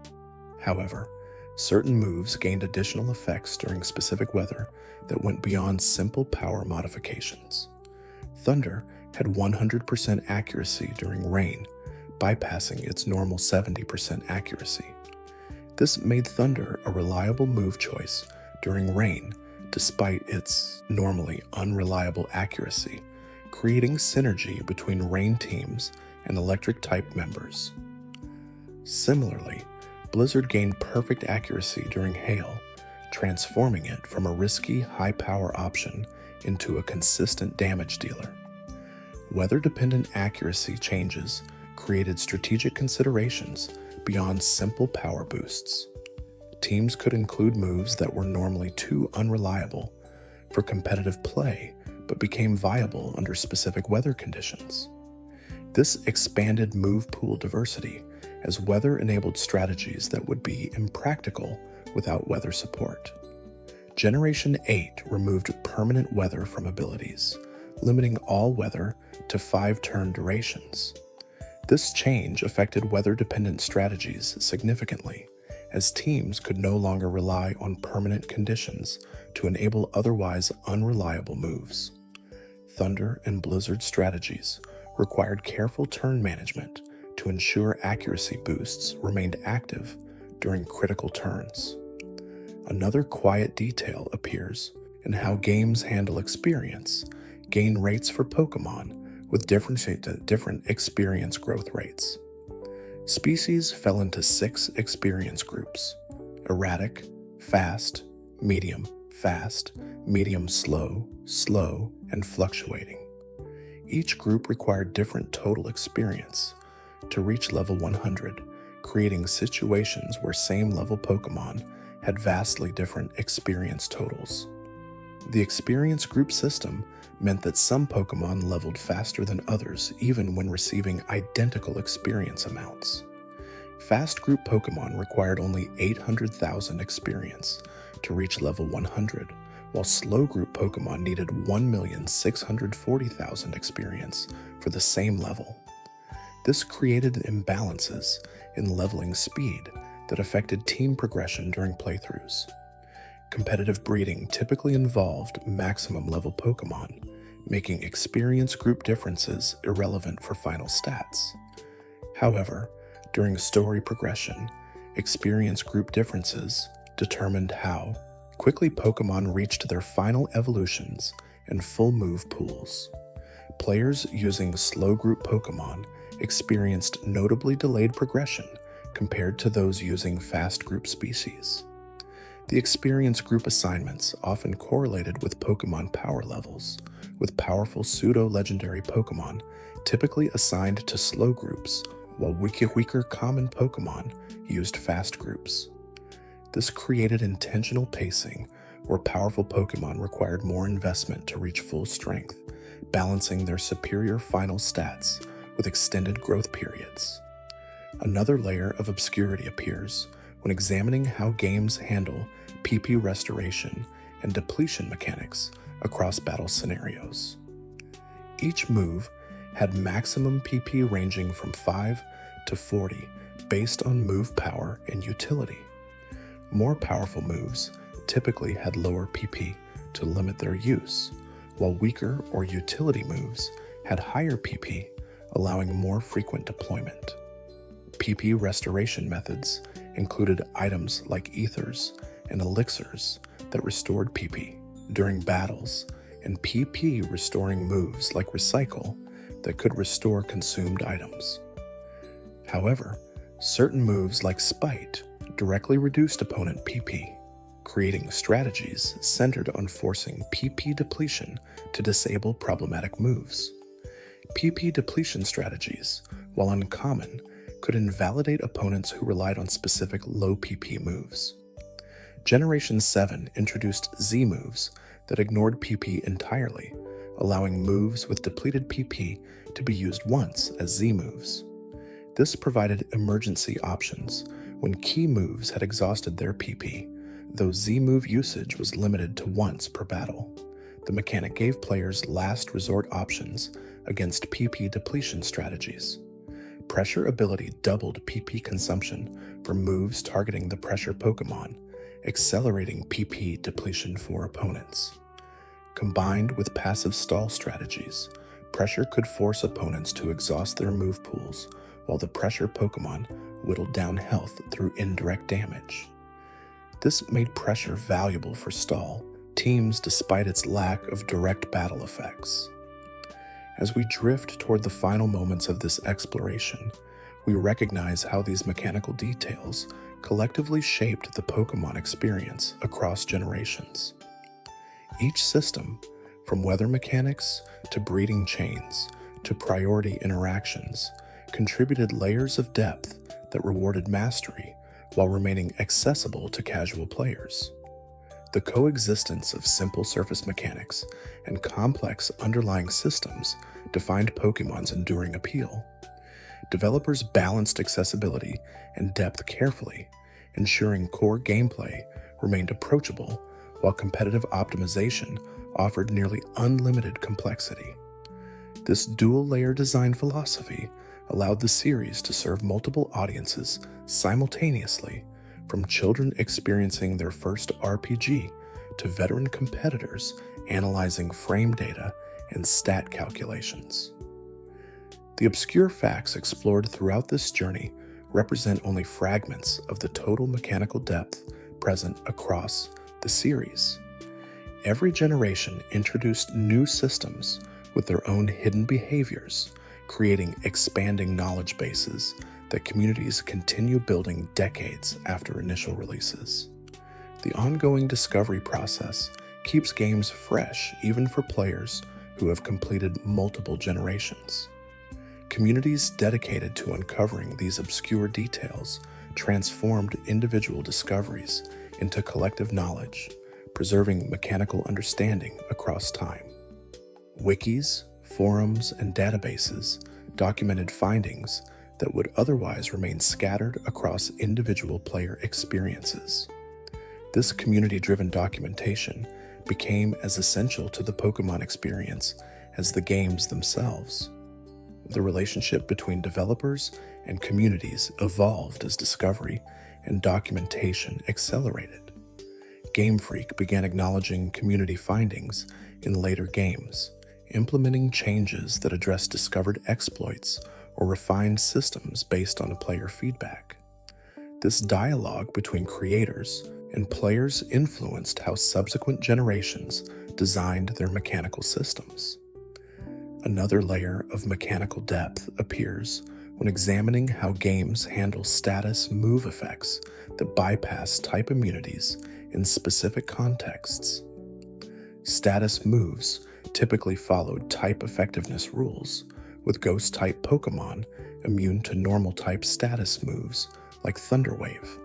However, certain moves gained additional effects during specific weather that went beyond simple power modifications. Thunder had 100% accuracy during rain, bypassing its normal 70% accuracy. This made Thunder a reliable move choice during rain despite its normally unreliable accuracy, creating synergy between rain teams and electric-type members. Similarly, Blizzard gained perfect accuracy during hail, transforming it from a risky high-power option into a consistent damage dealer. Weather-dependent accuracy changes created strategic considerations beyond simple power boosts. Teams could include moves that were normally too unreliable for competitive play but became viable under specific weather conditions. This expanded move pool diversity as weather enabled strategies that would be impractical without weather support. Generation 8 removed permanent weather from abilities, limiting all weather to 5-turn durations. This change affected weather-dependent strategies significantly, as teams could no longer rely on permanent conditions to enable otherwise unreliable moves. Thunder and Blizzard strategies required careful turn management to ensure accuracy boosts remained active during critical turns. Another quiet detail appears in how games handle experience, gain rates for Pokémon with different experience growth rates. Species fell into 6 experience groups: erratic, fast, medium, slow, slow, and fluctuating. Each group required different total experience to reach level 100, creating situations where same-level Pokémon had vastly different experience totals. The experience group system meant that some Pokémon leveled faster than others even when receiving identical experience amounts. Fast group Pokemon required only 800,000 experience to reach level 100, while slow group Pokemon needed 1,640,000 experience for the same level. This created imbalances in leveling speed that affected team progression during playthroughs. Competitive breeding typically involved maximum level Pokemon, making experience group differences irrelevant for final stats. However, during story progression, experience group differences determined how quickly Pokemon reached their final evolutions and full move pools. Players using slow group Pokemon experienced notably delayed progression compared to those using fast group species. The experience group assignments often correlated with Pokemon power levels, with powerful pseudo-legendary Pokemon typically assigned to slow groups, while weaker common Pokemon used fast groups. This created intentional pacing where powerful Pokemon required more investment to reach full strength, balancing their superior final stats with extended growth periods. Another layer of obscurity appears when examining how games handle PP restoration and depletion mechanics across battle scenarios. Each move had maximum PP ranging from 5 to 40 based on move power and utility. More powerful moves typically had lower PP to limit their use, while weaker or utility moves had higher PP, allowing more frequent deployment. PP restoration methods included items like ethers and elixirs that restored PP during battles, and PP restoring moves like recycle that could restore consumed items. However, certain moves like spite directly reduced opponent PP, creating strategies centered on forcing PP depletion to disable problematic moves. PP depletion strategies, while uncommon, could invalidate opponents who relied on specific low PP moves. Generation 7 introduced Z moves that ignored PP entirely, allowing moves with depleted PP to be used once as Z moves. This provided emergency options when key moves had exhausted their PP, though Z move usage was limited to once per battle. The mechanic gave players last resort options against PP depletion strategies. Pressure ability doubled PP consumption for moves targeting the pressure Pokemon, accelerating PP depletion for opponents. Combined with passive stall strategies, pressure could force opponents to exhaust their move pools, while the pressure Pokemon whittled down health through indirect damage. This made pressure valuable for stall teams despite its lack of direct battle effects. As we drift toward the final moments of this exploration, we recognize how these mechanical details collectively shaped the Pokemon experience across generations. Each system, from weather mechanics to breeding chains to priority interactions, contributed layers of depth that rewarded mastery while remaining accessible to casual players. The coexistence of simple surface mechanics and complex underlying systems defined Pokemon's enduring appeal. Developers balanced accessibility and depth carefully, ensuring core gameplay remained approachable while competitive optimization offered nearly unlimited complexity. This dual-layer design philosophy allowed the series to serve multiple audiences simultaneously, from children experiencing their first RPG to veteran competitors analyzing frame data and stat calculations. The obscure facts explored throughout this journey represent only fragments of the total mechanical depth present across the series. Every generation introduced new systems with their own hidden behaviors, creating expanding knowledge bases that communities continue building decades after initial releases. The ongoing discovery process keeps games fresh even for players who have completed multiple generations. Communities dedicated to uncovering these obscure details transformed individual discoveries into collective knowledge, preserving mechanical understanding across time. Wikis, forums, and databases documented findings that would otherwise remain scattered across individual player experiences. This community-driven documentation became as essential to the Pokémon experience as the games themselves. The relationship between developers and communities evolved as discovery and documentation accelerated. Game Freak began acknowledging community findings in later games, implementing changes that addressed discovered exploits or refined systems based on player feedback. This dialogue between creators and players influenced how subsequent generations designed their mechanical systems. Another layer of mechanical depth appears when examining how games handle status move effects that bypass type immunities in specific contexts. Status moves typically followed type effectiveness rules, with ghost-type Pokémon immune to normal-type status moves like Thunder Wave.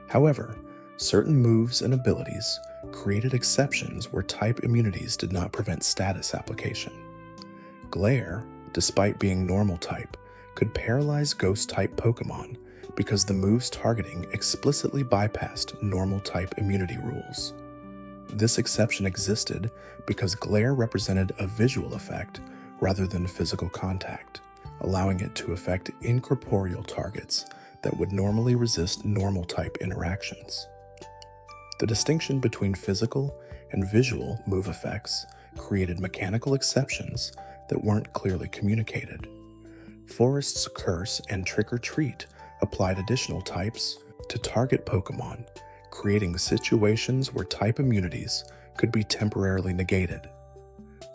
However, certain moves and abilities created exceptions where type immunities did not prevent status application. Glare, despite being normal-type, could paralyze ghost-type Pokémon because the move's targeting explicitly bypassed normal-type immunity rules. This exception existed because glare represented a visual effect rather than physical contact, allowing it to affect incorporeal targets that would normally resist normal-type interactions. The distinction between physical and visual move effects created mechanical exceptions that weren't clearly communicated. Forest's Curse and Trick or Treat applied additional types to target Pokémon, creating situations where type immunities could be temporarily negated.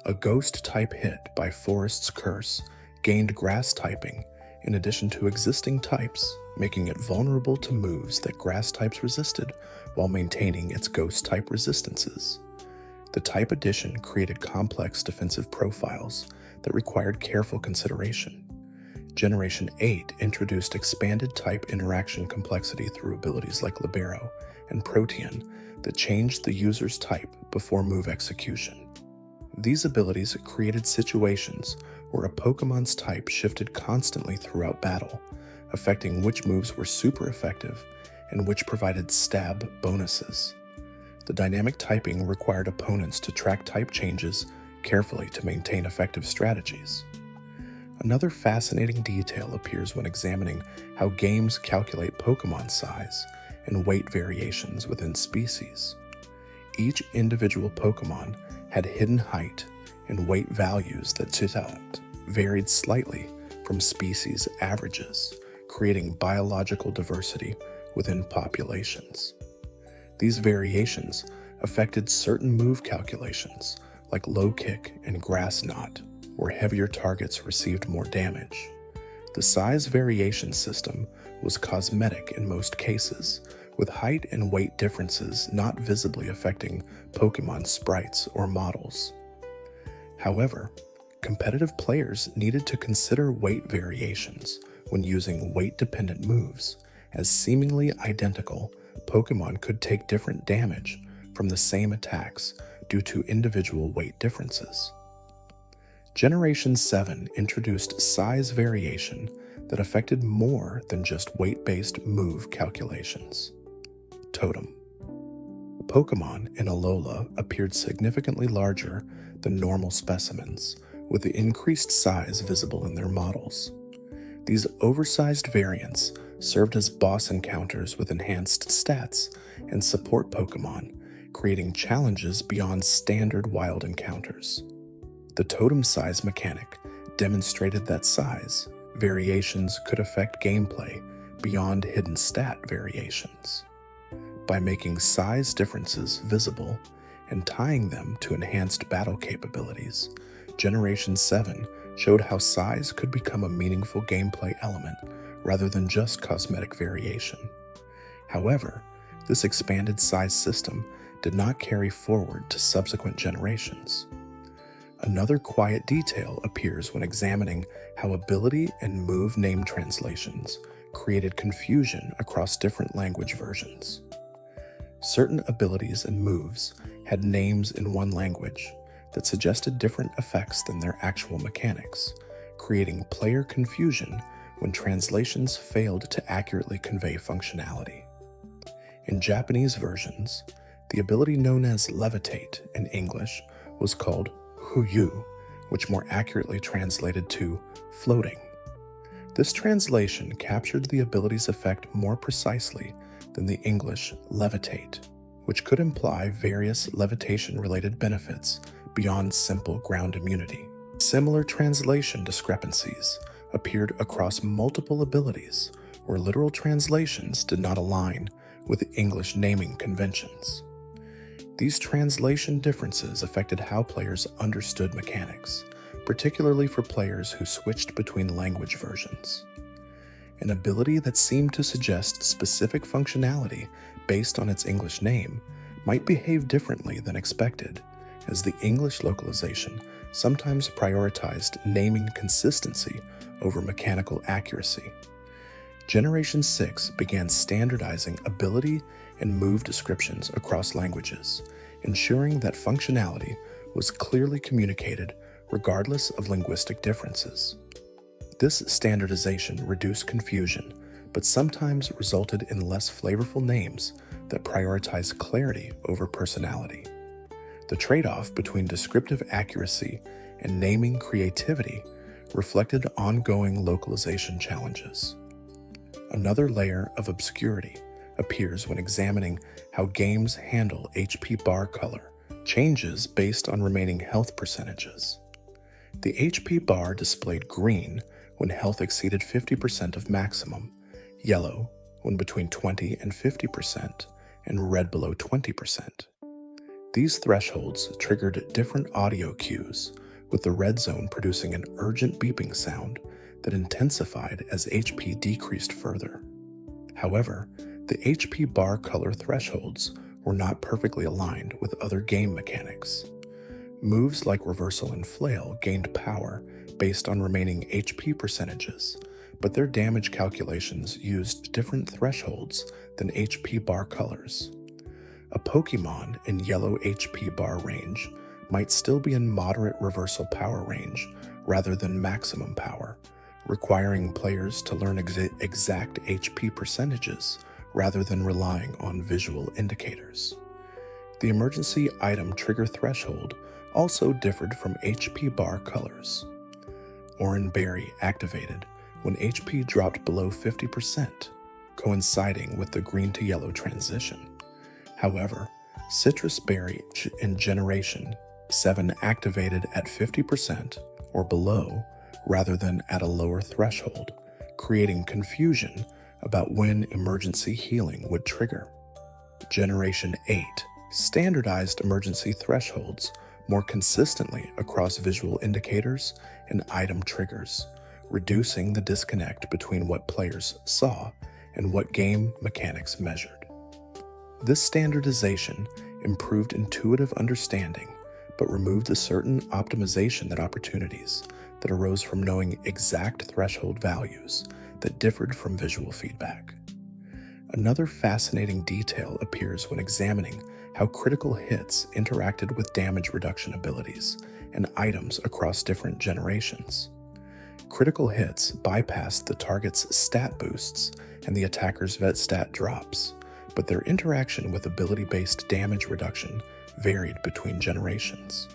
A ghost-type hit by Forest's Curse gained grass typing in addition to existing types, making it vulnerable to moves that grass types resisted while maintaining its ghost-type resistances. The type addition created complex defensive profiles that required careful consideration. Generation 8 introduced expanded type interaction complexity through abilities like Libero and Protean that changed the user's type before move execution. These abilities created situations where a Pokémon's type shifted constantly throughout battle, affecting which moves were super effective and which provided stab bonuses. The dynamic typing required opponents to track type changes carefully to maintain effective strategies. Another fascinating detail appears when examining how games calculate Pokémon size and weight variations within species. Each individual Pokémon had hidden height and weight values that varied slightly from species averages, creating biological diversity within populations. These variations affected certain move calculations, like low kick and grass knot, where heavier targets received more damage. The size variation system was cosmetic in most cases, with height and weight differences not visibly affecting Pokémon sprites or models. However, competitive players needed to consider weight variations when using weight-dependent moves, as seemingly identical Pokémon could take different damage from the same attacks due to individual weight differences. Generation 7 introduced size variation that affected more than just weight-based move calculations. Totem. Pokémon in Alola appeared significantly larger than normal specimens, with the increased size visible in their models. These oversized variants served as boss encounters with enhanced stats and support Pokémon, creating challenges beyond standard wild encounters. The totem size mechanic demonstrated that size variations could affect gameplay beyond hidden stat variations. By making size differences visible and tying them to enhanced battle capabilities, Generation 7 showed how size could become a meaningful gameplay element rather than just cosmetic variation. However, this expanded size system did not carry forward to subsequent generations. Another quiet detail appears when examining how ability and move name translations created confusion across different language versions. Certain abilities and moves had names in one language that suggested different effects than their actual mechanics, creating player confusion when translations failed to accurately convey functionality. In Japanese versions, the ability known as levitate in English was called huyu, which more accurately translated to floating. This translation captured the ability's effect more precisely than the English levitate, which could imply various levitation-related benefits beyond simple ground immunity. Similar translation discrepancies appeared across multiple abilities where literal translations did not align with English naming conventions. These translation differences affected how players understood mechanics, particularly for players who switched between language versions. An ability that seemed to suggest specific functionality based on its English name might behave differently than expected, as the English localization sometimes prioritized naming consistency over mechanical accuracy. Generation 6 began standardizing ability and move descriptions across languages, ensuring that functionality was clearly communicated regardless of linguistic differences. This standardization reduced confusion, but sometimes resulted in less flavorful names that prioritize clarity over personality. The trade-off between descriptive accuracy and naming creativity reflected ongoing localization challenges. Another layer of obscurity appears when examining how games handle HP bar color changes based on remaining health percentages. The HP bar displayed green when health exceeded 50% of maximum, yellow when between 20 and 50%, and red below 20%. These thresholds triggered different audio cues, with the red zone producing an urgent beeping sound that intensified as HP decreased further. However, the HP bar color thresholds were not perfectly aligned with other game mechanics. Moves like reversal and flail gained power based on remaining HP percentages, but their damage calculations used different thresholds than HP bar colors. A Pokémon in yellow HP bar range might still be in moderate reversal power range rather than maximum power, requiring players to learn exact HP percentages rather than relying on visual indicators. The emergency item trigger threshold also differed from HP bar colors. Orange Berry activated when HP dropped below 50%, coinciding with the green to yellow transition. However, Citrus Berry in Generation 7 activated at 50% or below rather than at a lower threshold, creating confusion about when emergency healing would trigger. Generation 8 standardized emergency thresholds more consistently across visual indicators and item triggers, reducing the disconnect between what players saw and what game mechanics measured. This standardization improved intuitive understanding, but removed a certain optimization opportunities that arose from knowing exact threshold values that differed from visual feedback. Another fascinating detail appears when examining how critical hits interacted with damage reduction abilities and items across different generations. Critical hits bypassed the target's stat boosts and the attacker's vet stat drops, but their interaction with ability-based damage reduction varied between generations.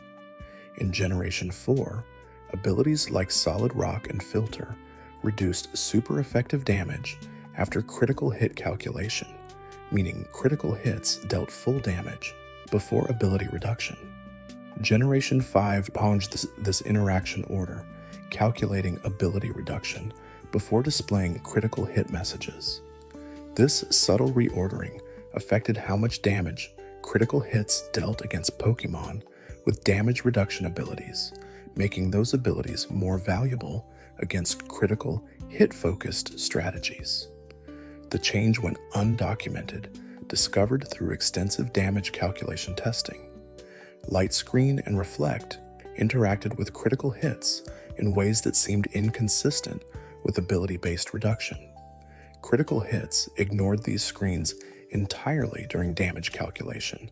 In Generation 4, abilities like Solid Rock and Filter reduced super effective damage after critical hit calculation, meaning critical hits dealt full damage before ability reduction. Generation 5 challenged this interaction order, calculating ability reduction before displaying critical hit messages. This subtle reordering affected how much damage critical hits dealt against Pokémon with damage reduction abilities, making those abilities more valuable against critical hit-focused strategies. The change went undocumented, discovered through extensive damage calculation testing. Light Screen and Reflect interacted with critical hits in ways that seemed inconsistent with ability-based reduction. Critical hits ignored these screens entirely during damage calculation,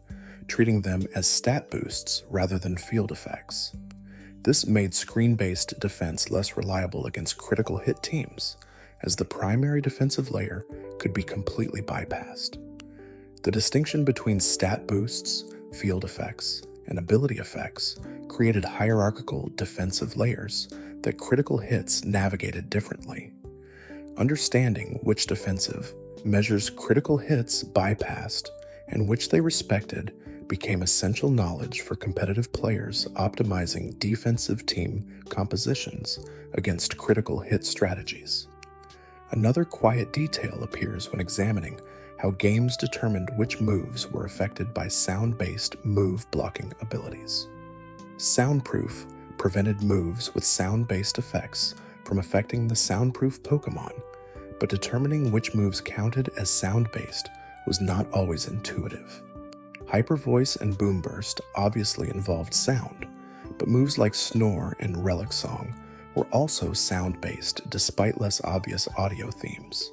treating them as stat boosts rather than field effects. This made screen-based defense less reliable against critical hit teams, as the primary defensive layer could be completely bypassed. The distinction between stat boosts, field effects, and ability effects created hierarchical defensive layers that critical hits navigated differently. Understanding which defensive measures critical hits bypassed and which they respected became essential knowledge for competitive players optimizing defensive team compositions against critical hit strategies. Another quiet detail appears when examining how games determined which moves were affected by sound-based move blocking abilities. Soundproof prevented moves with sound-based effects from affecting the soundproof Pokémon, but determining which moves counted as sound-based was not always intuitive. Hyper Voice and Boom Burst obviously involved sound, but moves like Snore and Relic Song were also sound-based despite less obvious audio themes.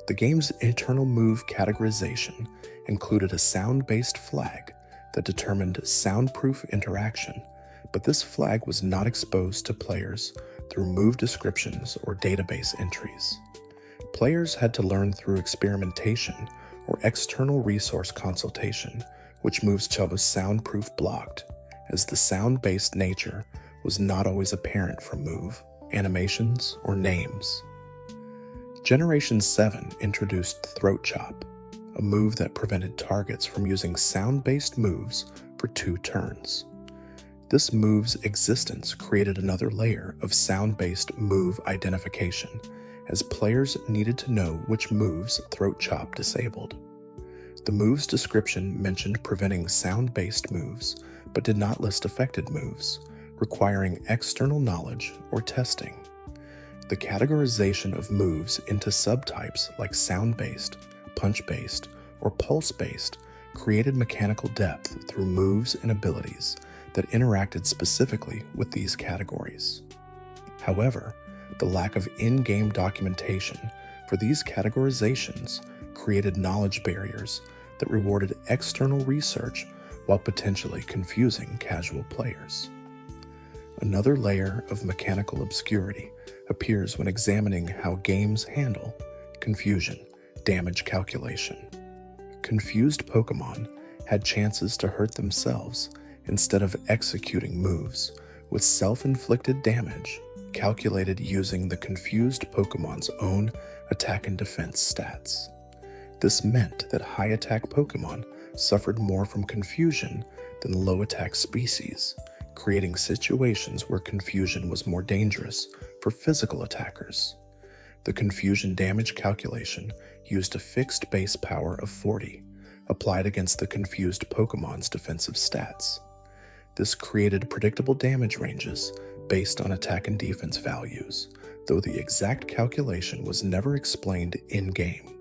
The game's internal move categorization included a sound-based flag that determined soundproof interaction, but this flag was not exposed to players through move descriptions or database entries. Players had to learn through experimentation or external resource consultation which moves chose soundproof blocked, as the sound-based nature was not always apparent from move, animations, or names. Generation 7 introduced Throat Chop, a move that prevented targets from using sound-based moves for 2 turns. This move's existence created another layer of sound-based move identification, as players needed to know which moves Throat Chop disabled. The move's description mentioned preventing sound-based moves, but did not list affected moves, requiring external knowledge or testing. The categorization of moves into subtypes like sound-based, punch-based, or pulse-based created mechanical depth through moves and abilities that interacted specifically with these categories. However, the lack of in-game documentation for these categorizations created knowledge barriers that rewarded external research while potentially confusing casual players. Another layer of mechanical obscurity appears when examining how games handle confusion damage calculation. Confused Pokémon had chances to hurt themselves instead of executing moves, with self-inflicted damage calculated using the confused Pokémon's own attack and defense stats. This meant that high-attack Pokémon suffered more from confusion than low-attack species, creating situations where confusion was more dangerous for physical attackers. The confusion damage calculation used a fixed base power of 40, applied against the confused Pokémon's defensive stats. This created predictable damage ranges based on attack and defense values, though the exact calculation was never explained in-game.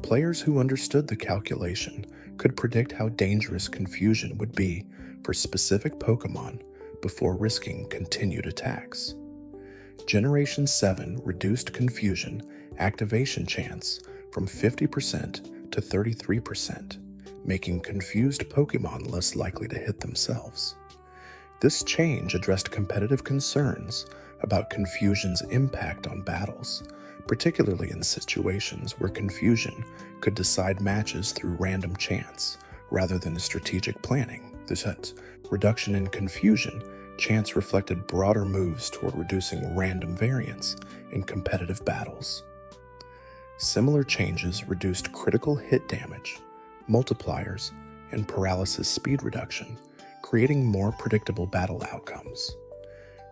Players who understood the calculation could predict how dangerous confusion would be for specific Pokémon before risking continued attacks. Generation 7 reduced confusion activation chance from 50% to 33%, making confused Pokémon less likely to hit themselves. This change addressed competitive concerns about confusion's impact on battles, particularly in situations where confusion could decide matches through random chance rather than strategic planning. This reduction in confusion chance reflected broader moves toward reducing random variance in competitive battles. Similar changes reduced critical hit damage, multipliers, and paralysis speed reduction, creating more predictable battle outcomes.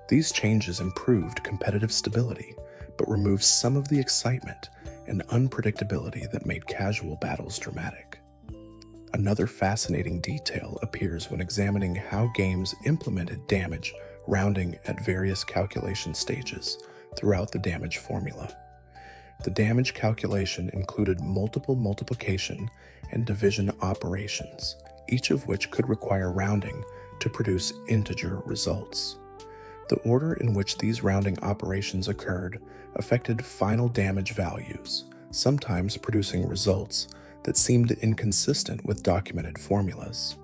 These changes improved competitive stability, but removed some of the excitement and unpredictability that made casual battles dramatic. Another fascinating detail appears when examining how games implemented damage rounding at various calculation stages throughout the damage formula. The damage calculation included multiple multiplication and division operations, each of which could require rounding to produce integer results. The order in which these rounding operations occurred affected final damage values, sometimes producing results that seemed inconsistent with documented formulas.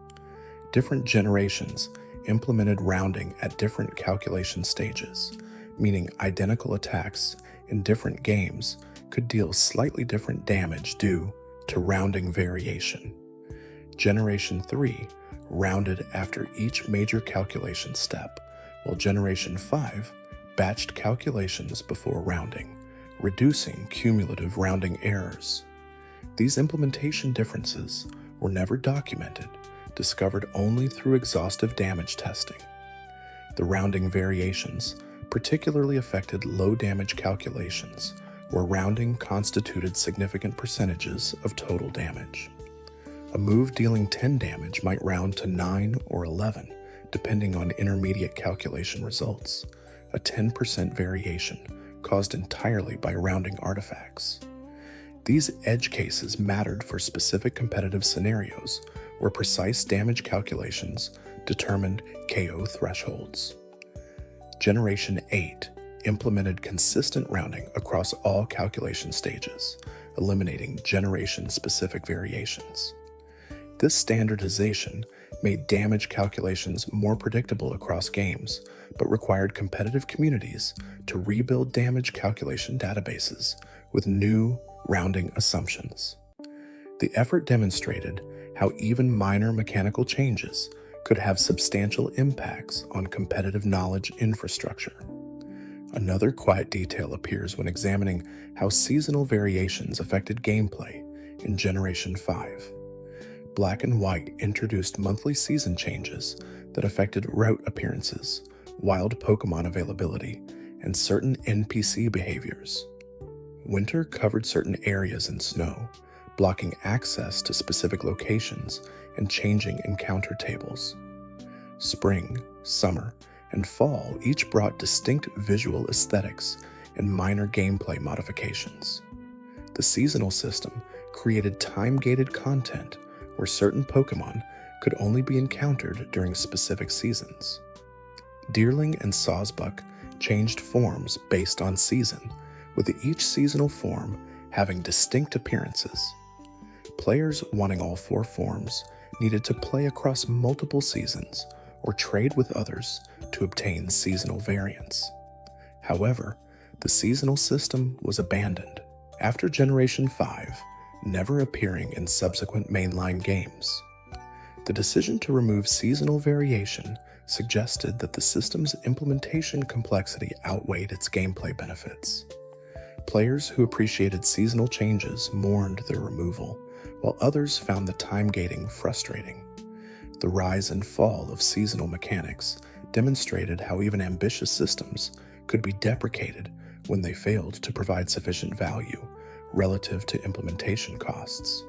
Different generations implemented rounding at different calculation stages, meaning identical attacks in different games could deal slightly different damage due to rounding variation. Generation 3 rounded after each major calculation step, while Generation 5 batched calculations before rounding, reducing cumulative rounding errors. These implementation differences were never documented, discovered only through exhaustive damage testing. The rounding variations particularly affected low-damage calculations, where rounding constituted significant percentages of total damage. A move dealing 10 damage might round to 9 or 11, depending on intermediate calculation results, a 10% variation caused entirely by rounding artifacts. These edge cases mattered for specific competitive scenarios where precise damage calculations determined KO thresholds. Generation 8 implemented consistent rounding across all calculation stages, eliminating generation-specific variations. This standardization made damage calculations more predictable across games, but required competitive communities to rebuild damage calculation databases with new rounding assumptions. The effort demonstrated how even minor mechanical changes could have substantial impacts on competitive knowledge infrastructure. Another quiet detail appears when examining how seasonal variations affected gameplay in Generation 5. Black and White introduced monthly season changes that affected route appearances, wild Pokémon availability, and certain NPC behaviors. Winter covered certain areas in snow, blocking access to specific locations and changing encounter tables. Spring, summer, and fall each brought distinct visual aesthetics and minor gameplay modifications. The seasonal system created time-gated content where certain Pokémon could only be encountered during specific seasons. Deerling and Sawsbuck changed forms based on season, with each seasonal form having distinct appearances. Players wanting all 4 forms needed to play across multiple seasons or trade with others to obtain seasonal variants. However, the seasonal system was abandoned after Generation 5, never appearing in subsequent mainline games. The decision to remove seasonal variation suggested that the system's implementation complexity outweighed its gameplay benefits. Players who appreciated seasonal changes mourned their removal, while others found the time gating frustrating. The rise and fall of seasonal mechanics demonstrated how even ambitious systems could be deprecated when they failed to provide sufficient value relative to implementation costs.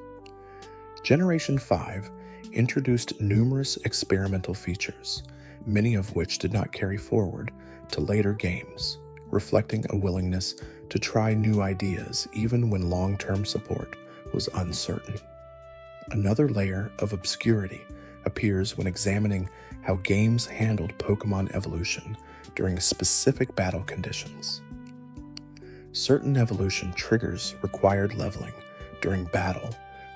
Generation 5 introduced numerous experimental features, many of which did not carry forward to later games, reflecting a willingness to try new ideas even when long-term support was uncertain. Another layer of obscurity appears when examining how games handled Pokémon evolution during specific battle conditions. Certain evolution triggers required leveling during battle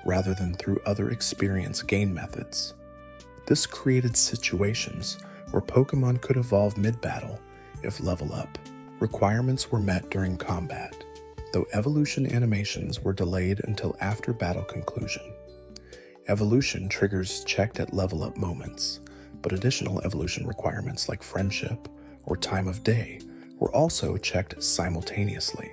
rather than through other experience gain methods. This created situations where Pokémon could evolve mid-battle if level up requirements were met during combat, though evolution animations were delayed until after battle conclusion. Evolution triggers checked at level up moments, but additional evolution requirements like friendship or time of day were also checked simultaneously.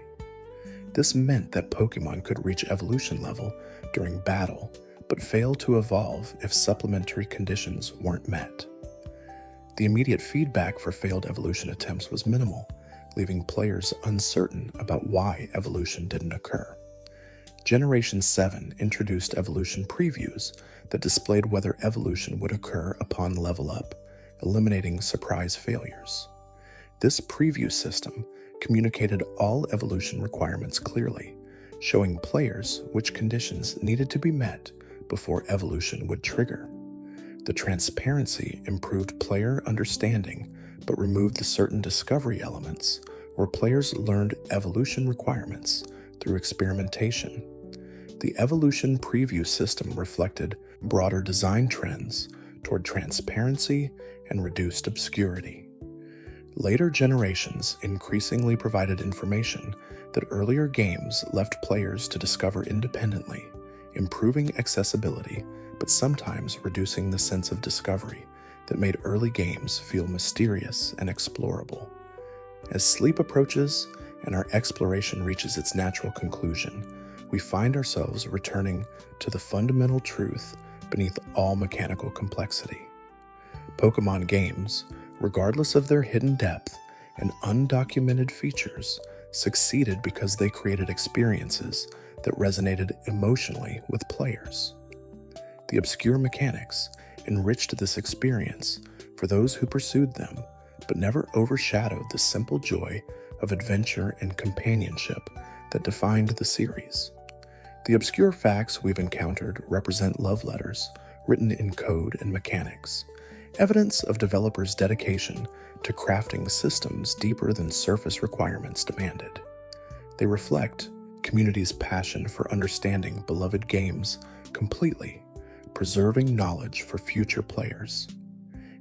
This meant that Pokémon could reach evolution level during battle, but fail to evolve if supplementary conditions weren't met. The immediate feedback for failed evolution attempts was minimal, leaving players uncertain about why evolution didn't occur. Generation 7 introduced evolution previews that displayed whether evolution would occur upon level up, eliminating surprise failures. This preview system communicated all evolution requirements clearly, showing players which conditions needed to be met before evolution would trigger. The transparency improved player understanding but removed the certain discovery elements where players learned evolution requirements through experimentation. The evolution preview system reflected broader design trends toward transparency and reduced obscurity. Later generations increasingly provided information that earlier games left players to discover independently, improving accessibility, but sometimes reducing the sense of discovery that made early games feel mysterious and explorable. As sleep approaches and our exploration reaches its natural conclusion, we find ourselves returning to the fundamental truth beneath all mechanical complexity. Pokémon games, regardless of their hidden depth and undocumented features, succeeded because they created experiences that resonated emotionally with players. The obscure mechanics enriched this experience for those who pursued them, but never overshadowed the simple joy of adventure and companionship that defined the series. The obscure facts we've encountered represent love letters written in code and mechanics, evidence of developers' dedication to crafting systems deeper than surface requirements demanded. They reflect community's passion for understanding beloved games completely, preserving knowledge for future players.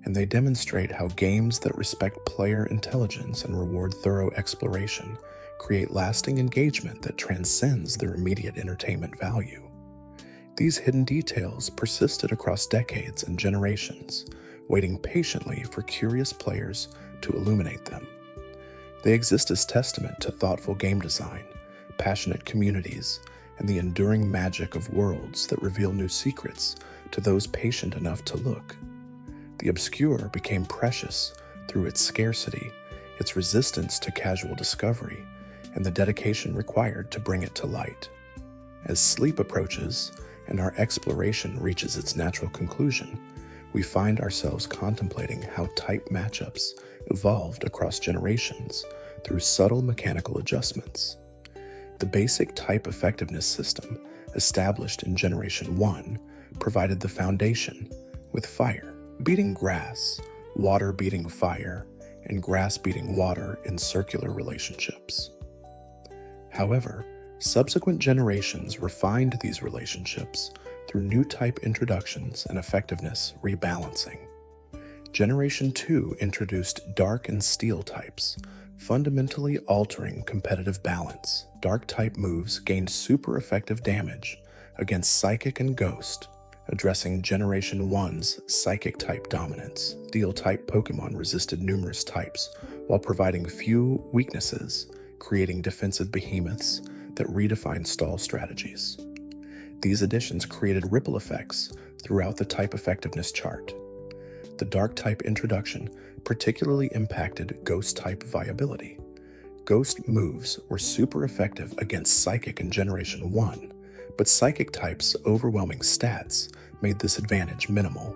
And they demonstrate how games that respect player intelligence and reward thorough exploration create lasting engagement that transcends their immediate entertainment value. These hidden details persisted across decades and generations, waiting patiently for curious players to illuminate them. They exist as testament to thoughtful game design, passionate communities, and the enduring magic of worlds that reveal new secrets to those patient enough to look. The obscure became precious through its scarcity, its resistance to casual discovery, and the dedication required to bring it to light. As sleep approaches and our exploration reaches its natural conclusion, we find ourselves contemplating how type matchups evolved across generations through subtle mechanical adjustments. The basic type effectiveness system, established in Generation 1, provided the foundation, with fire beating grass, water beating fire, and grass beating water in circular relationships. However, subsequent generations refined these relationships through new type introductions and effectiveness rebalancing. Generation 2 introduced dark and steel types, fundamentally altering competitive balance. Dark type moves gained super effective damage against Psychic and Ghost, addressing Generation 1's Psychic type dominance. Steel type Pokémon resisted numerous types while providing few weaknesses, creating defensive behemoths that redefined stall strategies. These additions created ripple effects throughout the type effectiveness chart. The dark type introduction particularly impacted ghost type viability. Ghost moves were super effective against Psychic in Generation 1, but Psychic types' overwhelming stats made this advantage minimal.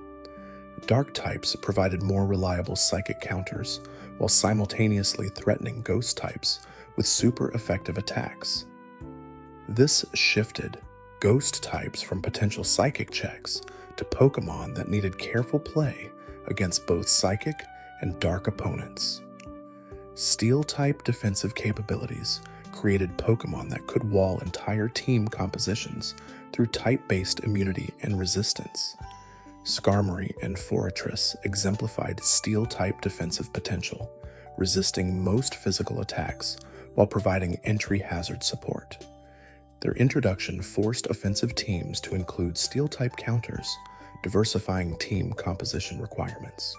Dark types provided more reliable Psychic counters while simultaneously threatening Ghost types with super effective attacks. This shifted Ghost types from potential Psychic checks to Pokémon that needed careful play against both Psychic and Dark opponents. Steel-type defensive capabilities created Pokémon that could wall entire team compositions through type-based immunity and resistance. Skarmory and Forretress exemplified Steel-type defensive potential, resisting most physical attacks while providing entry hazard support. Their introduction forced offensive teams to include Steel-type counters, diversifying team composition requirements.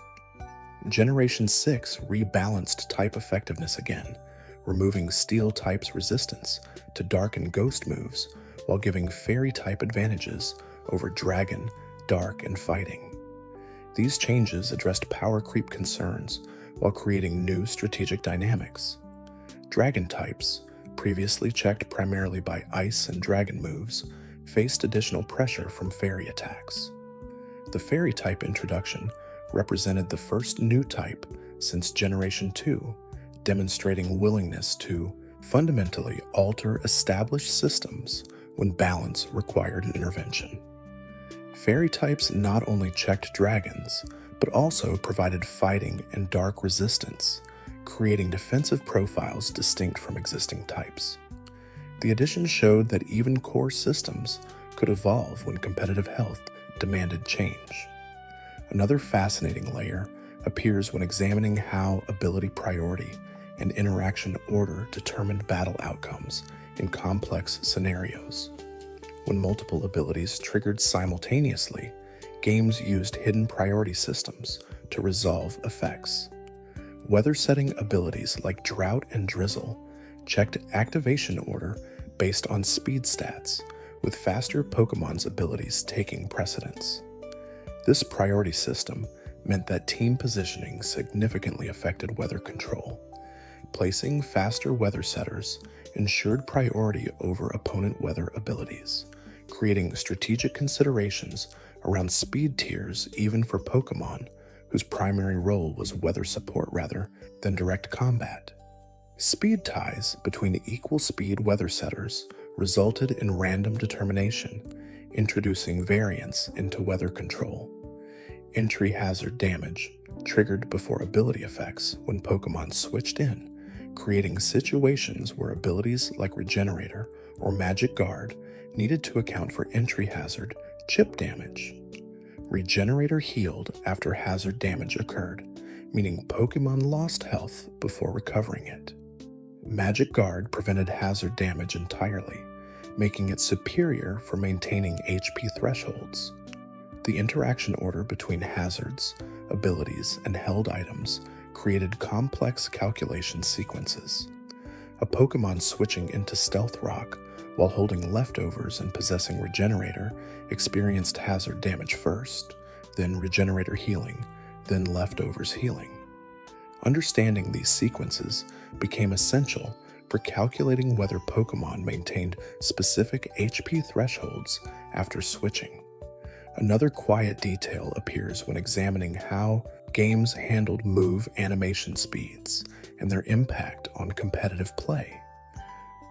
Generation 6 rebalanced type effectiveness again, removing Steel type's resistance to Dark and Ghost moves while giving Fairy type advantages over Dragon, Dark, and Fighting. These changes addressed power creep concerns while creating new strategic dynamics. Dragon types, previously checked primarily by Ice and Dragon moves, faced additional pressure from Fairy attacks. The Fairy type introduction represented the first new type since Generation 2, demonstrating willingness to fundamentally alter established systems when balance required an intervention. Fairy types not only checked dragons, but also provided fighting and dark resistance, creating defensive profiles distinct from existing types. The addition showed that even core systems could evolve when competitive health demanded change. Another fascinating layer appears when examining how ability priority and interaction order determined battle outcomes in complex scenarios. When multiple abilities triggered simultaneously, games used hidden priority systems to resolve effects. Weather-setting abilities like Drought and Drizzle checked activation order based on speed stats, with faster Pokemon's abilities taking precedence. This priority system meant that team positioning significantly affected weather control. Placing faster weather setters ensured priority over opponent weather abilities, creating strategic considerations around speed tiers even for Pokemon whose primary role was weather support rather than direct combat. Speed ties between equal speed weather setters resulted in random determination, introducing variance into weather control. Entry hazard damage triggered before ability effects when Pokemon switched in, creating situations where abilities like Regenerator or Magic Guard needed to account for entry hazard chip damage. Regenerator healed after hazard damage occurred, meaning Pokemon lost health before recovering it. Magic Guard prevented hazard damage entirely, making it superior for maintaining HP thresholds. The interaction order between hazards, abilities, and held items created complex calculation sequences. A Pokemon switching into Stealth Rock while holding leftovers and possessing Regenerator experienced hazard damage first, then Regenerator healing, then leftovers healing. Understanding these sequences became essential for calculating whether Pokemon maintained specific HP thresholds after switching. Another quiet detail appears when examining how games handled move animation speeds and their impact on competitive play.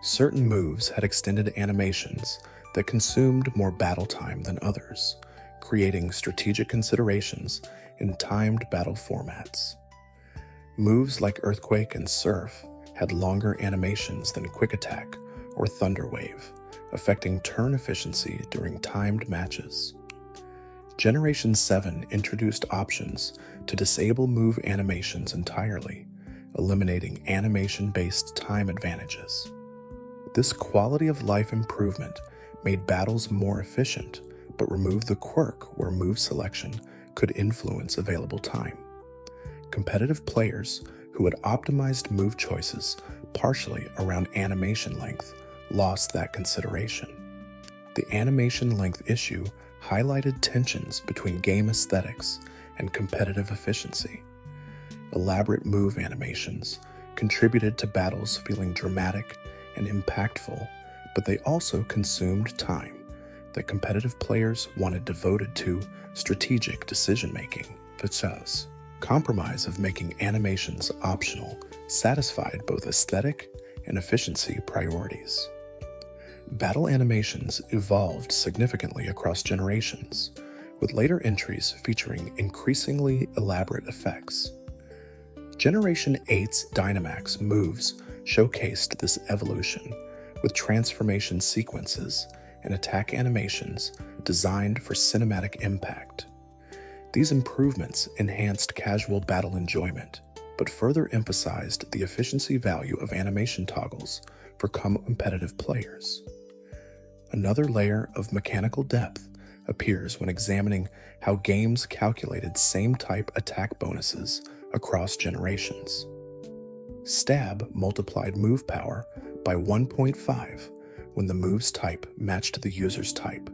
Certain moves had extended animations that consumed more battle time than others, creating strategic considerations in timed battle formats. Moves like Earthquake and Surf had longer animations than Quick Attack or Thunder Wave, affecting turn efficiency during timed matches. Generation 7 introduced options to disable move animations entirely, eliminating animation-based time advantages. This quality of life improvement made battles more efficient, but removed the quirk where move selection could influence available time. Competitive players who had optimized move choices partially around animation length lost that consideration. The animation length issue highlighted tensions between game aesthetics and competitive efficiency. Elaborate move animations contributed to battles feeling dramatic and impactful, but they also consumed time that competitive players wanted devoted to strategic decision-making. Vachas. Compromise of making animations optional satisfied both aesthetic and efficiency priorities. Battle animations evolved significantly across generations, with later entries featuring increasingly elaborate effects. Generation 8's Dynamax moves showcased this evolution, with transformation sequences and attack animations designed for cinematic impact. These improvements enhanced casual battle enjoyment, but further emphasized the efficiency value of animation toggles for competitive players. Another layer of mechanical depth appears when examining how games calculated same-type attack bonuses across generations. Stab multiplied move power by 1.5 when the move's type matched the user's type,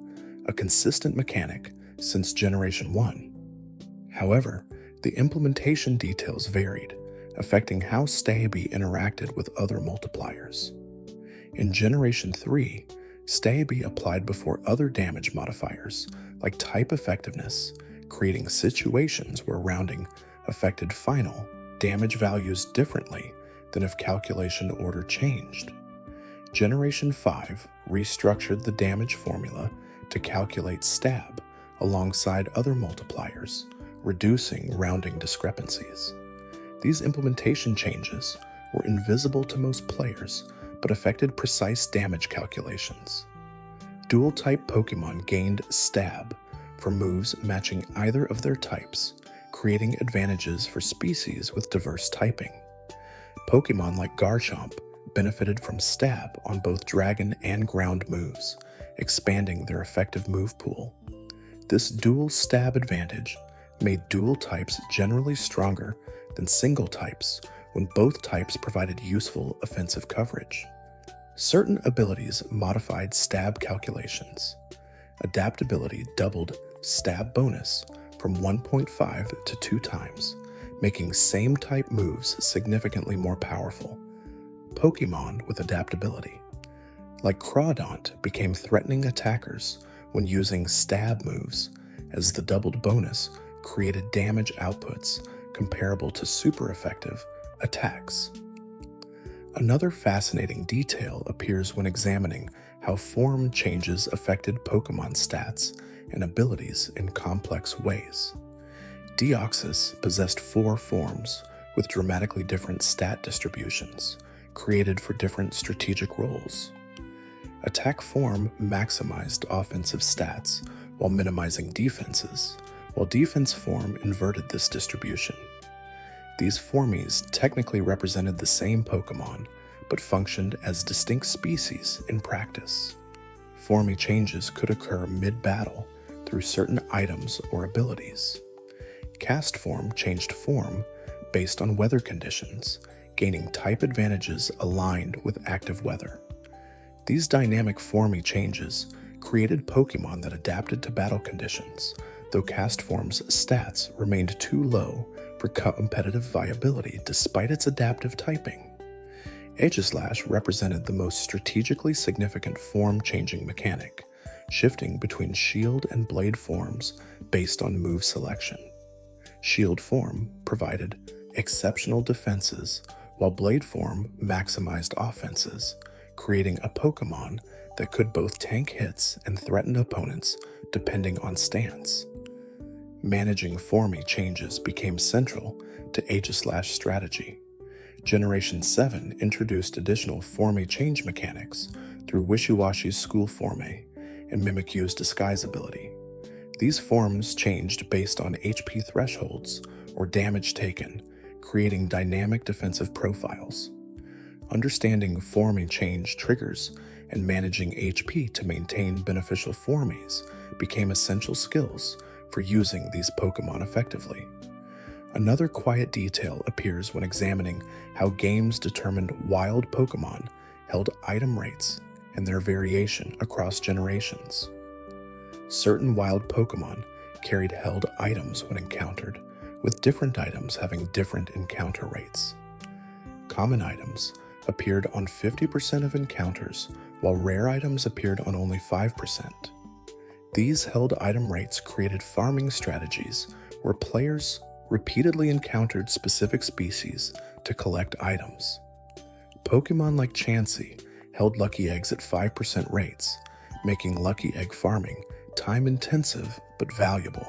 a consistent mechanic since Generation 1. However, the implementation details varied, affecting how Staebe interacted with other multipliers. In Generation 3, Staebe applied before other damage modifiers, like type effectiveness, creating situations where rounding affected final damage values differently than if calculation order changed. Generation 5 restructured the damage formula to calculate stab alongside other multipliers, reducing rounding discrepancies. These implementation changes were invisible to most players, but affected precise damage calculations. Dual-type Pokemon gained Stab for moves matching either of their types, creating advantages for species with diverse typing. Pokemon like Garchomp benefited from stab on both dragon and ground moves, expanding their effective move pool. This dual stab advantage made dual types generally stronger than single types when both types provided useful offensive coverage. Certain abilities modified stab calculations. Adaptability doubled stab bonus from 1.5 to 2 times, making same type moves significantly more powerful. Pokemon with adaptability, like Crawdaunt, became threatening attackers when using stab moves, as the doubled bonus created damage outputs comparable to super effective attacks. Another fascinating detail appears when examining how form changes affected Pokemon stats and abilities in complex ways. Deoxys possessed 4 forms with dramatically different stat distributions, created for different strategic roles. Attack form maximized offensive stats while minimizing defenses, while defense form inverted this distribution. These formies technically represented the same Pokemon, but functioned as distinct species in practice. Formy changes could occur mid-battle through certain items or abilities. Cast form changed form based on weather conditions, gaining type advantages aligned with active weather. These dynamic formy changes created Pokemon that adapted to battle conditions, though cast form's stats remained too low for competitive viability despite its adaptive typing. Aegislash represented the most strategically significant form-changing mechanic, shifting between shield and blade forms based on move selection. Shield form provided exceptional defenses, while blade form maximized offenses, creating a Pokemon that could both tank hits and threaten opponents depending on stance. Managing formy changes became central to Aegislash's strategy. Generation 7 introduced additional formy change mechanics through Wishiwashi's School Forme and Mimikyu's Disguise ability. These forms changed based on HP thresholds or damage taken, creating dynamic defensive profiles. Understanding formy change triggers and managing HP to maintain beneficial formies became essential skills for using these Pokemon effectively. Another quiet detail appears when examining how games determined wild Pokemon held item rates and their variation across generations. Certain wild Pokemon carried held items when encountered, with different items having different encounter rates. Common items appeared on 50% of encounters, while rare items appeared on only 5%. These held item rates created farming strategies where players repeatedly encountered specific species to collect items. Pokemon like Chansey held lucky eggs at 5% rates, making lucky egg farming time-intensive but valuable.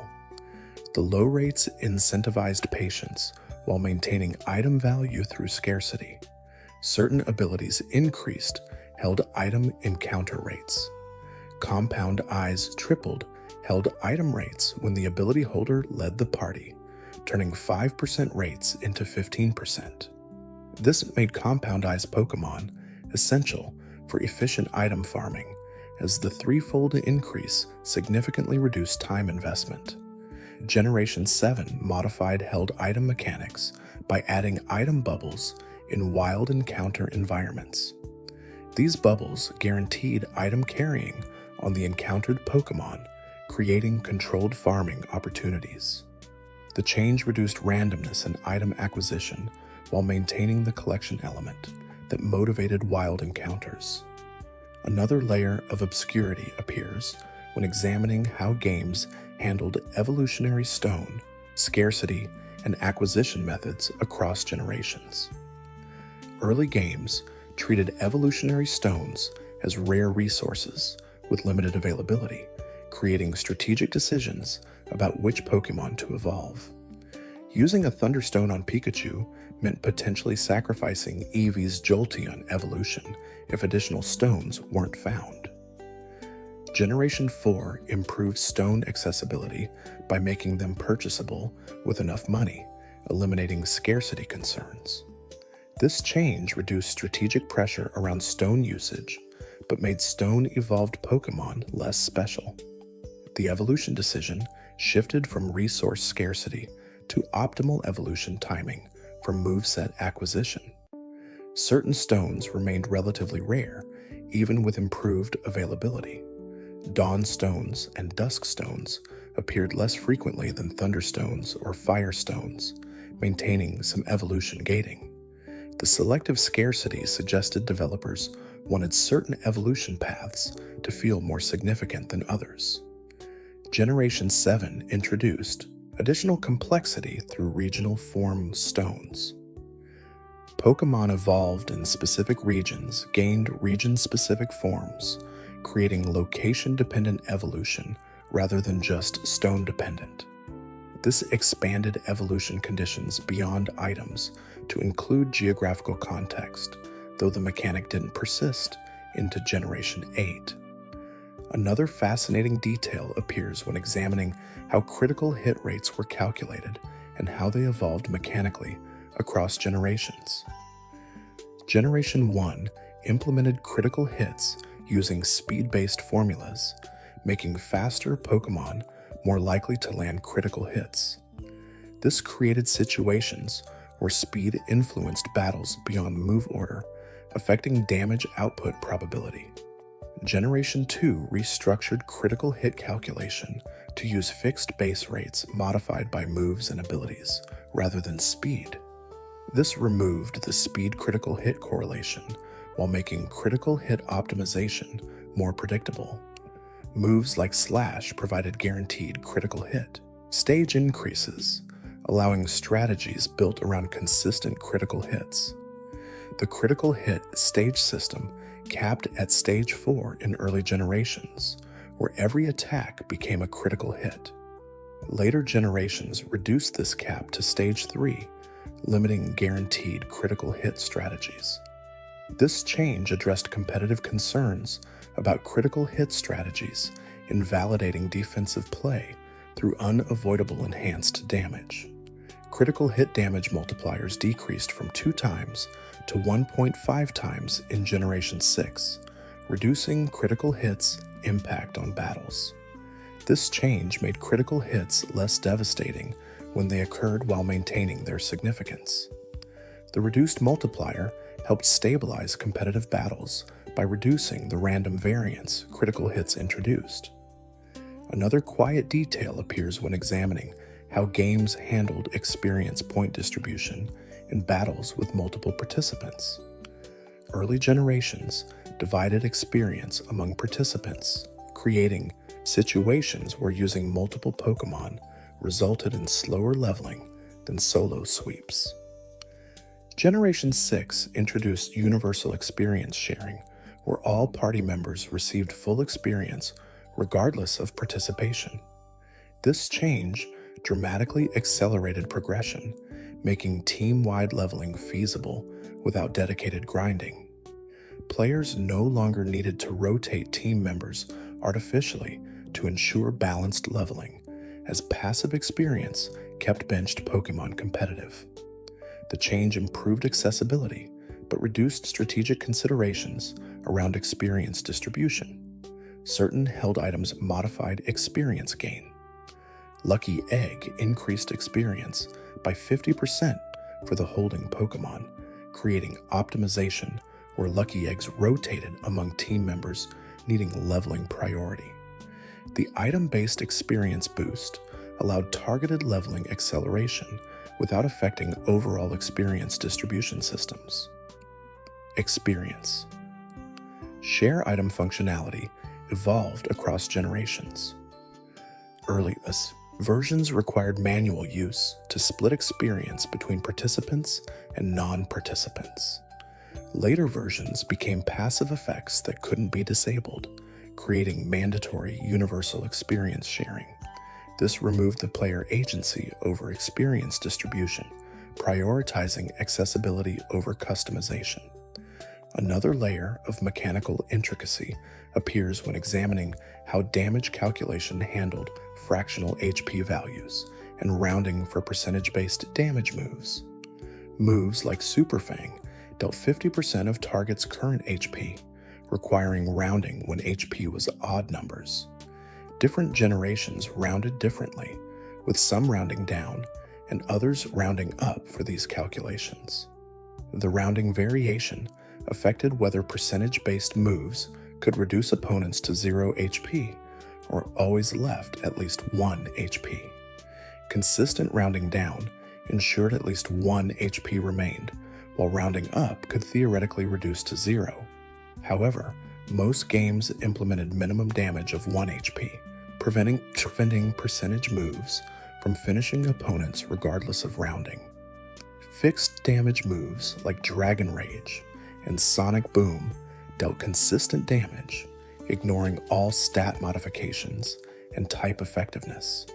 The low rates incentivized patience while maintaining item value through scarcity. Certain abilities increased held item encounter rates. Compound Eyes tripled held item rates when the ability holder led the party, turning 5% rates into 15%. This made Compound Eyes Pokemon essential for efficient item farming, as the threefold increase significantly reduced time investment. Generation 7 modified held item mechanics by adding item bubbles in wild encounter environments. These bubbles guaranteed item carrying on the encountered Pokemon, creating controlled farming opportunities. The change reduced randomness in item acquisition while maintaining the collection element that motivated wild encounters. Another layer of obscurity appears when examining how games handled evolutionary stone, scarcity, and acquisition methods across generations. Early games treated evolutionary stones as rare resources with limited availability, creating strategic decisions about which Pokemon to evolve. Using a Thunderstone on Pikachu meant potentially sacrificing Eevee's Jolteon evolution if additional stones weren't found. Generation 4 improved stone accessibility by making them purchasable with enough money, eliminating scarcity concerns. This change reduced strategic pressure around stone usage, but made stone-evolved Pokémon less special. The evolution decision shifted from resource scarcity to optimal evolution timing for moveset acquisition. Certain stones remained relatively rare, even with improved availability. Dawn stones and dusk stones appeared less frequently than thunderstones or firestones, maintaining some evolution gating. The selective scarcity suggested developers wanted certain evolution paths to feel more significant than others. Generation 7 introduced additional complexity through regional form stones. Pokémon evolved in specific regions gained region-specific forms, creating location-dependent evolution rather than just stone-dependent. This expanded evolution conditions beyond items to include geographical context, though the mechanic didn't persist into Generation 8. Another fascinating detail appears when examining how critical hit rates were calculated and how they evolved mechanically across generations. Generation 1 implemented critical hits using speed-based formulas, making faster Pokémon more likely to land critical hits. This created situations where speed influenced battles beyond move order, affecting damage output probability. Generation 2 restructured critical hit calculation to use fixed base rates modified by moves and abilities, rather than speed. This removed the speed critical hit correlation while making critical hit optimization more predictable. Moves like Slash provided guaranteed critical hit. Stage increases, allowing strategies built around consistent critical hits. The critical hit stage system capped at Stage 4 in early generations, where every attack became a critical hit. Later generations reduced this cap to Stage 3, limiting guaranteed critical hit strategies. This change addressed competitive concerns about critical hit strategies invalidating defensive play through unavoidable enhanced damage. Critical hit damage multipliers decreased from 2 times to 1.5 times in Generation 6, reducing critical hits' impact on battles. This change made critical hits less devastating when they occurred while maintaining their significance. The reduced multiplier helped stabilize competitive battles by reducing the random variance critical hits introduced. Another quiet detail appears when examining how games handled experience point distribution in battles with multiple participants. Early generations divided experience among participants, creating situations where using multiple Pokémon resulted in slower leveling than solo sweeps. Generation 6 introduced universal experience sharing, where all party members received full experience regardless of participation. This change dramatically accelerated progression, making team-wide leveling feasible without dedicated grinding. Players no longer needed to rotate team members artificially to ensure balanced leveling, as passive experience kept benched Pokémon competitive. The change improved accessibility, but reduced strategic considerations around experience distribution. Certain held items modified experience gain. Lucky Egg increased experience by 50% for the holding Pokémon, creating optimization where Lucky Eggs rotated among team members needing leveling priority. The item-based experience boost allowed targeted leveling acceleration without affecting overall experience distribution systems. Experience. Share item functionality evolved across generations. Earliest versions required manual use to split experience between participants and non-participants. Later versions became passive effects that couldn't be disabled, creating mandatory universal experience sharing. This removed the player agency over experience distribution, prioritizing accessibility over customization. Another layer of mechanical intricacy appears when examining how damage calculation handled fractional HP values and rounding for percentage-based damage moves. Moves like Super Fang dealt 50% of target's current HP, requiring rounding when HP was odd numbers. Different generations rounded differently, with some rounding down and others rounding up for these calculations. The rounding variation affected whether percentage-based moves could reduce opponents to 0 HP or always left at least 1 HP. Consistent rounding down ensured at least 1 HP remained, while rounding up could theoretically reduce to 0. However, most games implemented minimum damage of 1 HP, preventing percentage moves from finishing opponents regardless of rounding. Fixed damage moves like Dragon Rage and Sonic Boom dealt consistent damage, ignoring all stat modifications and type effectiveness.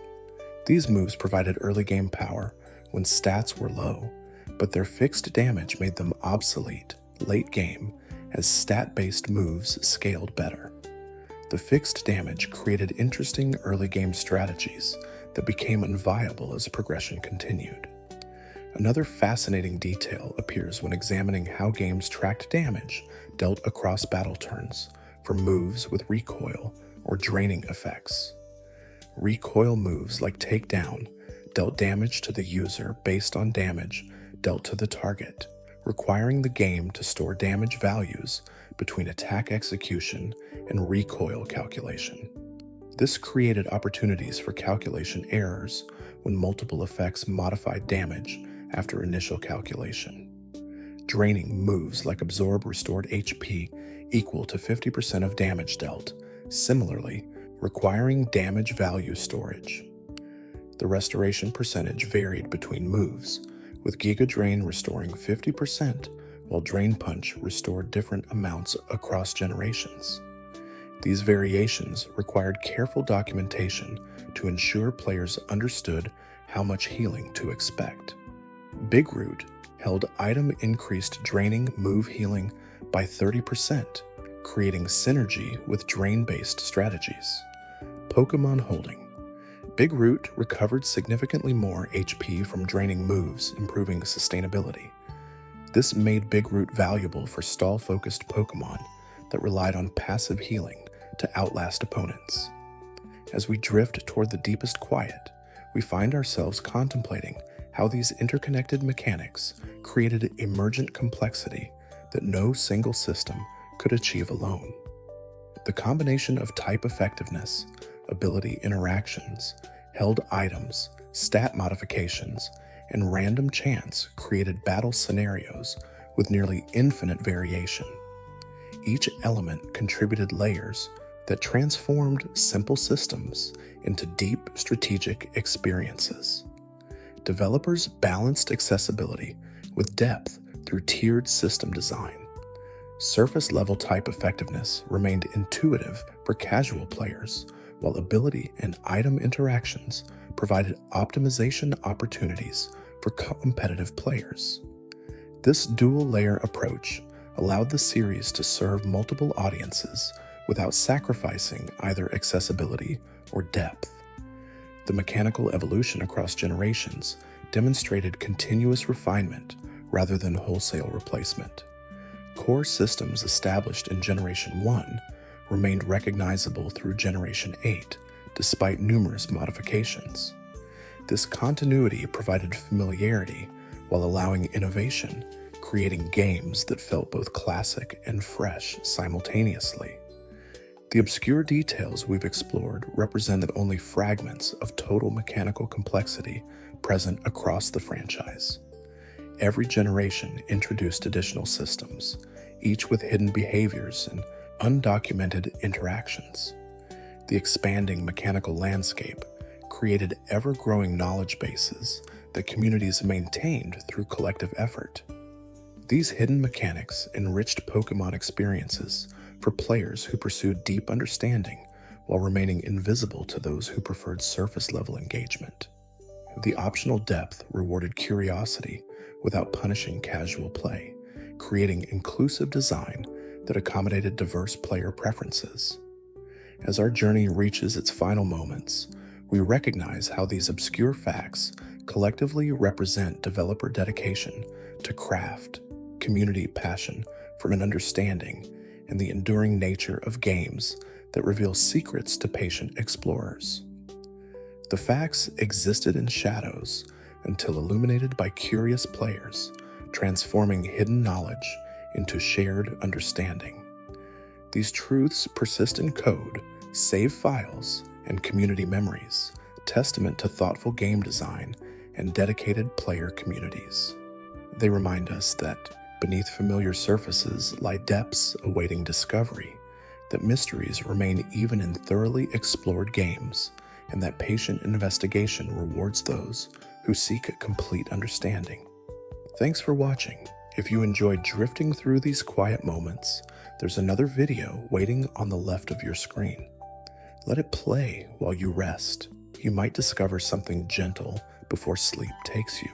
These moves provided early game power when stats were low, but their fixed damage made them obsolete late game as stat-based moves scaled better. The fixed damage created interesting early game strategies that became unviable as progression continued. Another fascinating detail appears when examining how games tracked damage dealt across battle turns for moves with recoil or draining effects. Recoil moves like Takedown dealt damage to the user based on damage dealt to the target, requiring the game to store damage values between attack execution and recoil calculation. This created opportunities for calculation errors when multiple effects modified damage after initial calculation. Draining moves like Absorb restored HP equal to 50% of damage dealt, similarly requiring damage value storage. The restoration percentage varied between moves, with Giga Drain restoring 50% while Drain Punch restored different amounts across generations. These variations required careful documentation to ensure players understood how much healing to expect. Big Root held item increased draining move healing by 30%, creating synergy with drain-based strategies. Pokémon Holding. Big Root recovered significantly more HP from draining moves, improving sustainability. This made Big Root valuable for stall-focused Pokémon that relied on passive healing to outlast opponents. As we drift toward the deepest quiet, we find ourselves contemplating how these interconnected mechanics created emergent complexity that no single system could achieve alone. The combination of type effectiveness, ability interactions, held items, stat modifications, and random chance created battle scenarios with nearly infinite variation. Each element contributed layers that transformed simple systems into deep strategic experiences. Developers balanced accessibility with depth through tiered system design. Surface-level type effectiveness remained intuitive for casual players, while ability and item interactions provided optimization opportunities for competitive players. This dual-layer approach allowed the series to serve multiple audiences without sacrificing either accessibility or depth. The mechanical evolution across generations demonstrated continuous refinement rather than wholesale replacement. Core systems established in Generation 1 remained recognizable through Generation 8, despite numerous modifications. This continuity provided familiarity while allowing innovation, creating games that felt both classic and fresh simultaneously. The obscure details we've explored represented only fragments of total mechanical complexity present across the franchise. Every generation introduced additional systems, each with hidden behaviors and undocumented interactions. The expanding mechanical landscape created ever-growing knowledge bases that communities maintained through collective effort. These hidden mechanics enriched Pokémon experiences for players who pursued deep understanding while remaining invisible to those who preferred surface-level engagement. The optional depth rewarded curiosity without punishing casual play, creating inclusive design that accommodated diverse player preferences. As our journey reaches its final moments, we recognize how these obscure facts collectively represent developer dedication to craft, community passion for an understanding, and the enduring nature of games that reveal secrets to patient explorers. The facts existed in shadows until illuminated by curious players, transforming hidden knowledge into shared understanding. These truths persist in code, save files, and community memories, testament to thoughtful game design and dedicated player communities. They remind us that beneath familiar surfaces lie depths awaiting discovery, that mysteries remain even in thoroughly explored games, and that patient investigation rewards those who seek a complete understanding. Thanks for watching. If you enjoyed drifting through these quiet moments, there's another video waiting on the left of your screen. Let it play while you rest. You might discover something gentle before sleep takes you.